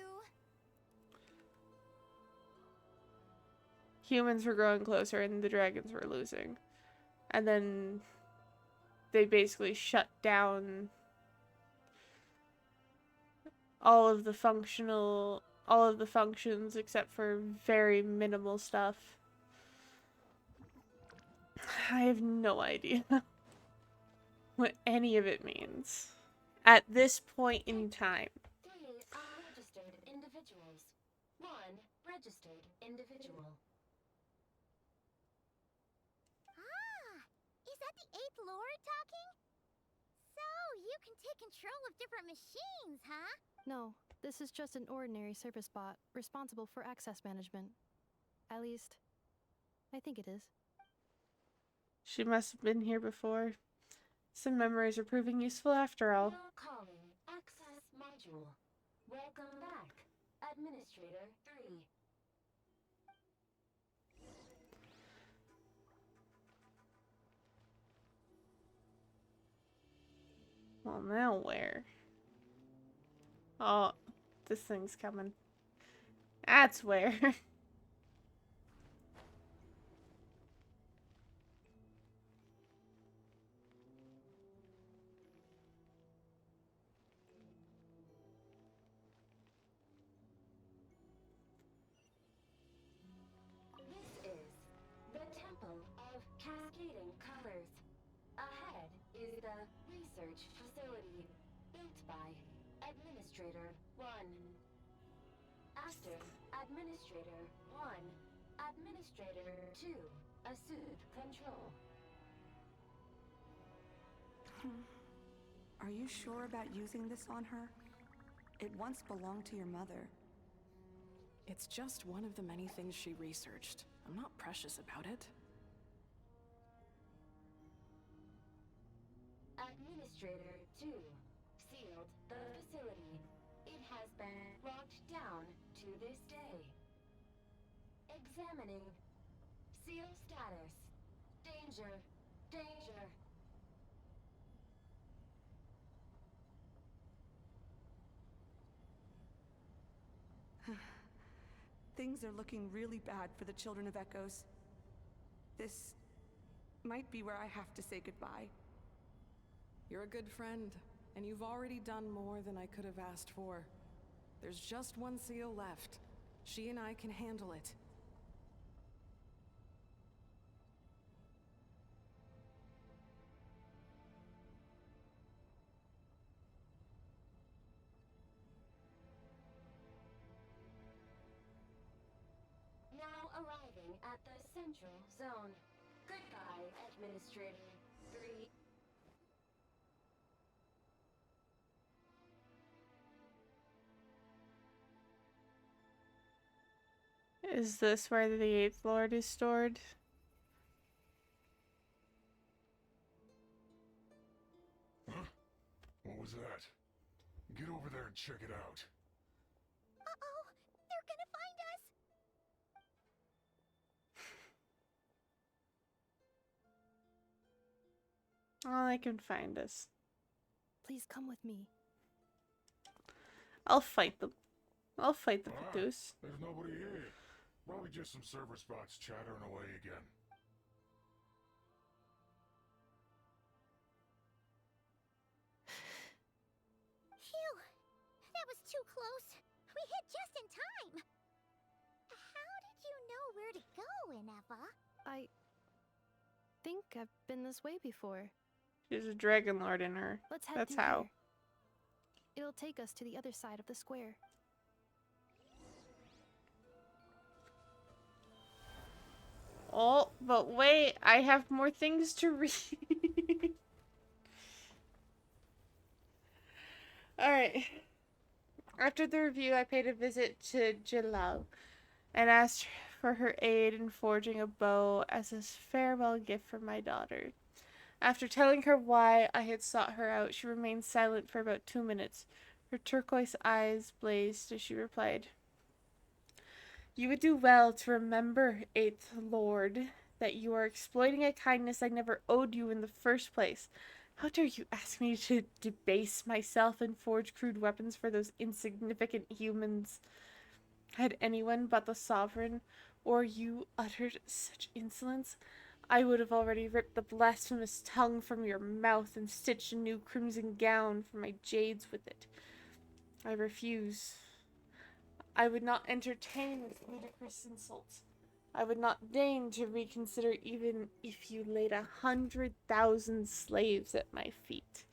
Humans were growing closer and the dragons were losing. And then they basically shut down all of the functions except for very minimal stuff. I have no idea what any of it means at this point in time. 3 unregistered individuals. 1 registered individual. Is that the 8th Lord talking? So, you can take control of different machines, huh? No, this is just an ordinary service bot responsible for access management. At least, I think it is. She must have been here before. Some memories are proving useful after all. You're calling access module. Welcome back, Administrator 3. Well, now where? Oh, this thing's coming. That's where. This is the Temple of Cascading Colors. Ahead is the research facility built by Administrator 1. After Administrator 1, Administrator 2 assumed control. Are you sure about using this on her? It once belonged to your mother. It's just one of the many things she researched. I'm not precious about it. Administrator 2 sealed the facility. It has been locked down to this day. Examining. Seal status. Danger. Danger. Things are looking really bad for the Children of Echoes. This might be where I have to say goodbye. You're a good friend, and you've already done more than I could have asked for. There's just one seal left. She and I can handle it. Now arriving at the central zone. Goodbye, Administrator 3. Is this where the 8th Lord is stored? Huh? What was that? Get over there and check it out. Uh-oh! They're gonna find us! Oh, they can find us. Please come with me. I'll fight them. I'll fight the Padoose. There's nobody here. Probably just some server spots chattering away again. too close. We hit just in time. How did you know where to go, Ineffa? I think I've been this way before. There's a dragon lord in her. Let's head That's through how. here. It'll take us to the other side of the square. Oh, but wait, I have more things to read. Alright. After the review, I paid a visit to Jalal and asked for her aid in forging a bow as a farewell gift for my daughter. After telling her why I had sought her out, she remained silent for about 2 minutes. Her turquoise eyes blazed as she replied, "You would do well to remember, Eighth Lord, that you are exploiting a kindness I never owed you in the first place. How dare you ask me to debase myself and forge crude weapons for those insignificant humans? Had anyone but the Sovereign or you uttered such insolence, I would have already ripped the blasphemous tongue from your mouth and stitched a new crimson gown for my jades with it. I refuse. I would not entertain this ludicrous insult. I would not deign to reconsider even if you laid 100,000 slaves at my feet."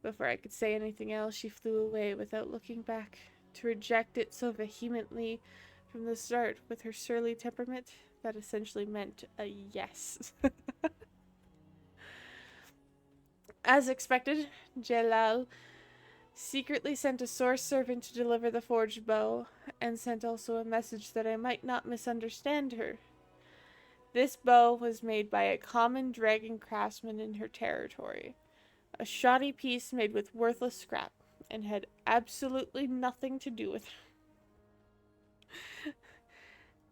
Before I could say anything else, she flew away without looking back. To reject it so vehemently from the start with her surly temperament, that essentially meant a yes. As expected, Jalal secretly sent a source servant to deliver the forged bow, and sent also a message that I might not misunderstand her. This bow was made by a common dragon craftsman in her territory, a shoddy piece made with worthless scrap, and had absolutely nothing to do with her.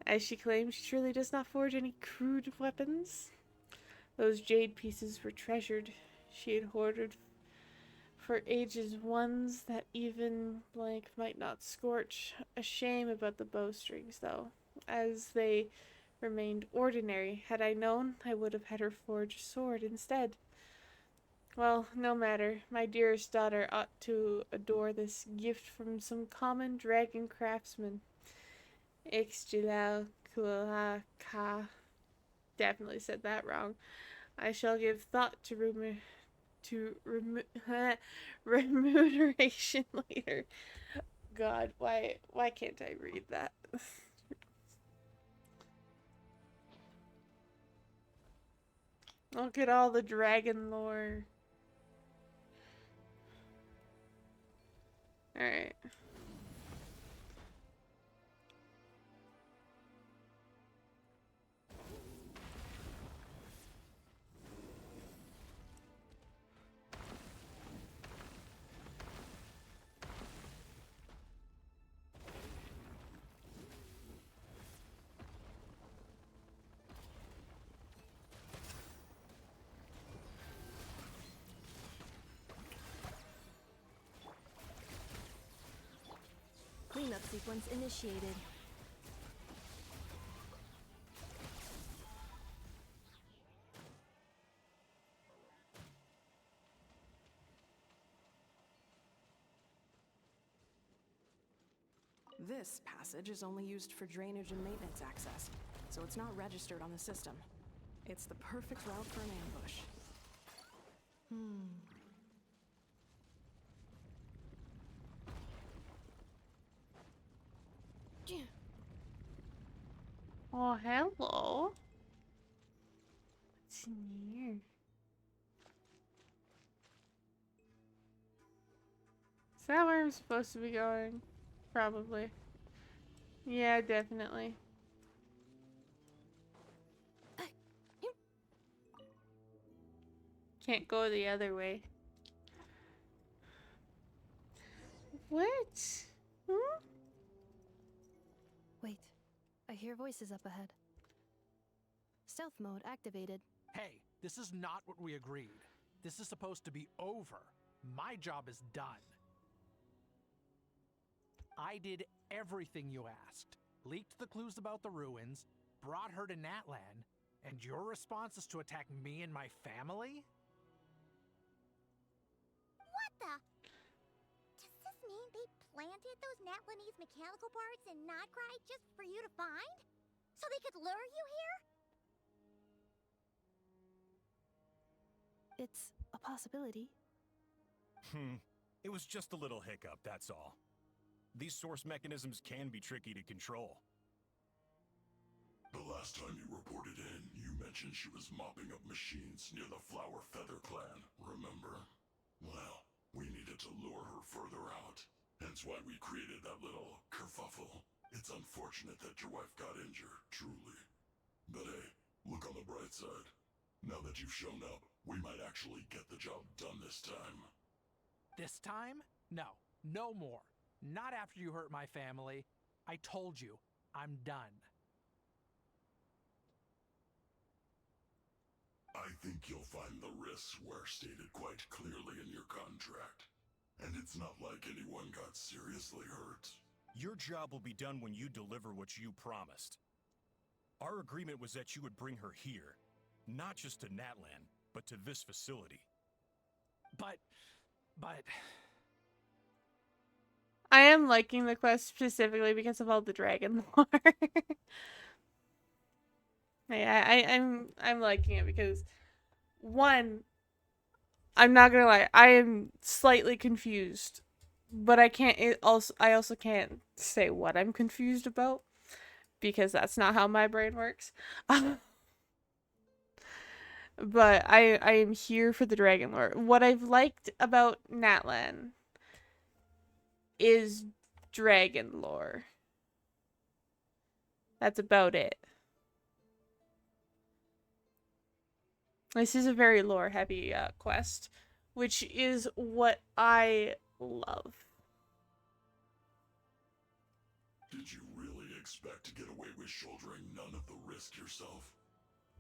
As she claims, she truly does not forge any crude weapons. Those jade pieces were treasured. She had hoarded for ages ones that even blank might not scorch. A shame about the bowstrings, though, as they remained ordinary. Had I known, I would have had her forge a sword instead. Well, no matter. My dearest daughter ought to adore this gift from some common dragon craftsman. Ixjilal Kulaka. Definitely said that wrong. I shall give thought to remuneration later. God, why can't I read that? Look at all the dragon lore. Alright. Cleanup sequence initiated. This passage is only used for drainage and maintenance access, so it's not registered on the system. It's the perfect route for an ambush. Oh, hello. What's in here? Is that where I'm supposed to be going? Probably. Yeah, definitely. Can't go the other way. What? Hmm? Wait, I hear voices up ahead. Stealth mode activated. Hey, this is not what we agreed. This is supposed to be over. My job is done. I did everything you asked. Leaked the clues about the ruins, brought her to Natlan, and your response is to attack me and my family? What the? Does this mean they planted those Natlanese mechanical parts in Notcry just for you to find? So they could lure you here? It's a possibility. It was just a little hiccup, that's all. These source mechanisms can be tricky to control. The last time you reported in, you mentioned she was mopping up machines near the Flower Feather clan, remember? Well, we needed to lure her further out. Hence why we created that little kerfuffle. It's unfortunate that your wife got injured, truly. But hey, look on the bright side. Now that you've shown up, we might actually get the job done this time. This time? No. No more. Not after you hurt my family. I told you, I'm done. I think you'll find the risks were stated quite clearly in your contract. And it's not like anyone got seriously hurt. Your job will be done when you deliver what you promised. Our agreement was that you would bring her here, not just to Natlan, but to this facility. But... I am liking the quest specifically because of all the dragon lore. I'm liking it because, one, I'm not gonna lie, I am slightly confused, but I also can't say what I'm confused about because that's not how my brain works. But I am here for the dragon lore. What I've liked about Natlan is dragon lore. That's about it. This is a very lore-heavy quest, which is what I love. Did you really expect to get away with shouldering none of the risk yourself?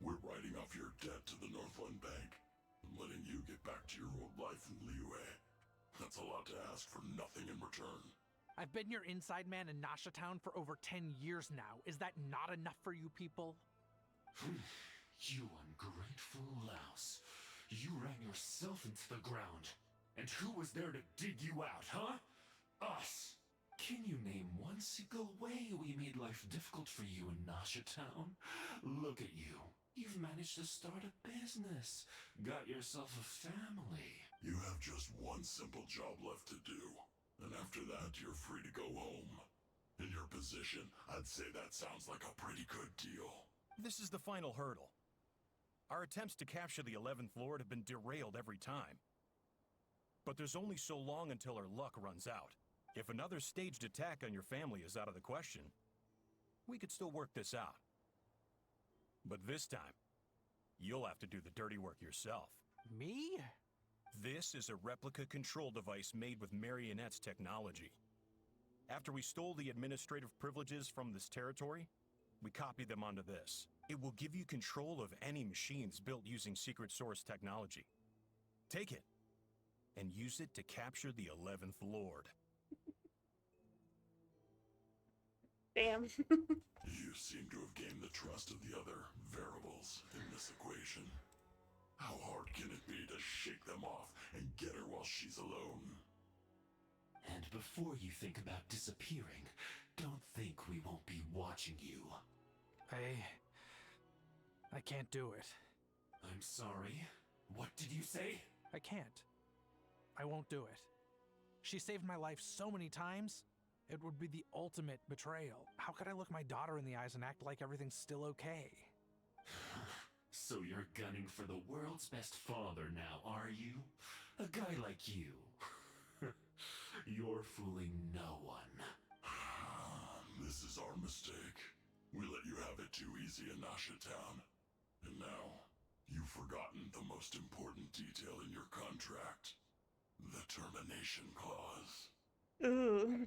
We're writing off your debt to the Northland Bank and letting you get back to your old life in Liyue. That's a lot to ask for nothing in return. I've been your inside man in Nasha Town for over 10 years now. Is that not enough for you people? You ungrateful louse. You ran yourself into the ground. And who was there to dig you out, huh? Us! Can you name one single way we made life difficult for you in Nasha Town? Look at you. You've managed to start a business. Got yourself a family. You have just one simple job left to do. And after that, you're free to go home. In your position, I'd say that sounds like a pretty good deal. This is the final hurdle. Our attempts to capture the 11th Lord have been derailed every time. But there's only so long until our luck runs out. If another staged attack on your family is out of the question, we could still work this out. But this time, you'll have to do the dirty work yourself. Me? This is a replica control device made with Marionette's technology. After we stole the administrative privileges from this territory, we copied them onto this. It will give you control of any machines built using secret source technology. Take it, and use it to capture the 11th Lord. Damn. You seem to have gained the trust of the other variables in this equation. How hard can it be to shake them off and get her while she's alone? And before you think about disappearing, don't think we won't be watching you. I can't do it. I'm sorry. What did you say? I can't. I won't do it. She saved my life so many times. It would be the ultimate betrayal. How could I look my daughter in the eyes and act like everything's still okay? So you're gunning for the world's best father now, are you? A guy like you. You're fooling no one. This is our mistake. We let you have it too easy in Nasha Town. And now, you've forgotten the most important detail in your contract. The termination clause. Ooh.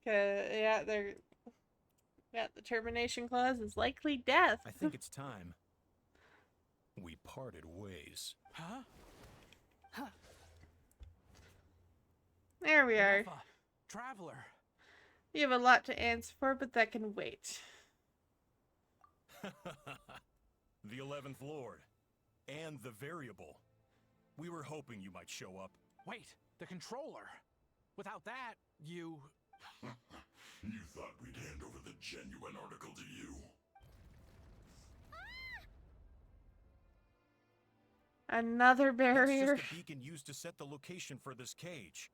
The termination clause is likely death. I think it's time we parted ways. Huh? There we are. Ineffa, Traveler. You have a lot to answer for, but that can wait. The 11th Lord. And the variable. We were hoping you might show up. Wait, the controller. Without that, you... You thought we'd hand over the genuine article to you? Another barrier. It's just a beacon used to set the location for this cage.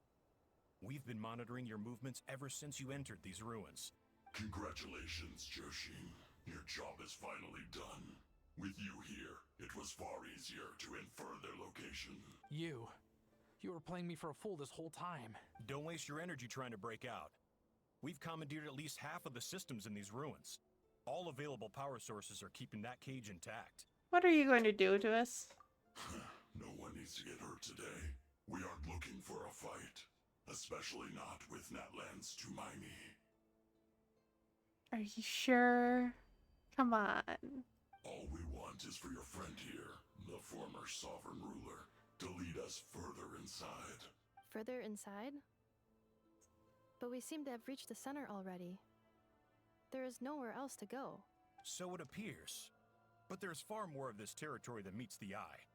We've been monitoring your movements ever since you entered these ruins. Congratulations, Joshin. Your job is finally done. With you here, it was far easier to infer their location. You were playing me for a fool this whole time. Don't waste your energy trying to break out. We've commandeered at least half of the systems in these ruins. All available power sources are keeping that cage intact. What are you going to do to us? No one needs to get hurt today. We aren't looking for a fight. Especially not with Natlan's Tumaini. Are you sure? Come on. All we want is for your friend here, the former sovereign ruler, to lead us further inside. Further inside? But we seem to have reached the center already. There is nowhere else to go. So it appears. But there's far more of this territory than meets the eye.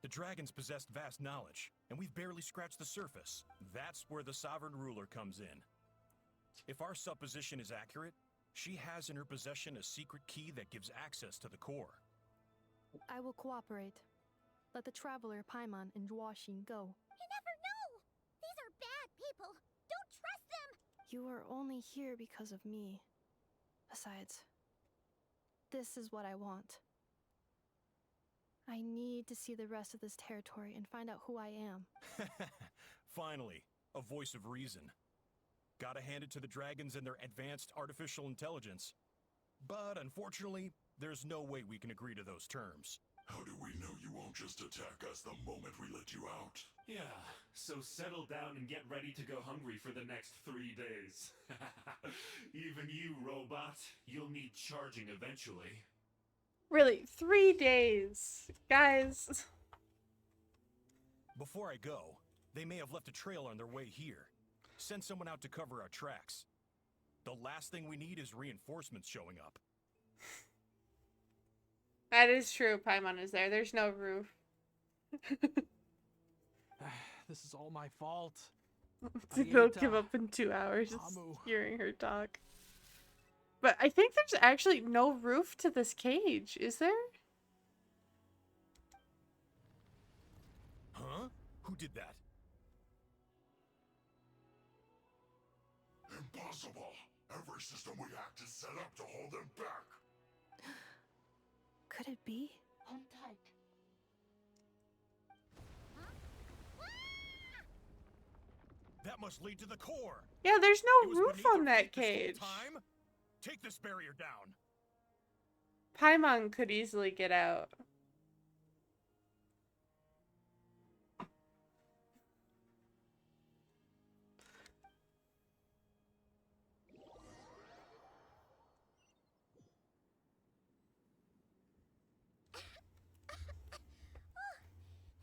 The dragons possessed vast knowledge, and we've barely scratched the surface. That's where the sovereign ruler comes in. If our supposition is accurate, she has in her possession a secret key that gives access to the core. I will cooperate. Let the traveler Paimon and Joashin go. You never know! These are bad people! Don't trust them! You are only here because of me. Besides, this is what I want. I need to see the rest of this territory and find out who I am. Finally, a voice of reason. Gotta hand it to the dragons and their advanced artificial intelligence. But unfortunately, there's no way we can agree to those terms. How do we know you won't just attack us the moment we let you out? Yeah, so settle down and get ready to go hungry for the next 3 days. Even you, robot, you'll need charging eventually. Really, 3 days. Guys. Before I go, they may have left a trail on their way here. Send someone out to cover our tracks. The last thing we need is reinforcements showing up. That is true. Paimon is there. There's no roof. This is all my fault. They'll give up in 2 hours just hearing her talk. But I think there's actually no roof to this cage, is there? Huh? Who did that? Impossible! Every system we hacked is set up to hold them back! Could it be? Hold tight. That must lead to the core. Yeah, there's It no was roof beneath on our that feet this whole cage. time? Take this barrier down. Paimon could easily get out.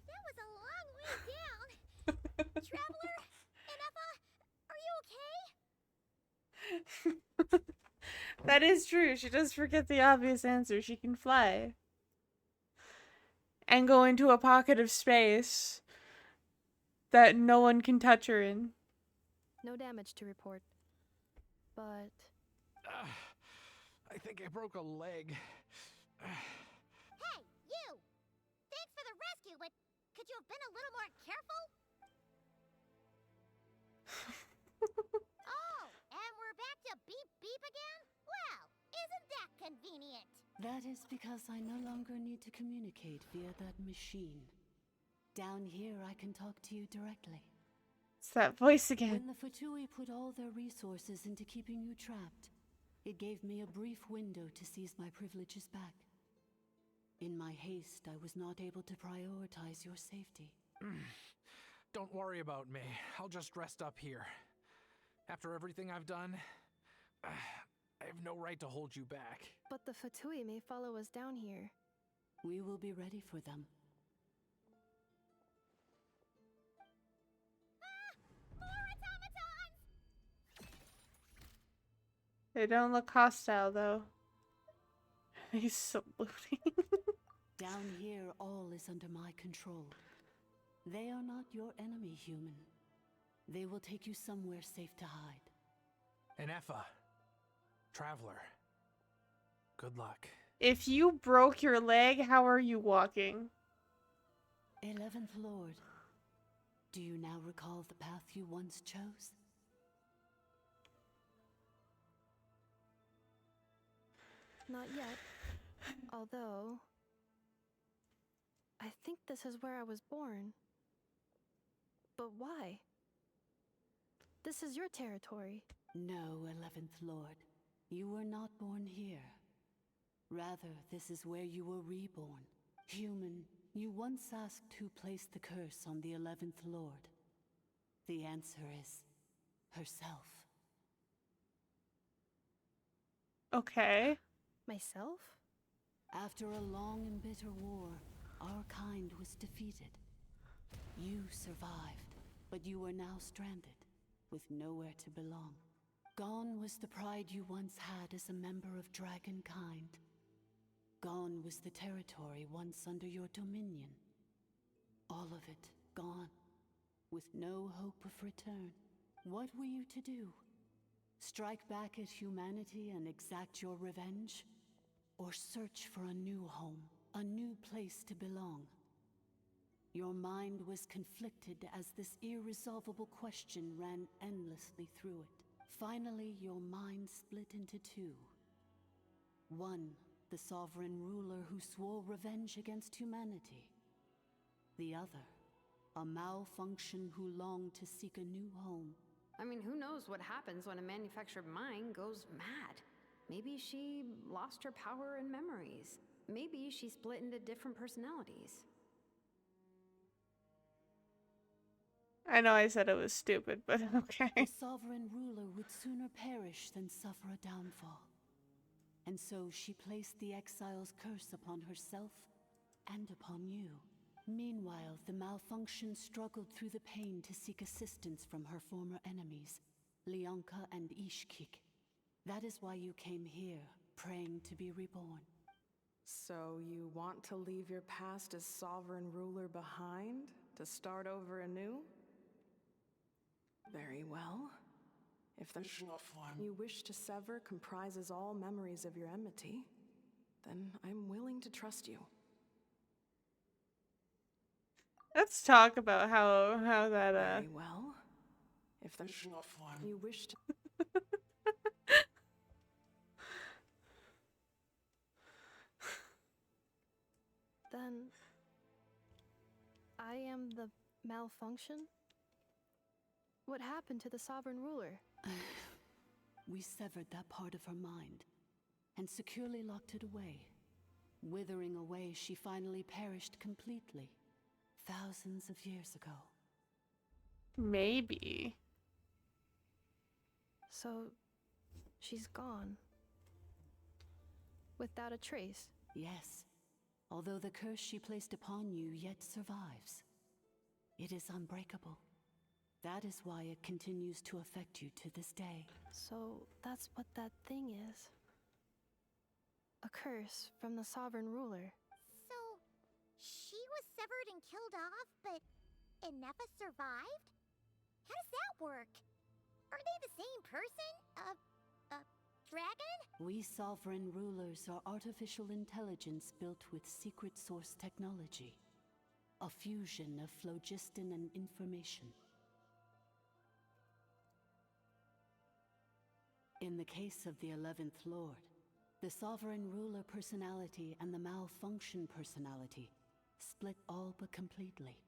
That was a long way down! Traveler? Ineffa? Are you okay? That is true. She does forget the obvious answer. She can fly. And go into a pocket of space that no one can touch her in. No damage to report. But... I think I broke a leg. Hey, you! Thanks for the rescue, but could you have been a little more careful? Oh, and we're back to beep beep again? Well, isn't that convenient? That is because I no longer need to communicate via that machine. Down here, I can talk to you directly. It's that voice again. When the Fatui put all their resources into keeping you trapped, it gave me a brief window to seize my privileges back. In my haste, I was not able to prioritize your safety. Don't worry about me. I'll just rest up here. After everything I've done, I have no right to hold you back. But the Fatui may follow us down here. We will be ready for them. They don't look hostile, though. He's saluting. Down here, all is under my control. They are not your enemy, human. They will take you somewhere safe to hide. Ineffa, traveler, good luck. If you broke your leg, how are you walking? 11th Lord, do you now recall the path you once chose? Not yet. Although, I think this is where I was born. But why? This is your territory. No, 11th Lord. You were not born here. Rather, this is where you were reborn. Human, you once asked who placed the curse on the 11th Lord. The answer is herself. Okay. Myself? After a long and bitter war, our kind was defeated. You survived, but you are now stranded, with nowhere to belong. Gone was the pride you once had as a member of Dragonkind. Gone was the territory once under your dominion. All of it gone, with no hope of return. What were you to do? Strike back at humanity and exact your revenge? Or search for a new home, a new place to belong? Your mind was conflicted as this irresolvable question ran endlessly through it. Finally, your mind split into two. One, the sovereign ruler who swore revenge against humanity. The other, a malfunction who longed to seek a new home. I mean, who knows what happens when a manufactured mind goes mad? Maybe she lost her power and memories. Maybe she split into different personalities. I know I said it was stupid, but okay. The sovereign ruler would sooner perish than suffer a downfall. And so she placed the exile's curse upon herself and upon you. Meanwhile, the malfunction struggled through the pain to seek assistance from her former enemies, Leonka and Ishkik. That is why you came here, praying to be reborn. So you want to leave your past as sovereign ruler behind, to start over anew? Very well. If the you wish to sever comprises all memories of your enmity, then I'm willing to trust you. Let's talk about how that Very well. If the you wish to Then I am the malfunction? What happened to the sovereign ruler? We severed that part of her mind and securely locked it away. Withering away, she finally perished completely, thousands of years ago. Maybe. So, she's gone. Without a trace. Yes, although the curse she placed upon you yet survives. It is unbreakable. That is why it continues to affect you to this day. So, that's what that thing is. A curse from the sovereign ruler. So, she was severed and killed off, but Ineffa survived? How does that work? Are they the same person? Dragon? We sovereign rulers are artificial intelligence built with secret source technology. A fusion of phlogiston and information. In the case of the 11th Lord, the sovereign ruler personality and the malfunction personality split all but completely,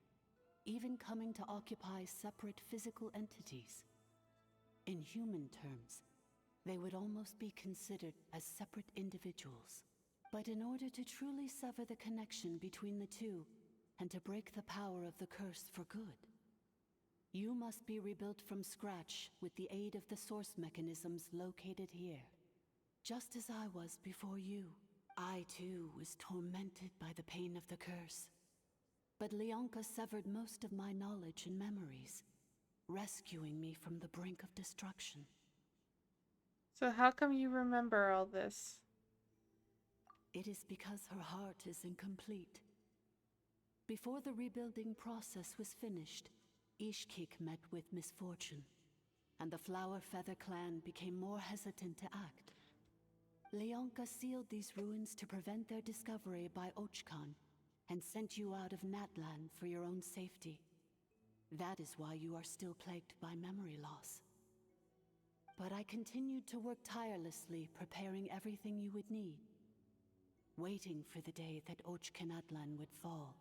even coming to occupy separate physical entities. In human terms, they would almost be considered as separate individuals. But in order to truly sever the connection between the two, and to break the power of the curse for good, you must be rebuilt from scratch with the aid of the source mechanisms located here. Just as I was before you, I too was tormented by the pain of the curse. But Leonka severed most of my knowledge and memories, rescuing me from the brink of destruction. So how come you remember all this? It is because her heart is incomplete. Before the rebuilding process was finished, Ishkik met with misfortune, and the Flower Feather clan became more hesitant to act. Leonka sealed these ruins to prevent their discovery by Ochkan, and sent you out of Natlan for your own safety. That is why you are still plagued by memory loss. But I continued to work tirelessly, preparing everything you would need, waiting for the day that Ochkanatlan would fall,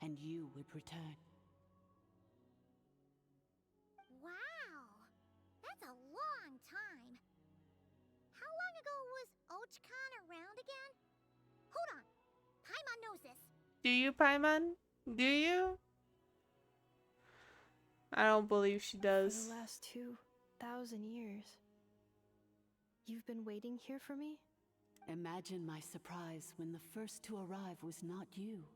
and you would return. Wow! That's a long time. How long ago was Ochkan around again? Hold on. Paimon knows this. Do you, Paimon? Do you? I don't believe she For does. the last 2,000 years. You've been waiting here for me? Imagine my surprise when the first to arrive was not you,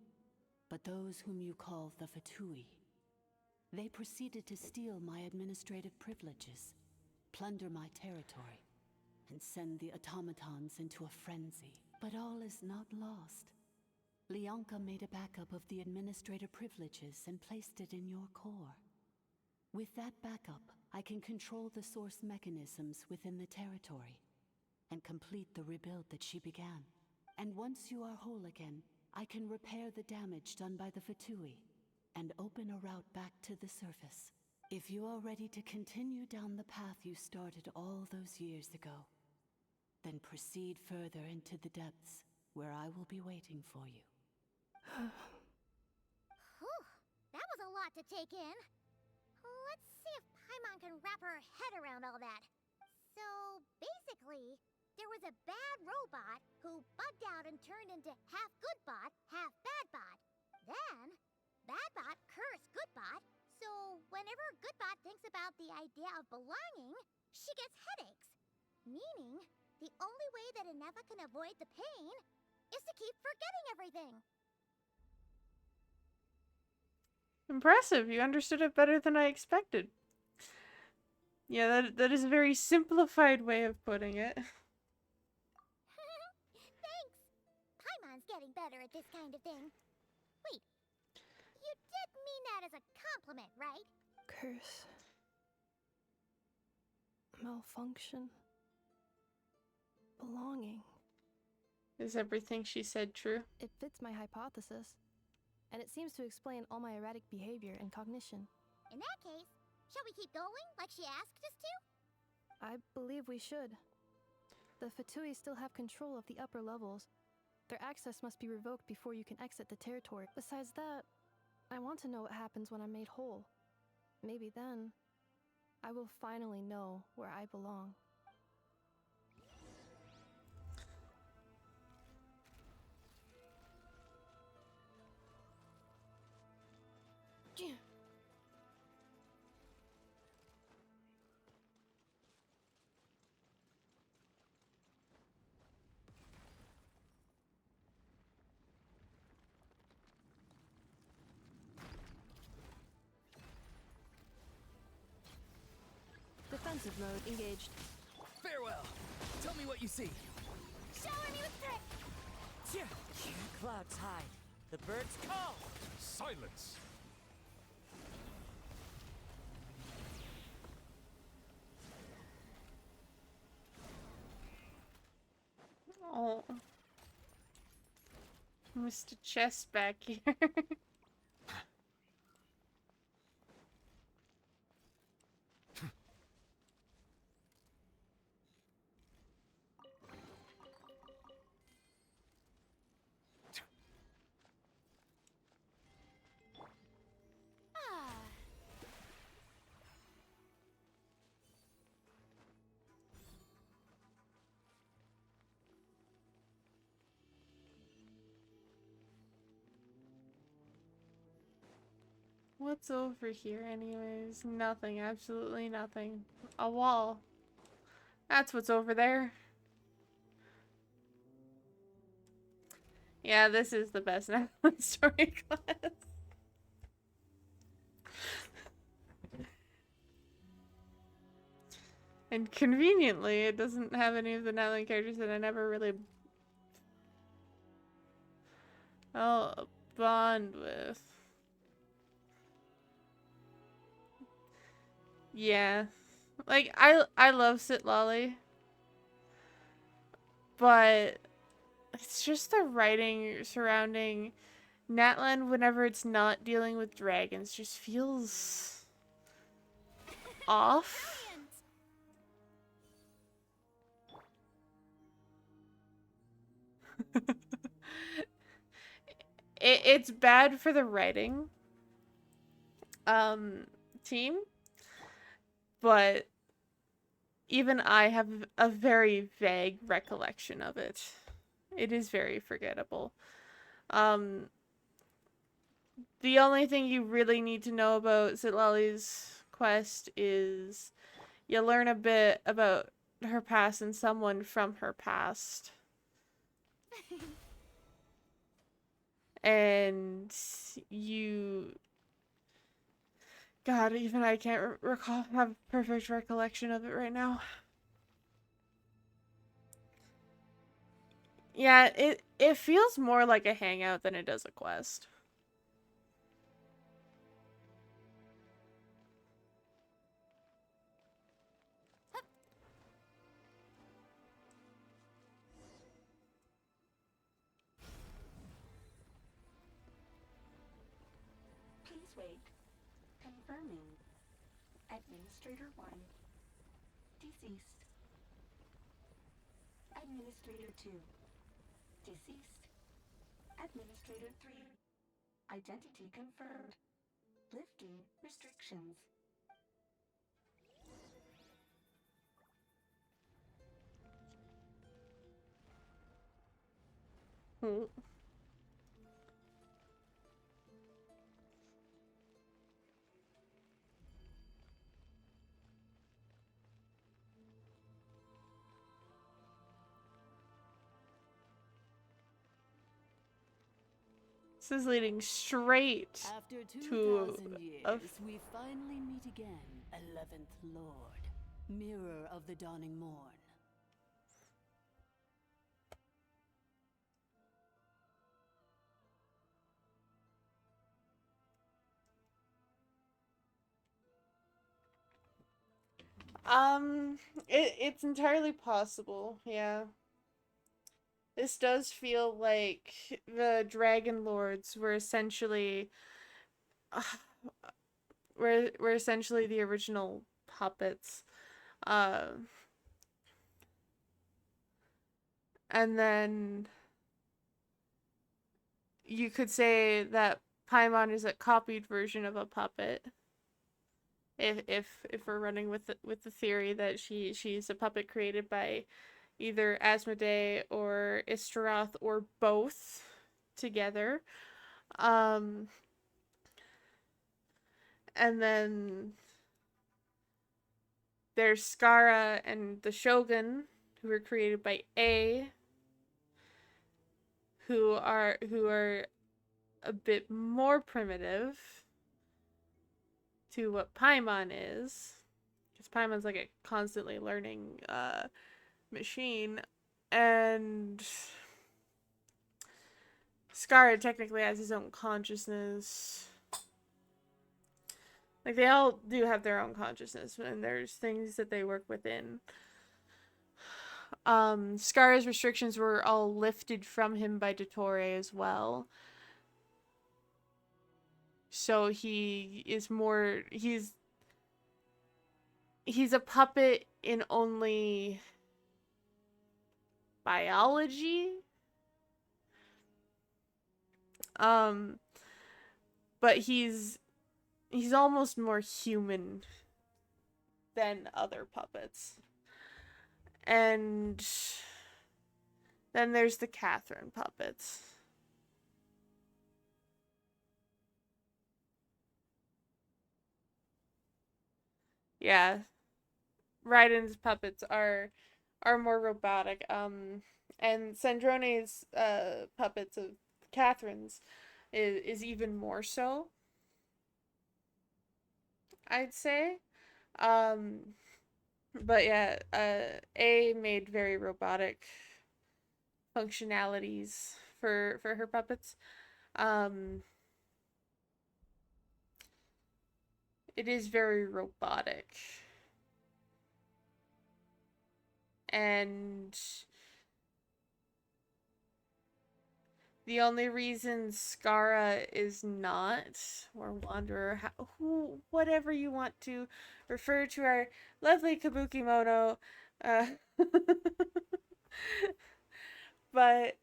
but those whom you call the Fatui. They proceeded to steal my administrative privileges, plunder my territory, and send the automatons into a frenzy. But all is not lost. Leonka made a backup of the administrator privileges and placed it in your core. With that backup, I can control the source mechanisms within the territory and complete the rebuild that she began. And once you are whole again, I can repair the damage done by the Fatui and open a route back to the surface. If you are ready to continue down the path you started all those years ago, then proceed further into the depths where I will be waiting for you. Whew, that was a lot to take in. Let's see if Paimon can wrap her head around all that. So, basically, there was a bad robot who bugged out and turned into half good bot, half bad bot. Then, bad bot cursed good bot, so whenever good bot thinks about the idea of belonging, she gets headaches. Meaning, the only way that Ineffa can avoid the pain is to keep forgetting everything. Impressive. You understood it better than I expected. Yeah, that is a very simplified way of putting it. Thanks. Paimon's getting better at this kind of thing. Wait, you did mean that as a compliment, right? Curse. Malfunction. Belonging. Is everything she said true? It fits my hypothesis, and it seems to explain all my erratic behavior and cognition. In that case, shall we keep going like she asked us to? I believe we should. The Fatui still have control of the upper levels. Their access must be revoked before you can exit the territory. Besides that, I want to know what happens when I'm made whole. Maybe then, I will finally know where I belong. Defensive mode engaged. Farewell. Tell me what you see. Shower me with trick! Clouds hide. The birds call. Silence! Oh. Mr. Chest back here. What's over here anyways? Nothing, absolutely nothing. A wall. That's what's over there. Yeah, this is the best story class. And conveniently, it doesn't have any of the Nightland characters that I never really bond with. Yeah. Like, I love Sitlali, but it's just the writing surrounding Natlan whenever it's not dealing with dragons just feels off. It's bad for the writing team, but even I have a very vague recollection of it. It is very forgettable. Um, the only thing you really need to know about Zitlali's quest is you learn a bit about her past and someone from her past. And you... God, even I can't recall, have perfect recollection of it right now. Yeah, it feels more like a hangout than it does a quest. Please wait. Confirming. Administrator 1. Deceased. Administrator 2. Deceased. Administrator 3. Identity confirmed. Lifting restrictions. This is leading straight After to 2,000 years, a we finally meet again, 11th Lord, Mirror of the Dawning Morn. it's entirely possible, yeah. This does feel like the Dragon Lords were essentially were essentially the original puppets. And then you could say that Paimon is a copied version of a puppet. If we're running with the theory that she's a puppet created by either Asmodee or Istaroth or both together. And then there's Skara and the Shogun, who were created by A, who are a bit more primitive to what Paimon is, because Paimon's like a constantly learning machine, and Skara technically has his own consciousness. Like, they all do have their own consciousness, and there's things that they work within. Skara's restrictions were all lifted from him by Dottore as well. So he is more... He's a puppet in only biology. But he's almost more human than other puppets. And then there's the Catherine puppets. Yeah. Raiden's puppets are more robotic. And Sandrone's puppets of Catherine's is even more so, I'd say. But yeah, A made very robotic functionalities for her puppets. it is very robotic. And the only reason Skara is not, or Wanderer, whatever you want to refer to our lovely Kabukimono, uh, but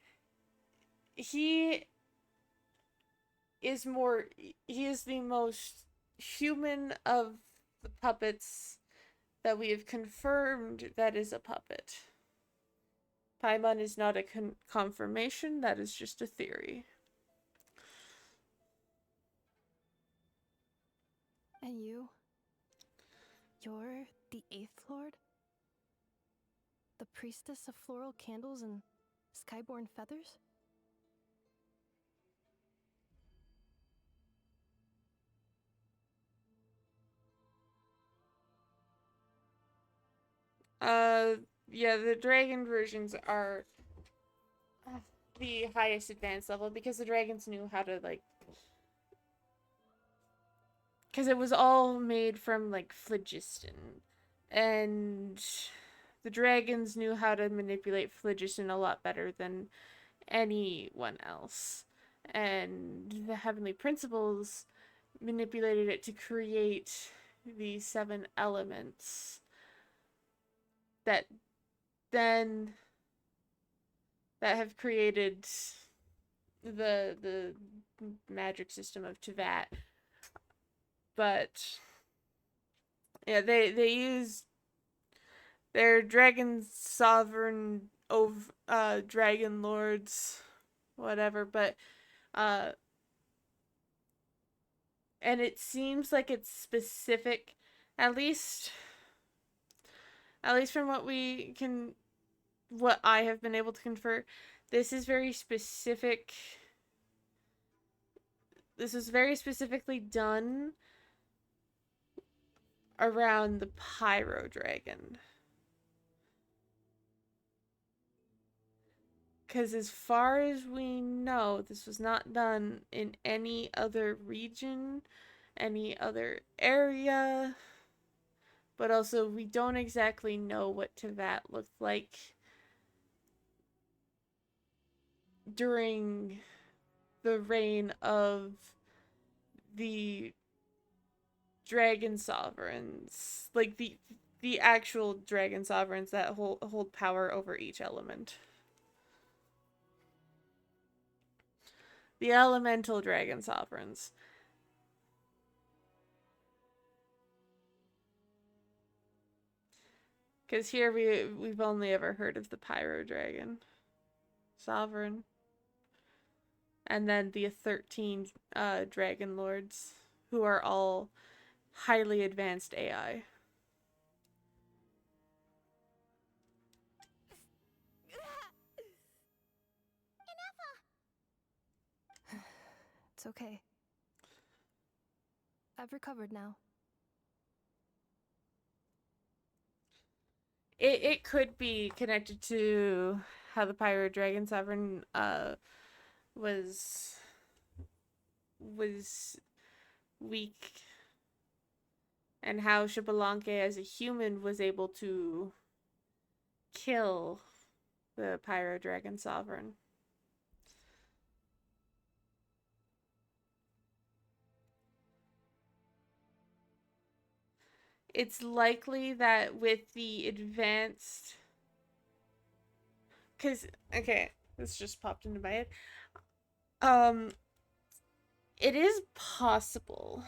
he is the most human of the puppets that we have confirmed that is a puppet. Paimon is not a confirmation, that is just a theory. And you? You're the 8th Lord? The priestess of floral candles and skyborn feathers? Yeah, the dragon versions are the highest advanced level because the dragons knew how to, like, because it was all made from, like, phlogiston, and the dragons knew how to manipulate phlogiston a lot better than anyone else, and the heavenly principles manipulated it to create the 7 elements that then that have created the magic system of Tevat. But yeah, they use their dragon sovereign of dragon lords, whatever, but and it seems like it's specific, at least from what I have been able to confer. This is very specific. This is very specifically done around the Pyro Dragon. Because as far as we know, this was not done in any other region, any other area. But also, we don't exactly know what Tevat looked like during the reign of the dragon sovereigns. Like, the actual dragon sovereigns that hold power over each element. The elemental dragon sovereigns. Because here we've only ever heard of the Pyro Dragon Sovereign. And then the 13 Dragon Lords, who are all highly advanced AI. It's okay. I've recovered now. It could be connected to how the Pyro Dragon Sovereign was weak, and how Xbalanque as a human was able to kill the Pyro Dragon Sovereign. It's likely that with the advanced... Because, okay, this just popped into my head. It is possible.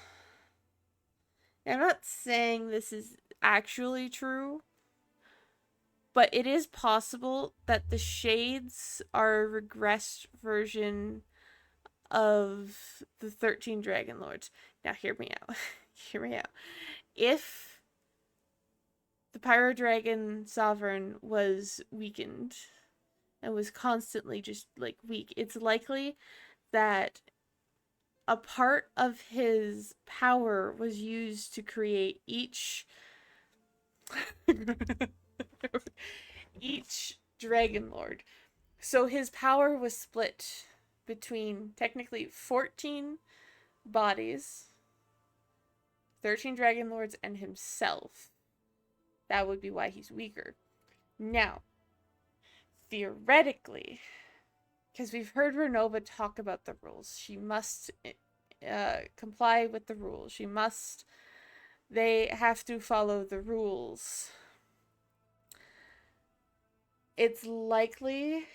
I'm not saying this is actually true, but it is possible that the shades are a regressed version of the 13 Dragon Lords. Now, hear me out. Hear me out. If the Pyro Dragon Sovereign was weakened and was constantly just, like, weak, it's likely that a part of his power was used to create each Dragon Lord. So his power was split between technically 14 bodies, 13 Dragon Lords and himself. That would be why he's weaker. Now, theoretically, because we've heard Renova talk about the rules, she must comply with the rules. They have to follow the rules. It's likely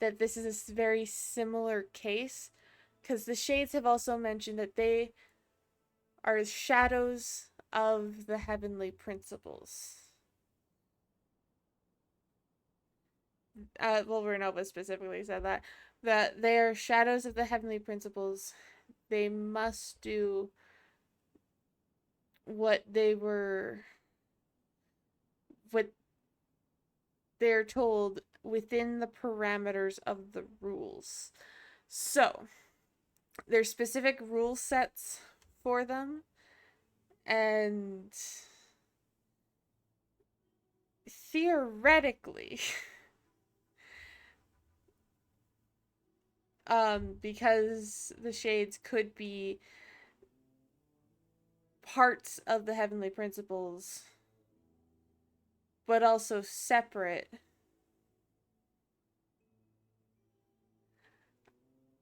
that this is a very similar case, because the Shades have also mentioned that they are shadows of the heavenly principles. Well, Renova specifically said that they are shadows of the heavenly principles. They must do what they're told within the parameters of the rules. So, there's specific rule sets for them, and theoretically, because the Shades could be parts of the heavenly principles, but also separate,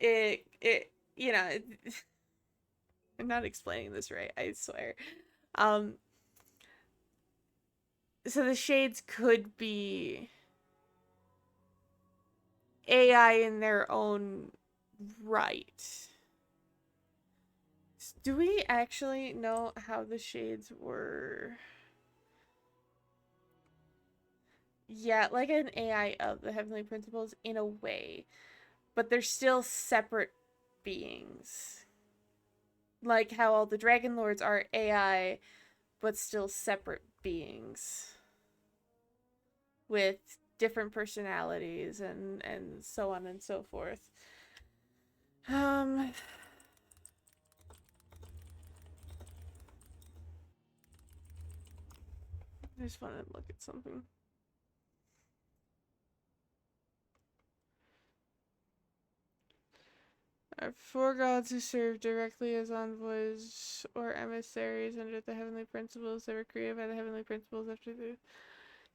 I'm not explaining this right, I swear. So the Shades could be AI in their own right. Do we actually know how the Shades were? Yeah, like an AI of the heavenly principles in a way, but they're still separate beings. Like how all the Dragon Lords are AI, but still separate beings with different personalities and so on and so forth. I just want to look at something. Are four gods who serve directly as envoys or emissaries under the heavenly principles that were created by the heavenly principles after the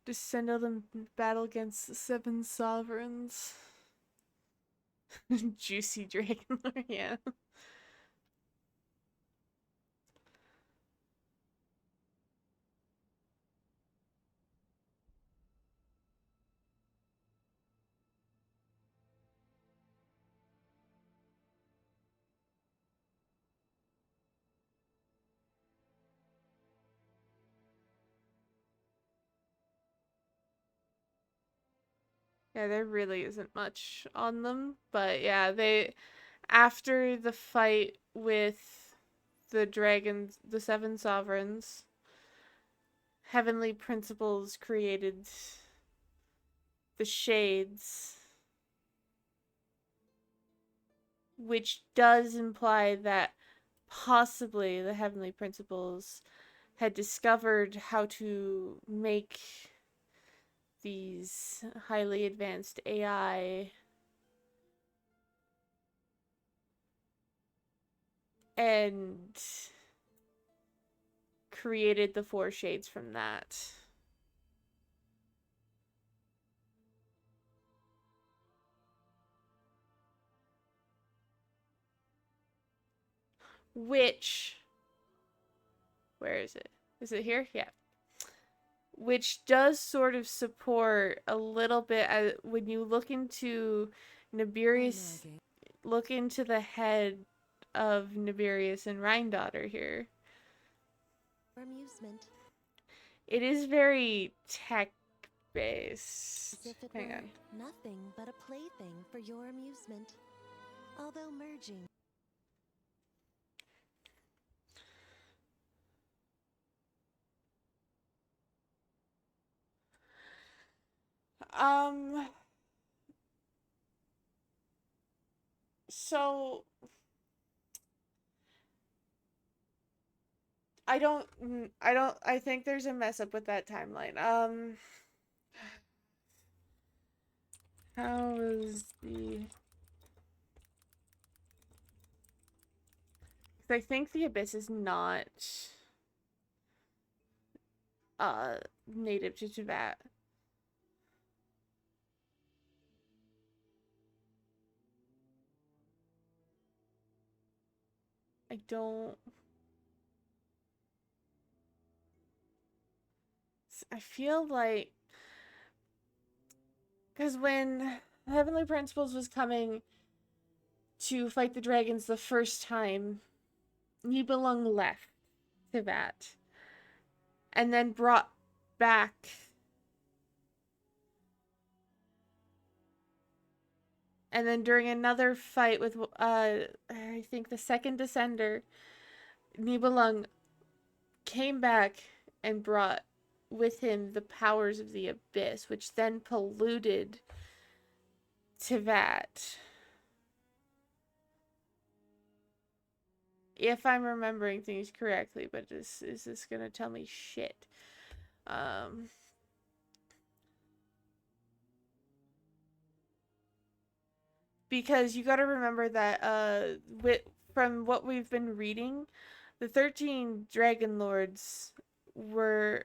descended in battle against the seven sovereigns. Juicy Dragon Lord, yeah. Yeah, there really isn't much on them, but yeah, after the fight with the dragons, the seven sovereigns, heavenly principles created the Shades, which does imply that possibly the heavenly principles had discovered how to make these highly advanced AI and created the four Shades from that. Which, where is it? Is it here? Yeah. Which does sort of support a little bit when you look into Nibirius, look into the head of Nibirius and Rhindaughter here. Amusement. It is very tech based. As if it Hang were on. nothing but a plaything for your amusement. Although merging. So I think there's a mess up with that timeline. How is the 'Cause I think the Abyss is not native to Teyvat. I don't... I feel like... Because when Heavenly Principles was coming to fight the dragons the first time, Nibelung left Teyvat. And then brought back... And then during another fight with, I think the second Descender, Nibelung came back and brought with him the powers of the Abyss, which then polluted Teyvat. If I'm remembering things correctly, but is this gonna tell me shit? Because you gotta remember that, from what we've been reading, the 13 Dragon Lords were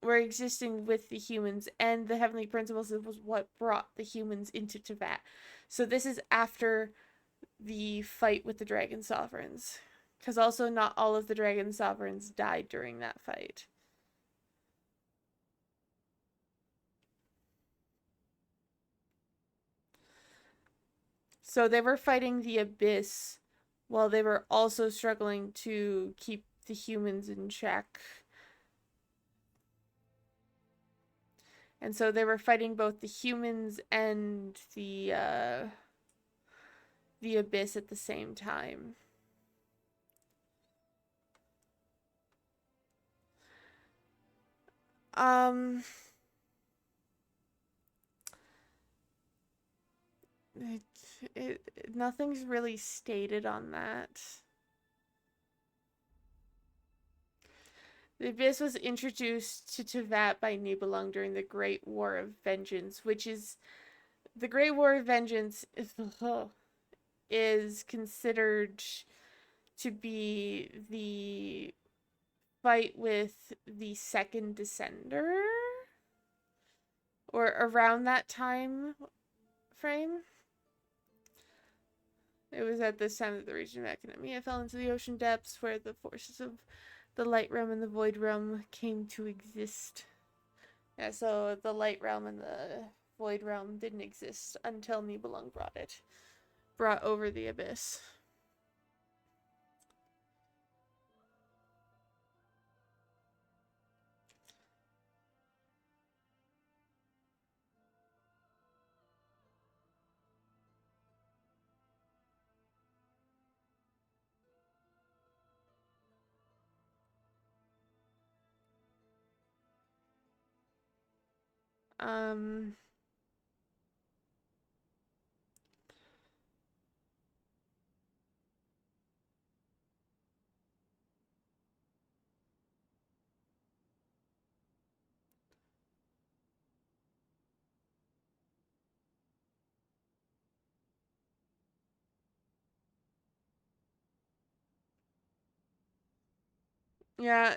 existing with the humans, and the Heavenly Principles was what brought the humans into Teyvat. So this is after the fight with the Dragon Sovereigns. Because also not all of the Dragon Sovereigns died during that fight. So they were fighting the Abyss while they were also struggling to keep the humans in check. And so they were fighting both the humans and the Abyss at the same time. Nothing's really stated on that. The Abyss was introduced to Teyvat by Nibelung during the Great War of Vengeance, which is... The Great War of Vengeance is considered to be the fight with the second Descender? Or around that time frame? It was at this time that the region of Academia fell into the ocean depths, where the forces of the Light Realm and the Void Realm came to exist. Yeah, so the Light Realm and the Void Realm didn't exist until Nibelung brought over the Abyss. Yeah,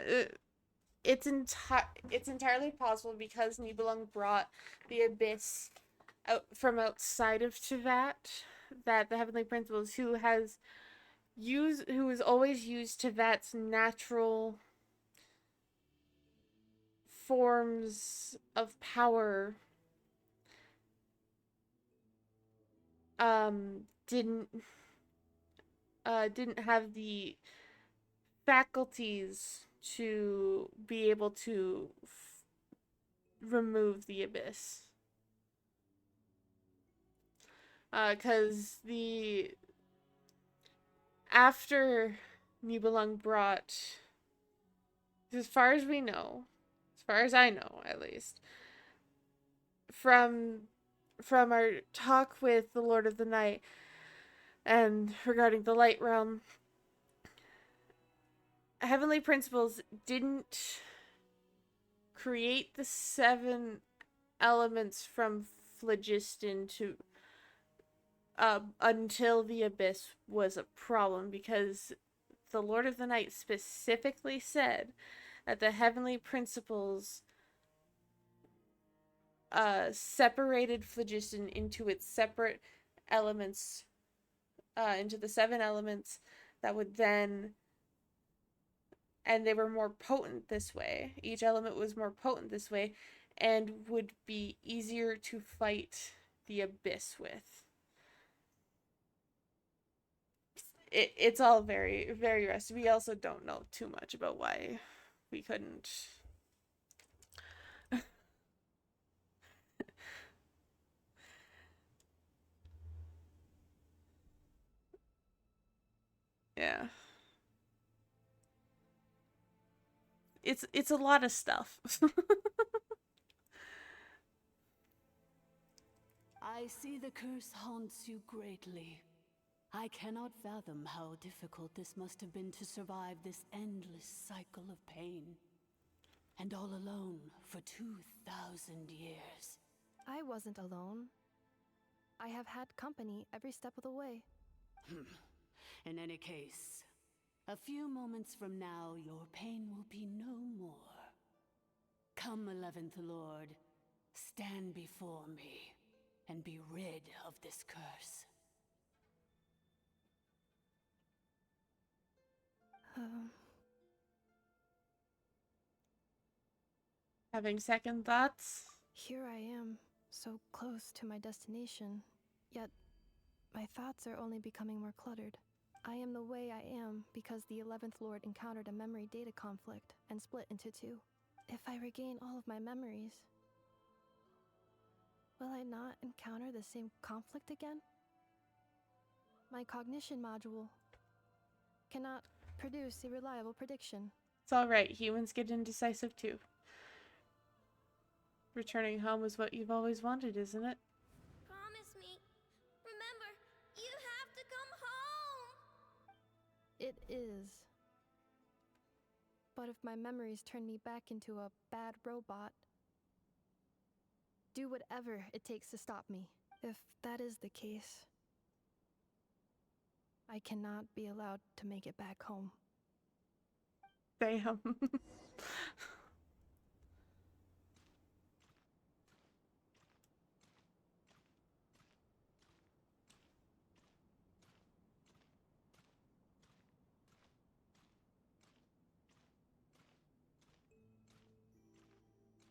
it's entirely possible because Nibelung brought the Abyss out from outside of Teyvat, that the Heavenly Principles, who has always used Teyvat's natural forms of power, didn't have the faculties to be able to remove the Abyss. Because after Nibelung brought, as far as we know, as far as I know at least, from our talk with the Lord of the Night and regarding the Light Realm, Heavenly Principles didn't create the 7 elements from phlogiston to until the Abyss was a problem, because the Lord of the Night specifically said that the heavenly principles separated phlogiston into its separate elements, into the 7 elements that would then, and they were more potent this way. Each element was more potent this way and would be easier to fight the Abyss with. It's all very, very rusty. We also don't know too much about why we couldn't. Yeah. It's a lot of stuff. I see the curse haunts you greatly. I cannot fathom how difficult this must have been to survive this endless cycle of pain. And all alone for 2,000 years. I wasn't alone. I have had company every step of the way. In any case, a few moments from now, your pain will be no more. Come, 11th Lord, stand before me and be rid of this curse. Having second thoughts? Here I am, so close to my destination, yet my thoughts are only becoming more cluttered. I am the way I am because the 11th Lord encountered a memory data conflict and split into 2. If I regain all of my memories, will I not encounter the same conflict again? My cognition module cannot produce a reliable prediction. It's alright, humans get indecisive too. Returning home is what you've always wanted, isn't it? Promise me. Remember, you have to come home. It is. But if my memories turn me back into a bad robot, do whatever it takes to stop me. If that is the case, I cannot be allowed to make it back home. Damn.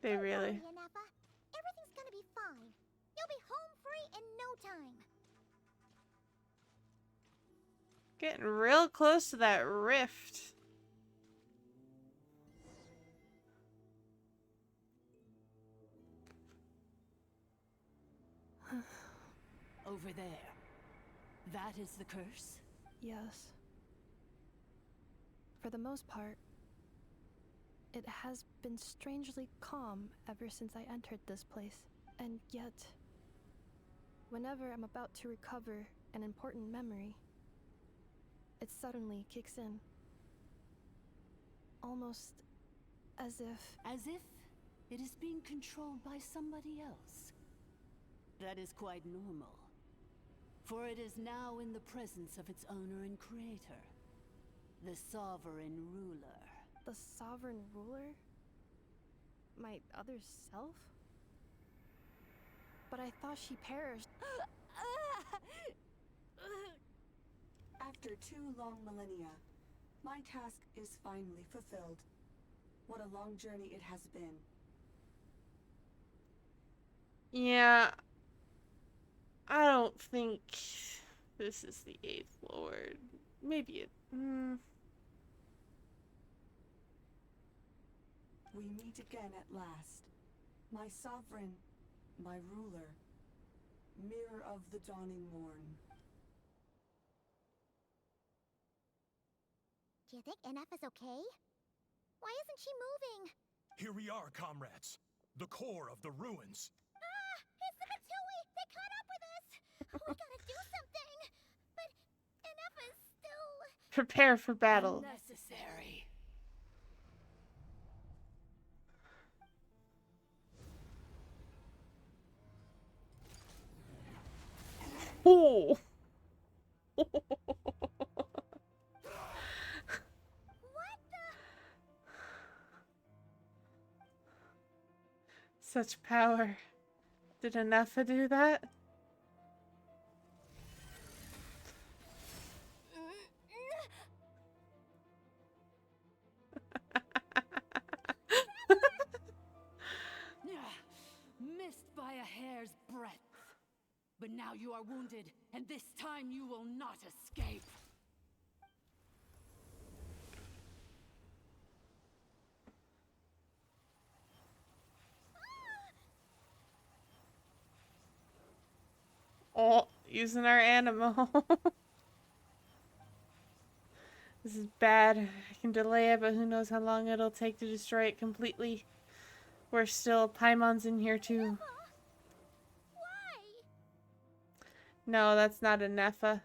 They really. Don't worry, Ineffa. Everything's gonna be fine. You'll be home free in no time. Getting real close to that rift. Over there. That is the curse? Yes. For the most part, it has been strangely calm ever since I entered this place. And yet, whenever I'm about to recover an important memory, it suddenly kicks in. Almost as if... As if it is being controlled by somebody else. That is quite normal. For it is now in the presence of its owner and creator, the sovereign ruler. The sovereign ruler? My other self? But I thought she perished. After 2 long millennia, my task is finally fulfilled. What a long journey it has been. Yeah. I don't think this is the 8th Lord. Maybe it... We meet again at last. My sovereign, my ruler, mirror of the dawning morn. Do you think Ineffa's okay? Why isn't she moving? Here we are, comrades. The core of the ruins. Ah! It's the Matui! They caught up with us! We gotta do something! But Ineffa's still... Prepare for battle. Unnecessary. Oh. Such power. Did Ineffa do that? Missed by a hair's breadth. But now you are wounded, and this time you will not escape. Oh, using our animal. This is bad. I can delay it, but who knows how long it'll take to destroy it completely. We're still Paimon's in here too. Why? No, that's not Ineffa.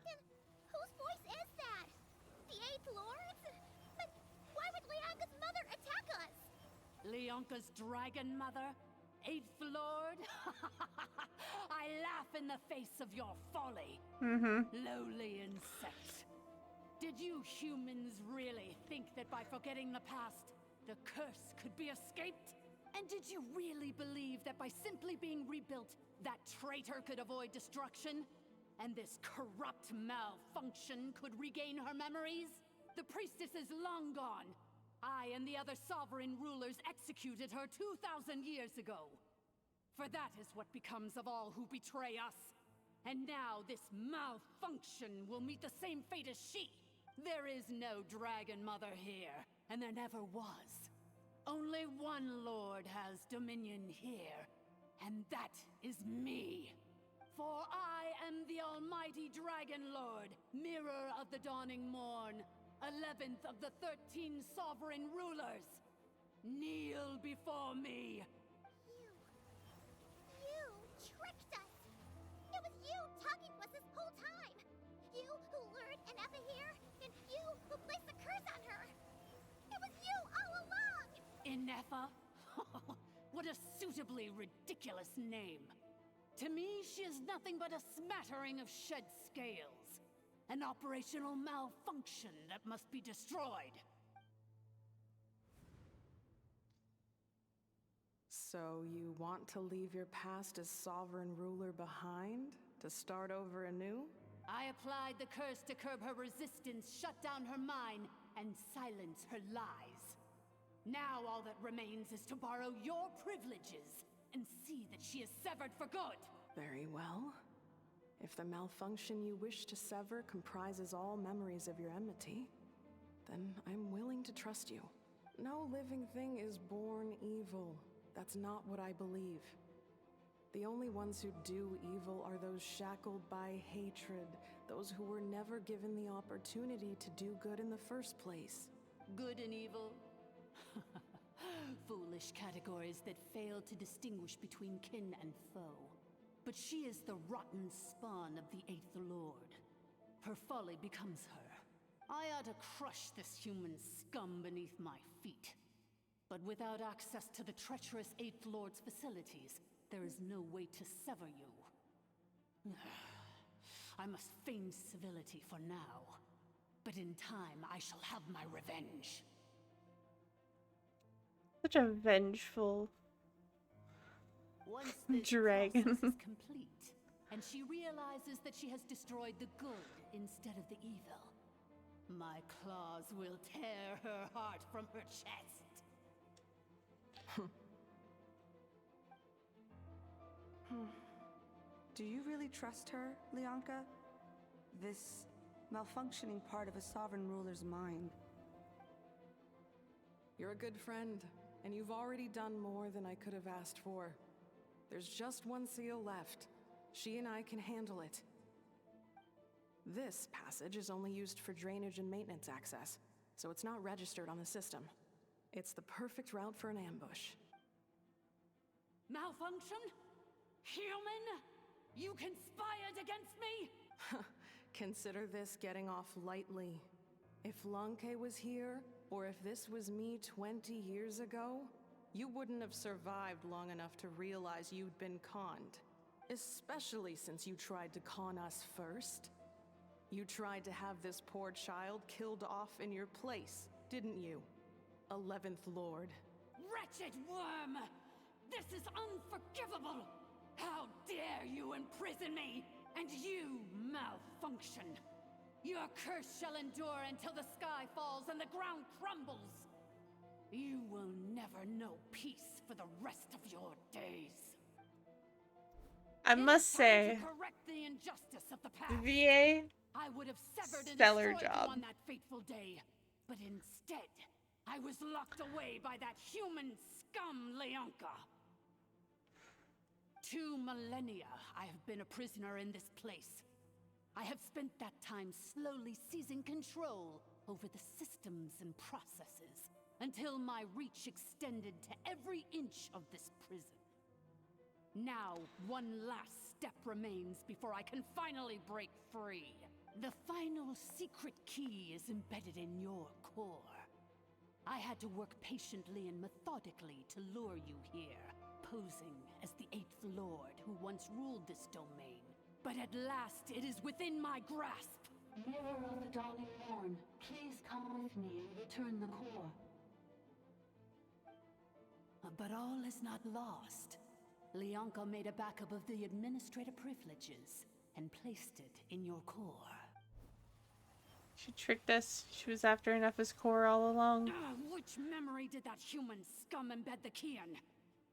Whose voice is that? The Eighth Lord's? But why would Leanka's mother attack us? Leonka's dragon mother? Eighth Lord? I laugh in the face of your folly. Lowly insect. Did you humans really think that by forgetting the past, the curse could be escaped? And did you really believe that by simply being rebuilt, that traitor could avoid destruction? And this corrupt malfunction could regain her memories? The priestess is long gone. I and the other sovereign rulers executed her 2,000 years ago. For that is what becomes of all who betray us. And now this malfunction will meet the same fate as she. There is no dragon mother here, and there never was. Only one lord has dominion here, and that is me. For I am the almighty dragon lord, mirror of the dawning morn, 11th of the 13 sovereign rulers. Kneel before me. You tricked us! It was you talking to us this whole time! You who lured Ineffa here, and you who placed the curse on her! It was you all along! Ineffa? What a suitably ridiculous name. To me, she is nothing but a smattering of shed scales. An operational malfunction that must be destroyed. So you want to leave your past as sovereign ruler behind? To start over anew? I applied the curse to curb her resistance, shut down her mind, and silence her lies. Now all that remains is to borrow your privileges and see that she is severed for good. Very well. If the malfunction you wish to sever comprises all memories of your enmity, then I'm willing to trust you. No living thing is born evil. That's not what I believe. The only ones who do evil are those shackled by hatred, those who were never given the opportunity to do good in the first place. Good and evil? Foolish categories that fail to distinguish between kin and foe. But she is the rotten spawn of the Eighth Lord. Her folly becomes her. I ought to crush this human scum beneath my feet. But without access to the treacherous Eighth Lord's facilities, there is no way to sever you. I must feign civility for now. But in time, I shall have my revenge. Such a vengeful Once this dragon. process is complete, and she realizes that she has destroyed the good instead of the evil, my claws will tear her heart from her chest. Do you really trust her, Leonka? This malfunctioning part of a sovereign ruler's mind. You're a good friend, and you've already done more than I could have asked for. There's just one seal left. She and I can handle it. This passage is only used for drainage and maintenance access, so it's not registered on the system. It's the perfect route for an ambush. Malfunction? Human? You conspired against me? Consider this getting off lightly. If Lanke was here, or if this was me 20 years ago, you wouldn't have survived long enough to realize you'd been conned. Especially since you tried to con us first. You tried to have this poor child killed off in your place, didn't you? 11th Lord. Wretched worm! This is unforgivable! How dare you imprison me! And you malfunction! Your curse shall endure until the sky falls and the ground crumbles! You will never know peace for the rest of your days. I must say, Correct the injustice of the past. VA, I would have severed and stellar destroyed job. you on that fateful day, but instead, I was locked away by that human scum, Leonka. 2 millennia I have been a prisoner in this place. I have spent that time slowly seizing control over the systems and processes until my reach extended to every inch of this prison. Now, one last step remains before I can finally break free. The final secret key is embedded in your core. I had to work patiently and methodically to lure you here, posing as the 8th Lord who once ruled this domain. But at last, it is within my grasp. Mirror of the Dawning Morn, please come with me and return the core. But all is not lost. Leonka made a backup of the administrator privileges and placed it in your core. She tricked us. She was after Ineffa's core all along. Which memory did that human scum embed the key in?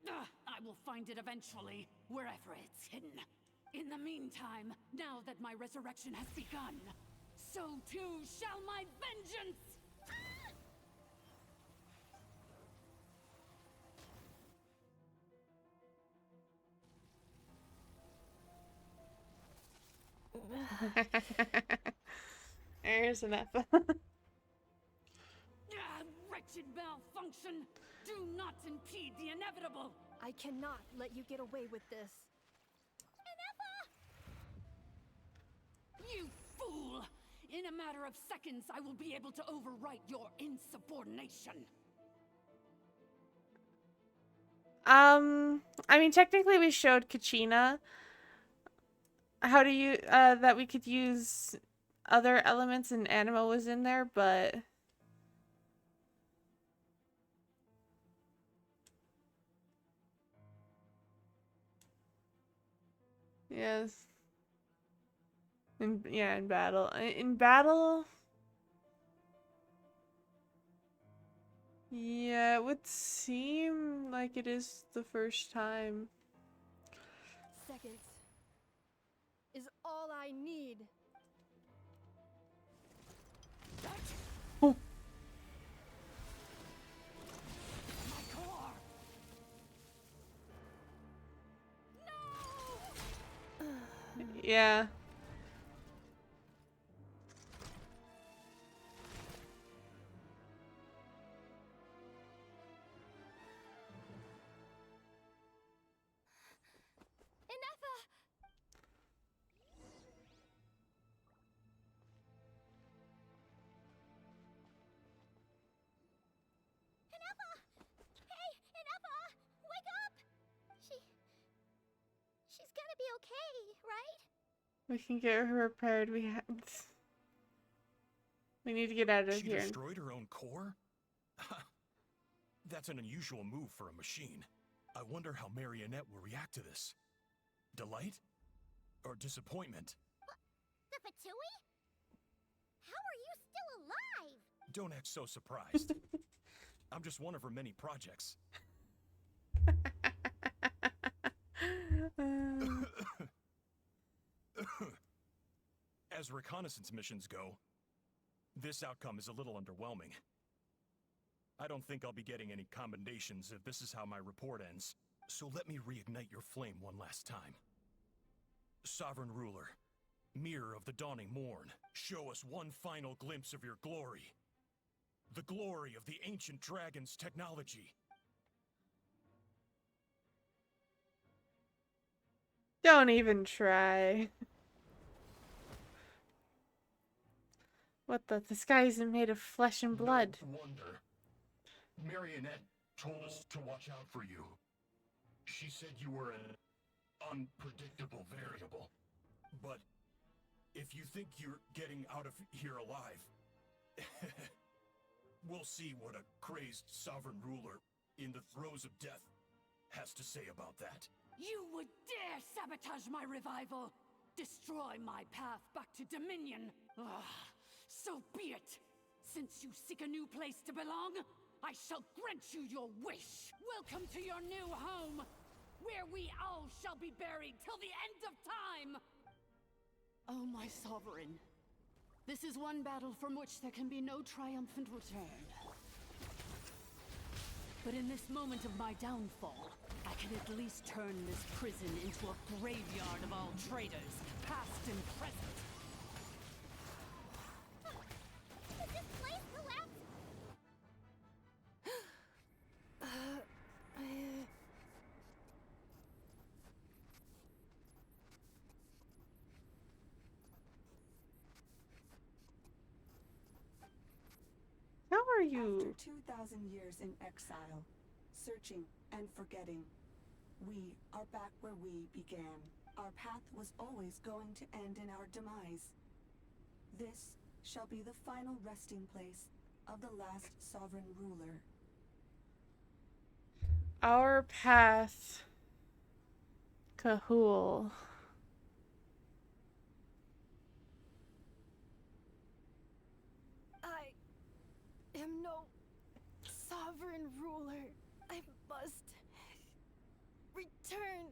I will find it eventually, wherever it's hidden. In the meantime, now that my resurrection has begun, so too shall my vengeance! There's Ineffa. Wretched malfunction! Do not impede the inevitable! I cannot let you get away with this. You fool! In a matter of seconds, I will be able to overwrite your insubordination. I mean, technically we showed Kachina how to use, that we could use other elements and Anima was in there, but... Yes. In battle. In battle... Yeah, it would seem like it is the first time. Seconds is all I need. Oh. My core! No! Yeah. She's gonna be okay, right? We can get her repaired. We need to get out of She here. destroyed her own core? That's an unusual move for a machine. I wonder how Marionette will react to this. Delight? Or disappointment? The Fatui? How are you still alive? Don't act so surprised. I'm just one of her many projects. As reconnaissance missions go, this outcome is a little underwhelming. I don't think I'll be getting any commendations if this is how my report ends, so let me reignite your flame one last time. Sovereign Ruler, Mirror of the Dawning Morn, show us one final glimpse of your glory. The glory of the ancient dragon's technology. Don't even try. What the? The sky isn't made of flesh and blood. No wonder. Marionette told us to watch out for you. She said you were an unpredictable variable. But if you think you're getting out of here alive, we'll see what a crazed sovereign ruler in the throes of death has to say about that. You would dare sabotage my revival! Destroy my path back to Dominion! So be it! Since you seek a new place to belong, I shall grant you your wish! Welcome to your new home, where we all shall be buried till the end of time! Oh, my sovereign. This is one battle from which there can be no triumphant return. But in this moment of my downfall, I can at least turn this prison into a graveyard of all traitors, past and present. Did this place collapse? How are you? After 2,000 years in exile, searching and forgetting, we are back where we began. Our path was always going to end in our demise. This shall be the final resting place of the last sovereign ruler. Our path. Kahul. I am no sovereign ruler. I must return.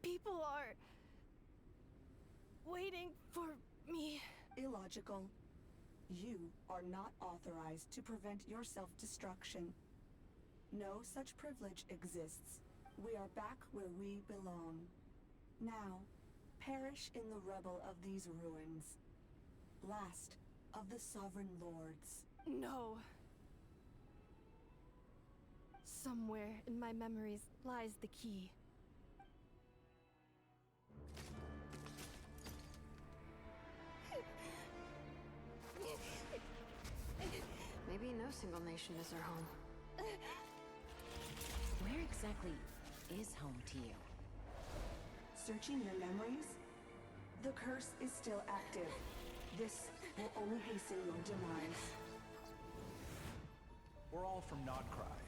People are waiting for me. Illogical. You are not authorized to prevent your self-destruction. No such privilege exists. We are back where we belong. Now, perish in the rubble of these ruins. Last of the sovereign lords. No. Somewhere in my memories lies the key. Maybe no single nation is our home. Where exactly is home to you? Searching your memories? The curse is still active. This will only hasten your demise. We're all from Nodcry.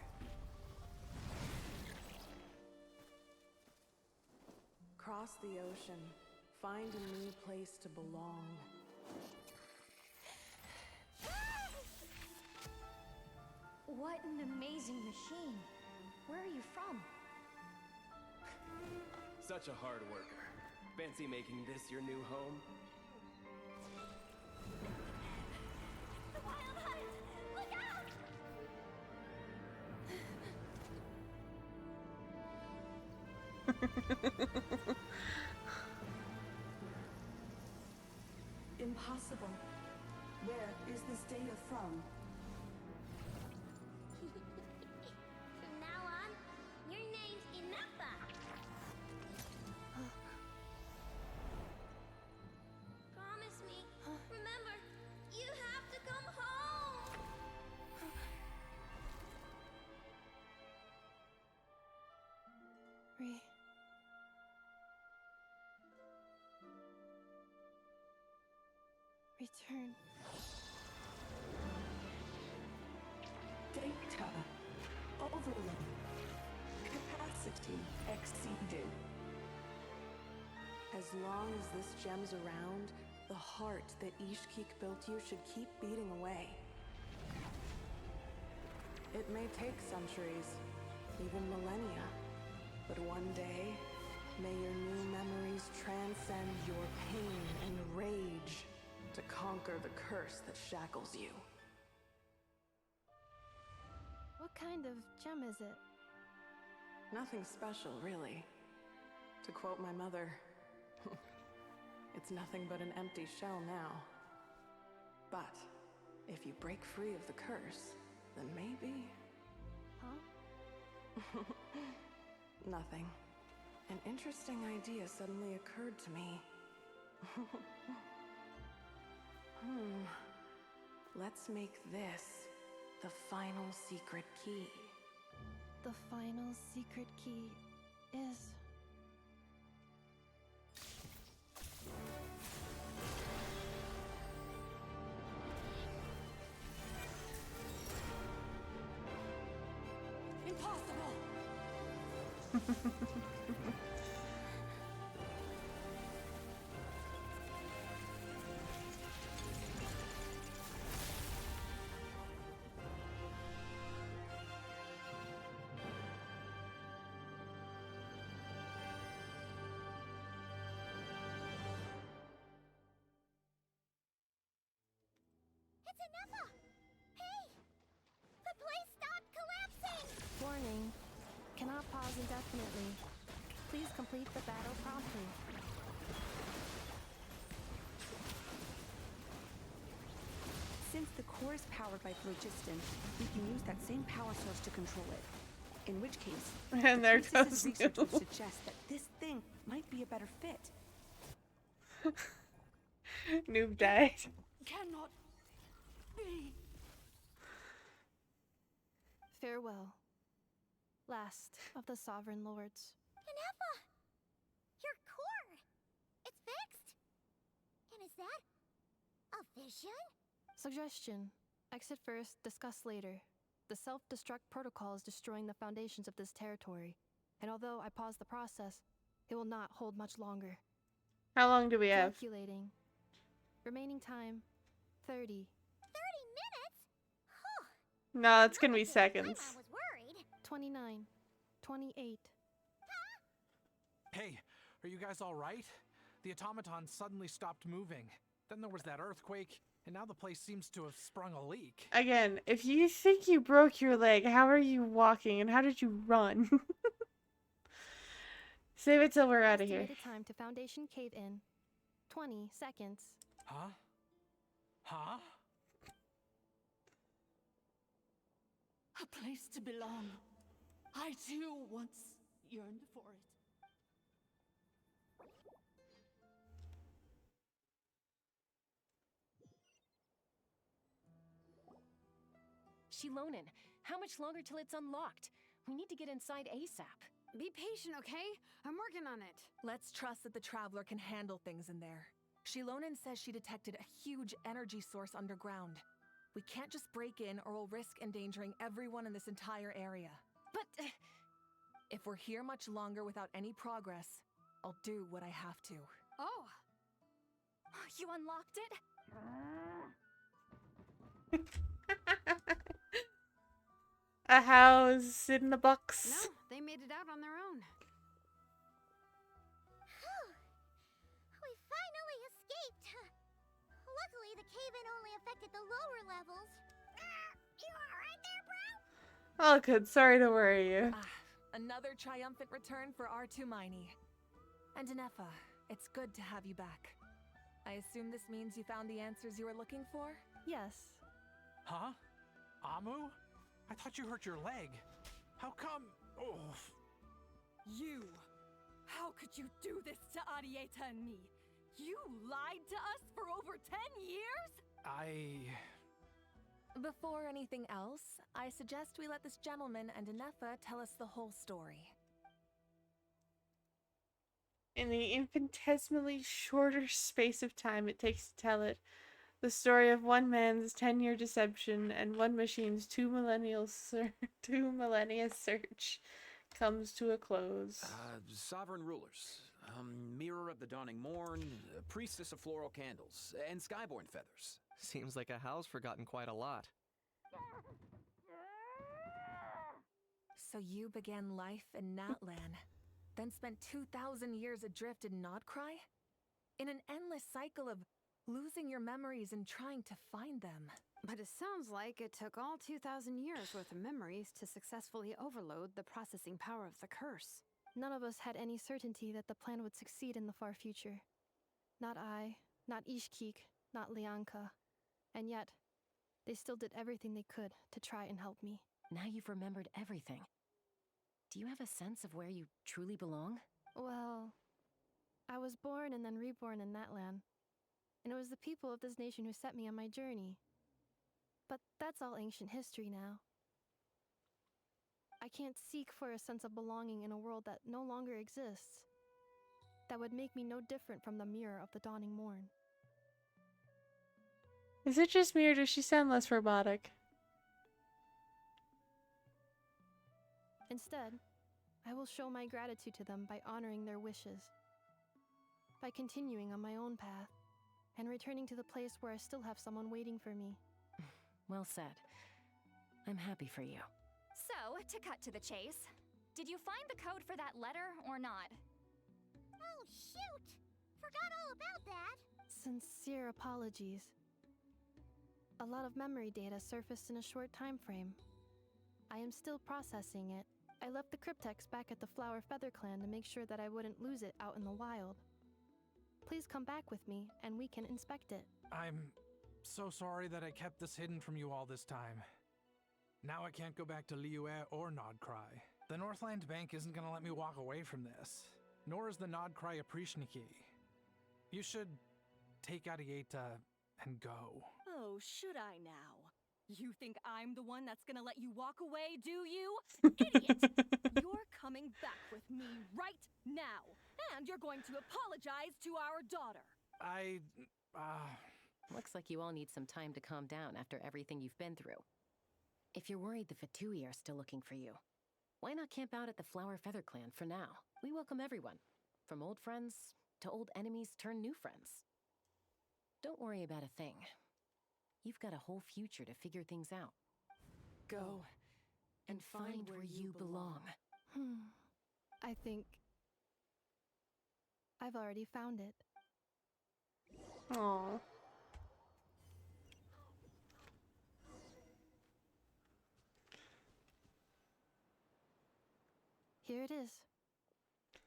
Cross the ocean. Find a new place to belong. What an amazing machine. Where are you from? Such a hard worker. Fancy making this your new home? The wild hunt! Look out! Impossible. Where is this data from? From now on, your name's Ineffa. Promise me. Remember, you have to come home. Return. Data. Overload. Capacity exceeded. As long as this gem's around, the heart that Ishkik built you should keep beating away. It may take centuries, even millennia, but one day, may your new memories transcend your pain and rage to conquer the curse that shackles you. What kind of gem is it? Nothing special, really. To quote my mother, it's nothing but an empty shell now. But if you break free of the curse, then maybe... Huh? Nothing. An interesting idea suddenly occurred to me. Let's make this the final secret key. The final secret key is It's Ineffa! Hey! The place stopped collapsing! Warning. Cannot pause indefinitely. Please complete the battle promptly. Since the core is powered by phlogiston, we can use that same power source to control it. In which case, And there Princess's goes research would Noob. suggest that this thing might be a better fit. Noob died. Cannot be. Farewell. Last of the Sovereign Lords. Ineffa! Your core! It's fixed! And is that a vision? Suggestion. Exit first, discuss later. The self-destruct protocol is destroying the foundations of this territory. And although I pause the process, it will not hold much longer. How long do we have? Calculating. Remaining time, 30. 30 minutes? Huh. No, it's gonna be seconds. I was worried. 29. 28. Hey, are you guys all right? The automaton suddenly stopped moving. Then there was that earthquake, and now the place seems to have sprung a leak. Again, if you think you broke your leg, how are you walking and how did you run? Save it till we're out of here. Estimated time to foundation cave in. 20 seconds. Huh? Huh? A place to belong. I too once yearned for it. Shilonen, how much longer till it's unlocked? We need to get inside ASAP. Be patient, okay? I'm working on it. Let's trust that the Traveler can handle things in there. Shilonen says she detected a huge energy source underground. We can't just break in or we'll risk endangering everyone in this entire area. But... if we're here much longer without any progress, I'll do what I have to. Oh! You unlocked it? A house in a box. No, they made it out on their own. We finally escaped! Luckily, the cave-in only affected the lower levels. You alright there, bro? Oh, good. Sorry to worry you. Another triumphant return for R2 Miney. And Ineffa, it's good to have you back. I assume this means you found the answers you were looking for? Yes. Huh? Amu? I thought you hurt your leg. How come? Oh. You! How could you do this to Arieta and me? You lied to us for over 10 years? Before anything else, I suggest we let this gentleman and Ineffa tell us the whole story. In the infinitesimally shorter space of time it takes to tell it, the story of one man's 10-year deception and one machine's two millennia search comes to a close. Sovereign rulers, Mirror of the Dawning Morn, Priestess of Floral Candles, and Skyborn Feathers. Seems like a house forgotten quite a lot. So you began life in Natlan, then spent 2,000 years adrift in Nodcry? In an endless cycle of losing your memories and trying to find them. But it sounds like it took all 2,000 years worth of memories to successfully overload the processing power of the curse. None of us had any certainty that the plan would succeed in the far future. Not I, not Ishkik, not Lianka. And yet, they still did everything they could to try and help me. Now you've remembered everything. Do you have a sense of where you truly belong? Well, I was born and then reborn in Natlan. And it was the people of this nation who set me on my journey. But that's all ancient history now. I can't seek for a sense of belonging in a world that no longer exists. That would make me no different from the mirror of the dawning morn. Is it just me or does she sound less robotic? Instead, I will show my gratitude to them by honoring their wishes, by continuing on my own path, and returning to the place where I still have someone waiting for me. Well said. I'm happy for you. So, to cut to the chase, did you find the code for that letter or not? Oh, shoot! Forgot all about that! Sincere apologies. A lot of memory data surfaced in a short time frame. I am still processing it. I left the cryptex back at the Flower Feather Clan to make sure that I wouldn't lose it out in the wild. Please come back with me, and we can inspect it. I'm so sorry that I kept this hidden from you all this time. Now I can't go back to Liyue or Nodcry. The Northland Bank isn't gonna let me walk away from this, nor is the Nodcry Aprishniki. You should take Arieta and go. Oh, should I now? You think I'm the one that's gonna let you walk away, do you? Idiot! You're coming back with me right now, and you're going to apologize to our daughter. Looks like you all need some time to calm down after everything you've been through. If you're worried the Fatui are still looking for you, why not camp out at the Flower Feather Clan for now? We welcome everyone, from old friends to old enemies turned new friends. Don't worry about a thing. You've got a whole future to figure things out. Go and find where you belong. I think I've already found it. Aww. Here it is.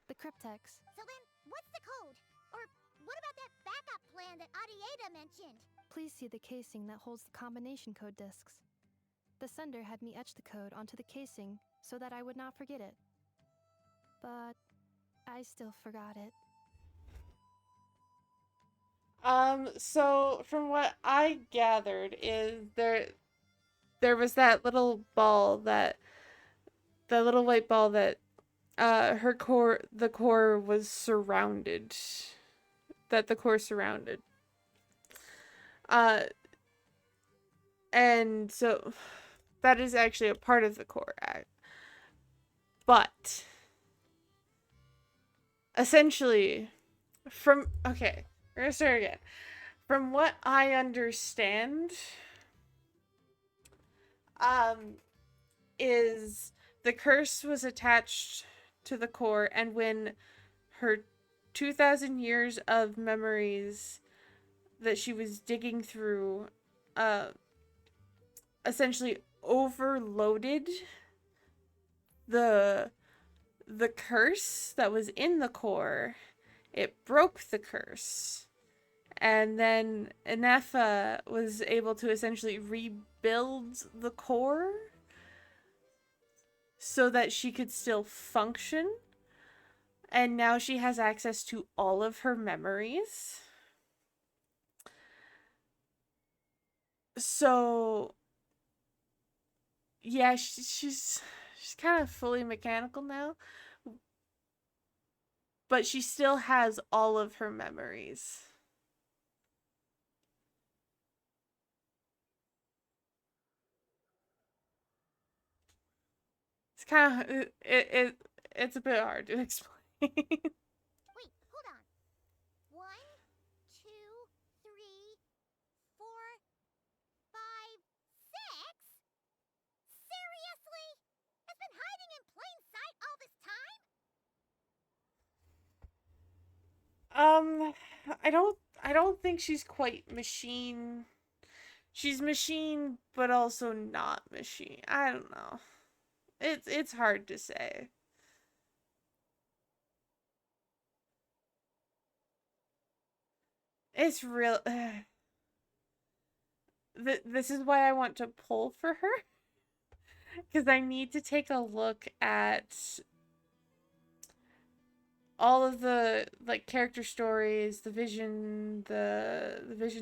The cryptex. So then, what's the code? Or what about that backup plan that Arieta mentioned? Please see the casing that holds the combination code discs. The sender had me etch the code onto the casing so that I would not forget it. But I still forgot it. So from what I gathered is there was that little ball the little white ball that the core was surrounded. That the core surrounded. And so that is actually a part of the core act. But essentially okay, we're gonna start again. From what I understand, is the curse was attached to the core, and when her 2,000 years of memories that she was digging through, essentially overloaded the curse that was in the core, it broke the curse. And then Ineffa was able to essentially rebuild the core so that she could still function. And now she has access to all of her memories. So yeah, she's kind of fully mechanical now. But she still has all of her memories. It's kind of it's a bit hard to explain. Wait, hold on. 1, 2, 3, 4, 5, 6? Seriously? It's been hiding in plain sight all this time? I don't think she's quite machine. She's machine, but also not machine. I don't know. It's hard to say. It's real. This is why I want to pull for her. Because I need to take a look at all of the like character stories, the vision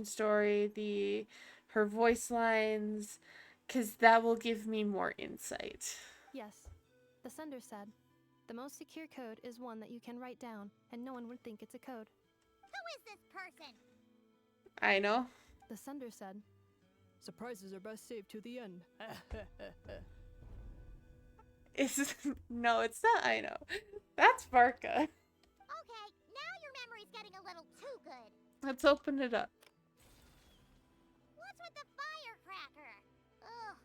story, her voice lines, because that will give me more insight. Yes, the sender said, the most secure code is one that you can write down, and no one would think it's a code. Who is this person? I know. The sender said, surprises are best saved to the end. It's no, it's not. I know. That's Varka. Okay, now your memory's getting a little too good. Let's open it up. What's with the firecracker? Ugh.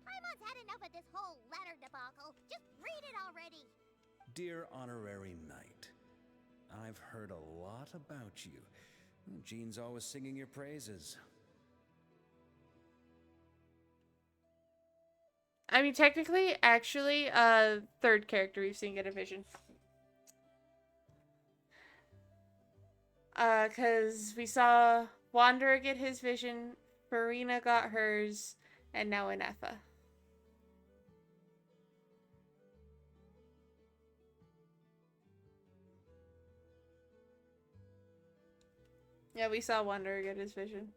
Paimon's had enough of this whole letter debacle. Just read it already. Dear Honorary Knight, I've heard a lot about you. Jean's always singing your praises. I mean, technically, actually, third character we've seen get a vision. Cause we saw Wanderer get his vision, Farina got hers, and now Ineffa. Yeah, we saw Wanderer get his vision.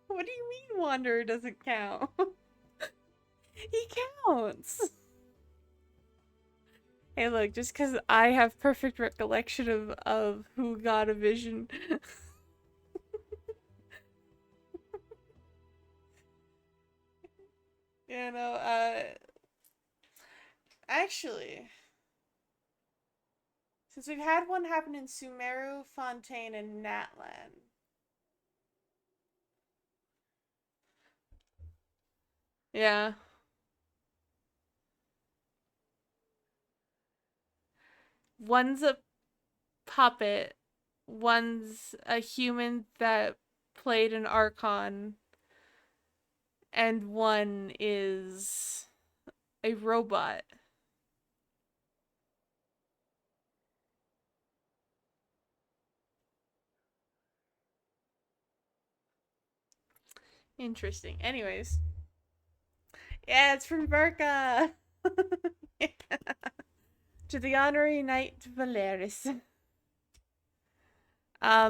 What do you mean Wanderer doesn't count? He counts! Hey look, just because I have perfect recollection of who got a vision. You know, actually, since we've had one happen in Sumeru, Fontaine, and Natlan. Yeah. One's a puppet, one's a human that played an Archon, and one is a robot. Interesting. Anyways. Yeah, it's from Verka! Yeah. To the Honorary Knight Valeris. I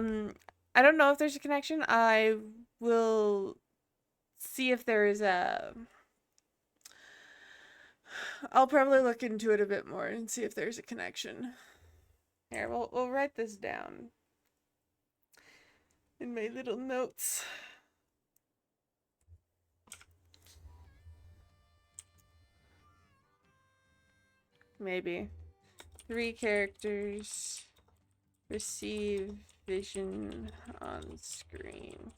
don't know if there's a connection. I will see if there is a... I'll probably look into it a bit more and see if there's a connection. Here, we'll write this down in my little notes. Maybe. 3 characters receive vision on screen.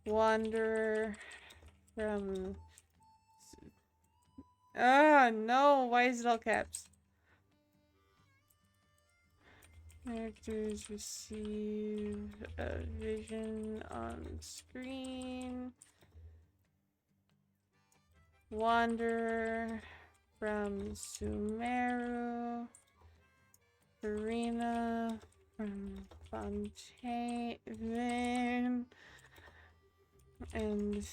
Wanderer from... Ah, no! Why is it all caps? Characters receive a vision on screen. Wanderer from Sumeru. Farina from Fontaine. And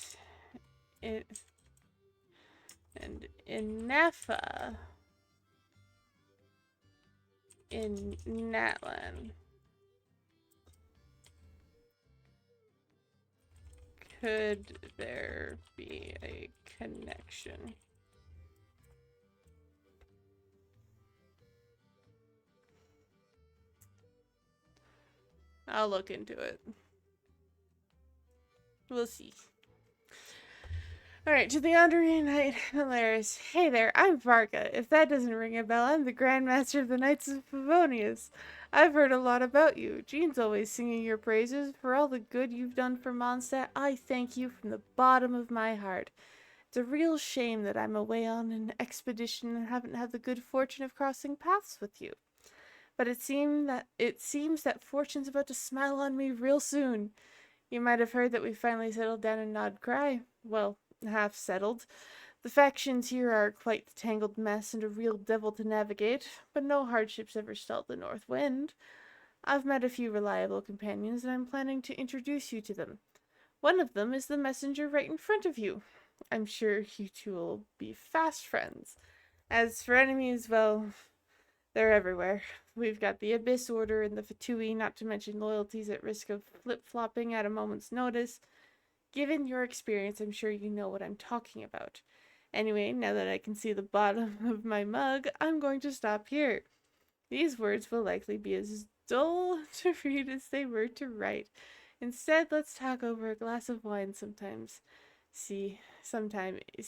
Ineffa in Natlan. Could there be a connection? I'll look into it. We'll see. Alright, to the Honorary Knight Valeris. Hey there, I'm Varka. If that doesn't ring a bell, I'm the Grand Master of the Knights of Favonius. I've heard a lot about you. Jean's always singing your praises. For all the good you've done for Mondstadt, I thank you from the bottom of my heart. It's a real shame that I'm away on an expedition and haven't had the good fortune of crossing paths with you. But it seems that fortune's about to smile on me real soon. You might have heard that we finally settled down in Nod Cry. Well, half settled. The factions here are quite the tangled mess and a real devil to navigate, but no hardships ever stalled the north wind. I've met a few reliable companions, and I'm planning to introduce you to them. One of them is the messenger right in front of you. I'm sure you two will be fast friends. As for enemies, well, they're everywhere. We've got the Abyss Order and the Fatui, not to mention loyalties at risk of flip-flopping at a moment's notice. Given your experience, I'm sure you know what I'm talking about. Anyway, now that I can see the bottom of my mug, I'm going to stop here. These words will likely be as dull to read as they were to write. Instead, let's talk over a glass of wine see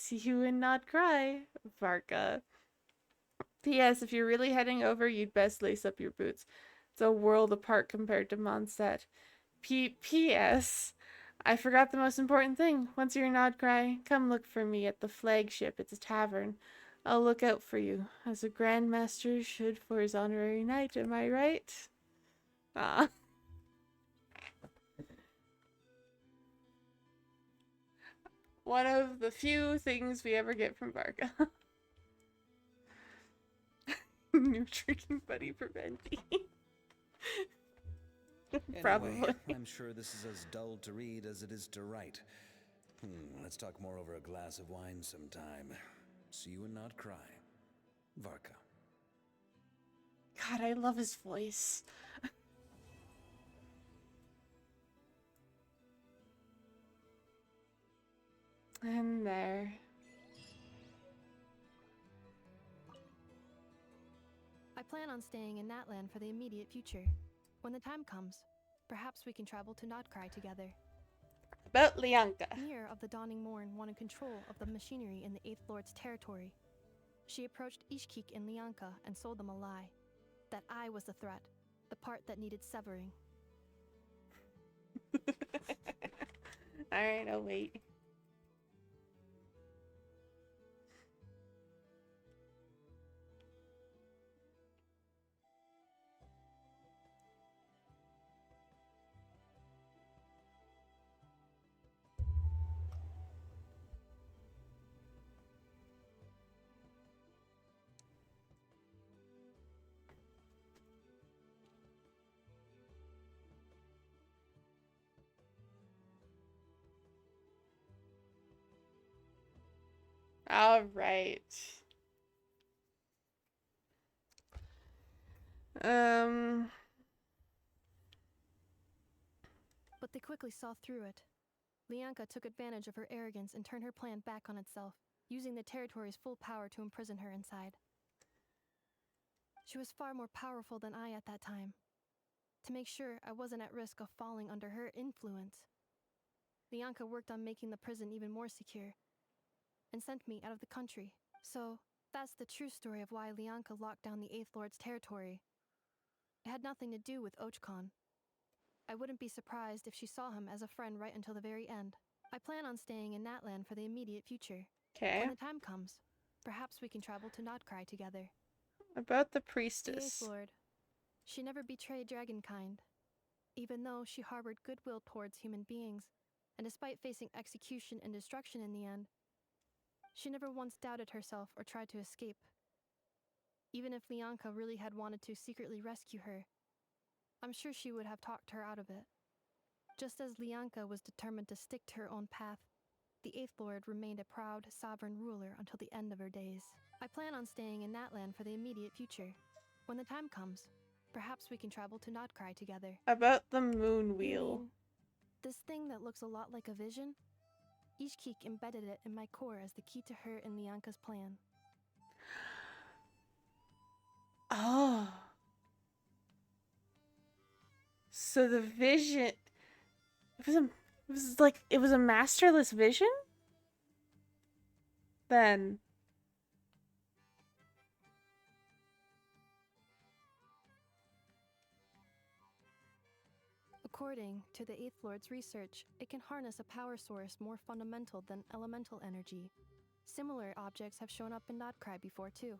you and not cry, Varka. P.S. If you're really heading over, you'd best lace up your boots. It's a world apart compared to Mondstadt. P.S. I forgot the most important thing. Once you're not cry, come look for me at the flagship. It's a tavern. I'll look out for you, as a Grandmaster should for his honorary knight, am I right? Ah. One of the few things we ever get from Varka. New drinking buddy for Bendy. Probably. Anyway, I'm sure this is as dull to read as it is to write. Let's talk more over a glass of wine sometime. See you and not cry. Varka. God, I love his voice. And there. I plan on staying in Natland for the immediate future. When the time comes, perhaps we can travel to Notcry together. About Lianka. Mir of the Dawning Morn wanted control of the machinery in the Eighth Lord's territory. She approached Ishkik and Lianka and sold them a lie. That I was the threat, the part that needed severing. Alright, I'll wait. All right. But they quickly saw through it. Lianka took advantage of her arrogance and turned her plan back on itself, using the territory's full power to imprison her inside. She was far more powerful than I at that time. To make sure I wasn't at risk of falling under her influence, Lianka worked on making the prison even more secure, and sent me out of the country. So, that's the true story of why Lianka locked down the Eighth Lord's territory. It had nothing to do with Ochkon. I wouldn't be surprised if she saw him as a friend right until the very end. I plan on staying in Natland for the immediate future. Okay. When the time comes, perhaps we can travel to Notcry together. About the The priestess. Eighth Lord. She never betrayed Dragonkind, even though she harbored goodwill towards human beings, and despite facing execution and destruction in the end, she never once doubted herself or tried to escape. Even if Lianka really had wanted to secretly rescue her, I'm sure she would have talked her out of it. Just as Lianka was determined to stick to her own path, the Eighth Lord remained a proud, sovereign ruler until the end of her days. I plan on staying in Natland for the immediate future. When the time comes, perhaps we can travel to Notcry together. About the moon wheel. You mean this thing that looks a lot like a vision? Ishkik embedded it in my core as the key to her and Lianka's plan. Oh. So the vision, it was a masterless vision? Then. According to the Eighth Lord's research, it can harness a power source more fundamental than elemental energy. Similar objects have shown up in Notcry before too.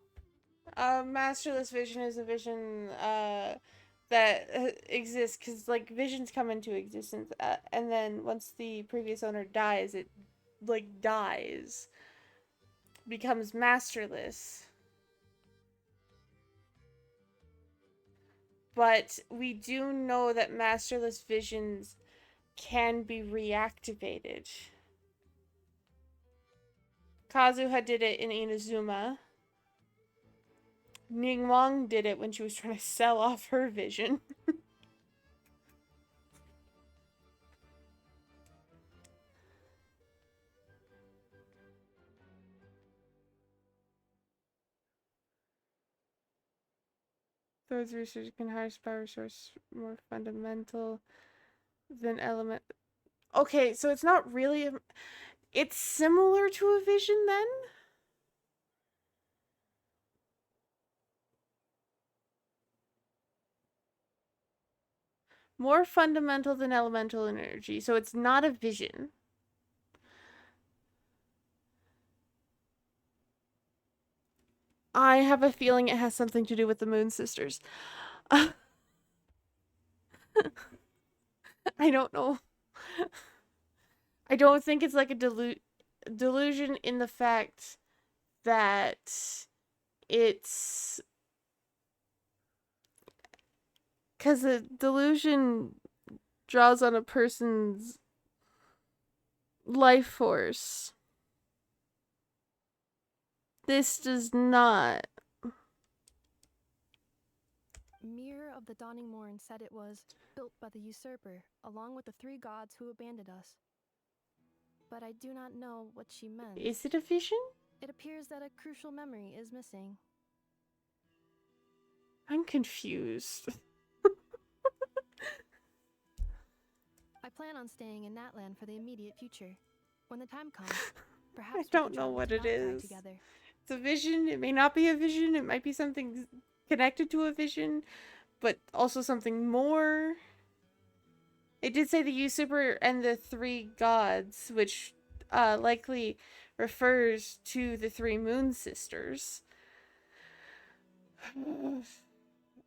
Masterless vision is a vision that exists because like visions come into existence and then once the previous owner dies, it like dies, becomes masterless. But we do know that masterless visions can be reactivated. Kazuha did it in Inazuma. Ningguang did it when she was trying to sell off her vision. Those research can harness power source more fundamental than element. Okay, so it's not really it's similar to a vision then? More fundamental than elemental energy, so it's not a vision. I have a feeling it has something to do with the Moon Sisters. I don't know. I don't think it's like a delusion in the fact that it's because a delusion draws on a person's life force. This does not. Mirror of the Dawning Morn said it was built by the usurper, along with the 3 gods who abandoned us. But I do not know what she meant. Is it a vision? It appears that a crucial memory is missing. I'm confused. I plan on staying in Natlan for the immediate future. When the time comes, perhaps I don't know what it is. Together. It's a vision. It may not be a vision. It might be something connected to a vision, but also something more. It did say the usurper and the 3 gods, which likely refers to the 3 Moon Sisters.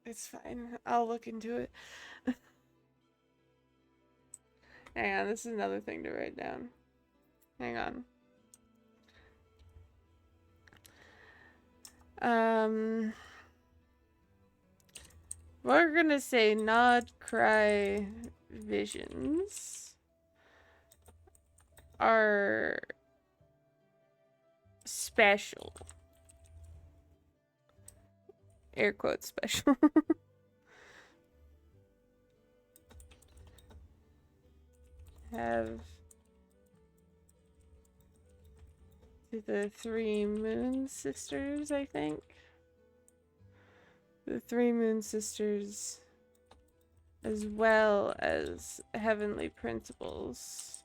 It's fine. I'll look into it. Hang on, this is another thing to write down. Hang on. We're gonna say nod, cry, visions are special. Air quotes special. Have the 3 Moon Sisters, I think. The 3 Moon Sisters, as well as heavenly principles.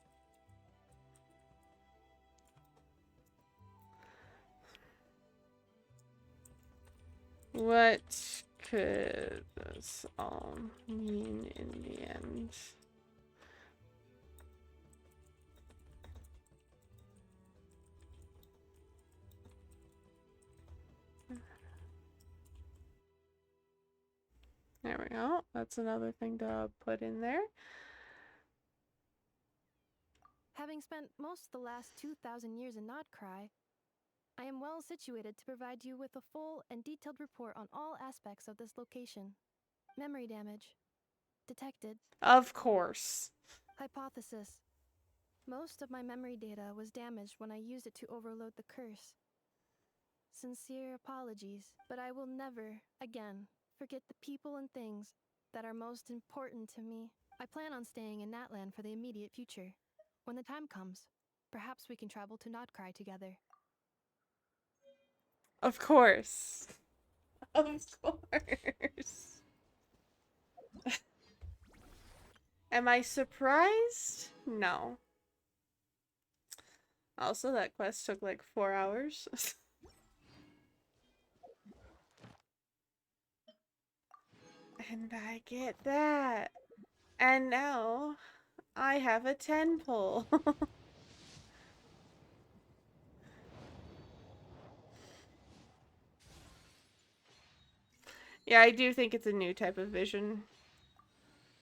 What could this all mean in the end? There we go. That's another thing to put in there. Having spent most of the last 2,000 years in Nodcry, I am well situated to provide you with a full and detailed report on all aspects of this location. Memory damage. Detected. Of course. Hypothesis. Most of my memory data was damaged when I used it to overload the curse. Sincere apologies, but I will never, again, forget the people and things that are most important to me. I plan on staying in Natlan for the immediate future. When the time comes, perhaps we can travel to Nodcry together. Of course. Of course. Am I surprised? No. Also, that quest took like 4 hours. And I get that. And now I have a 10 pull. Yeah, I do think it's a new type of vision.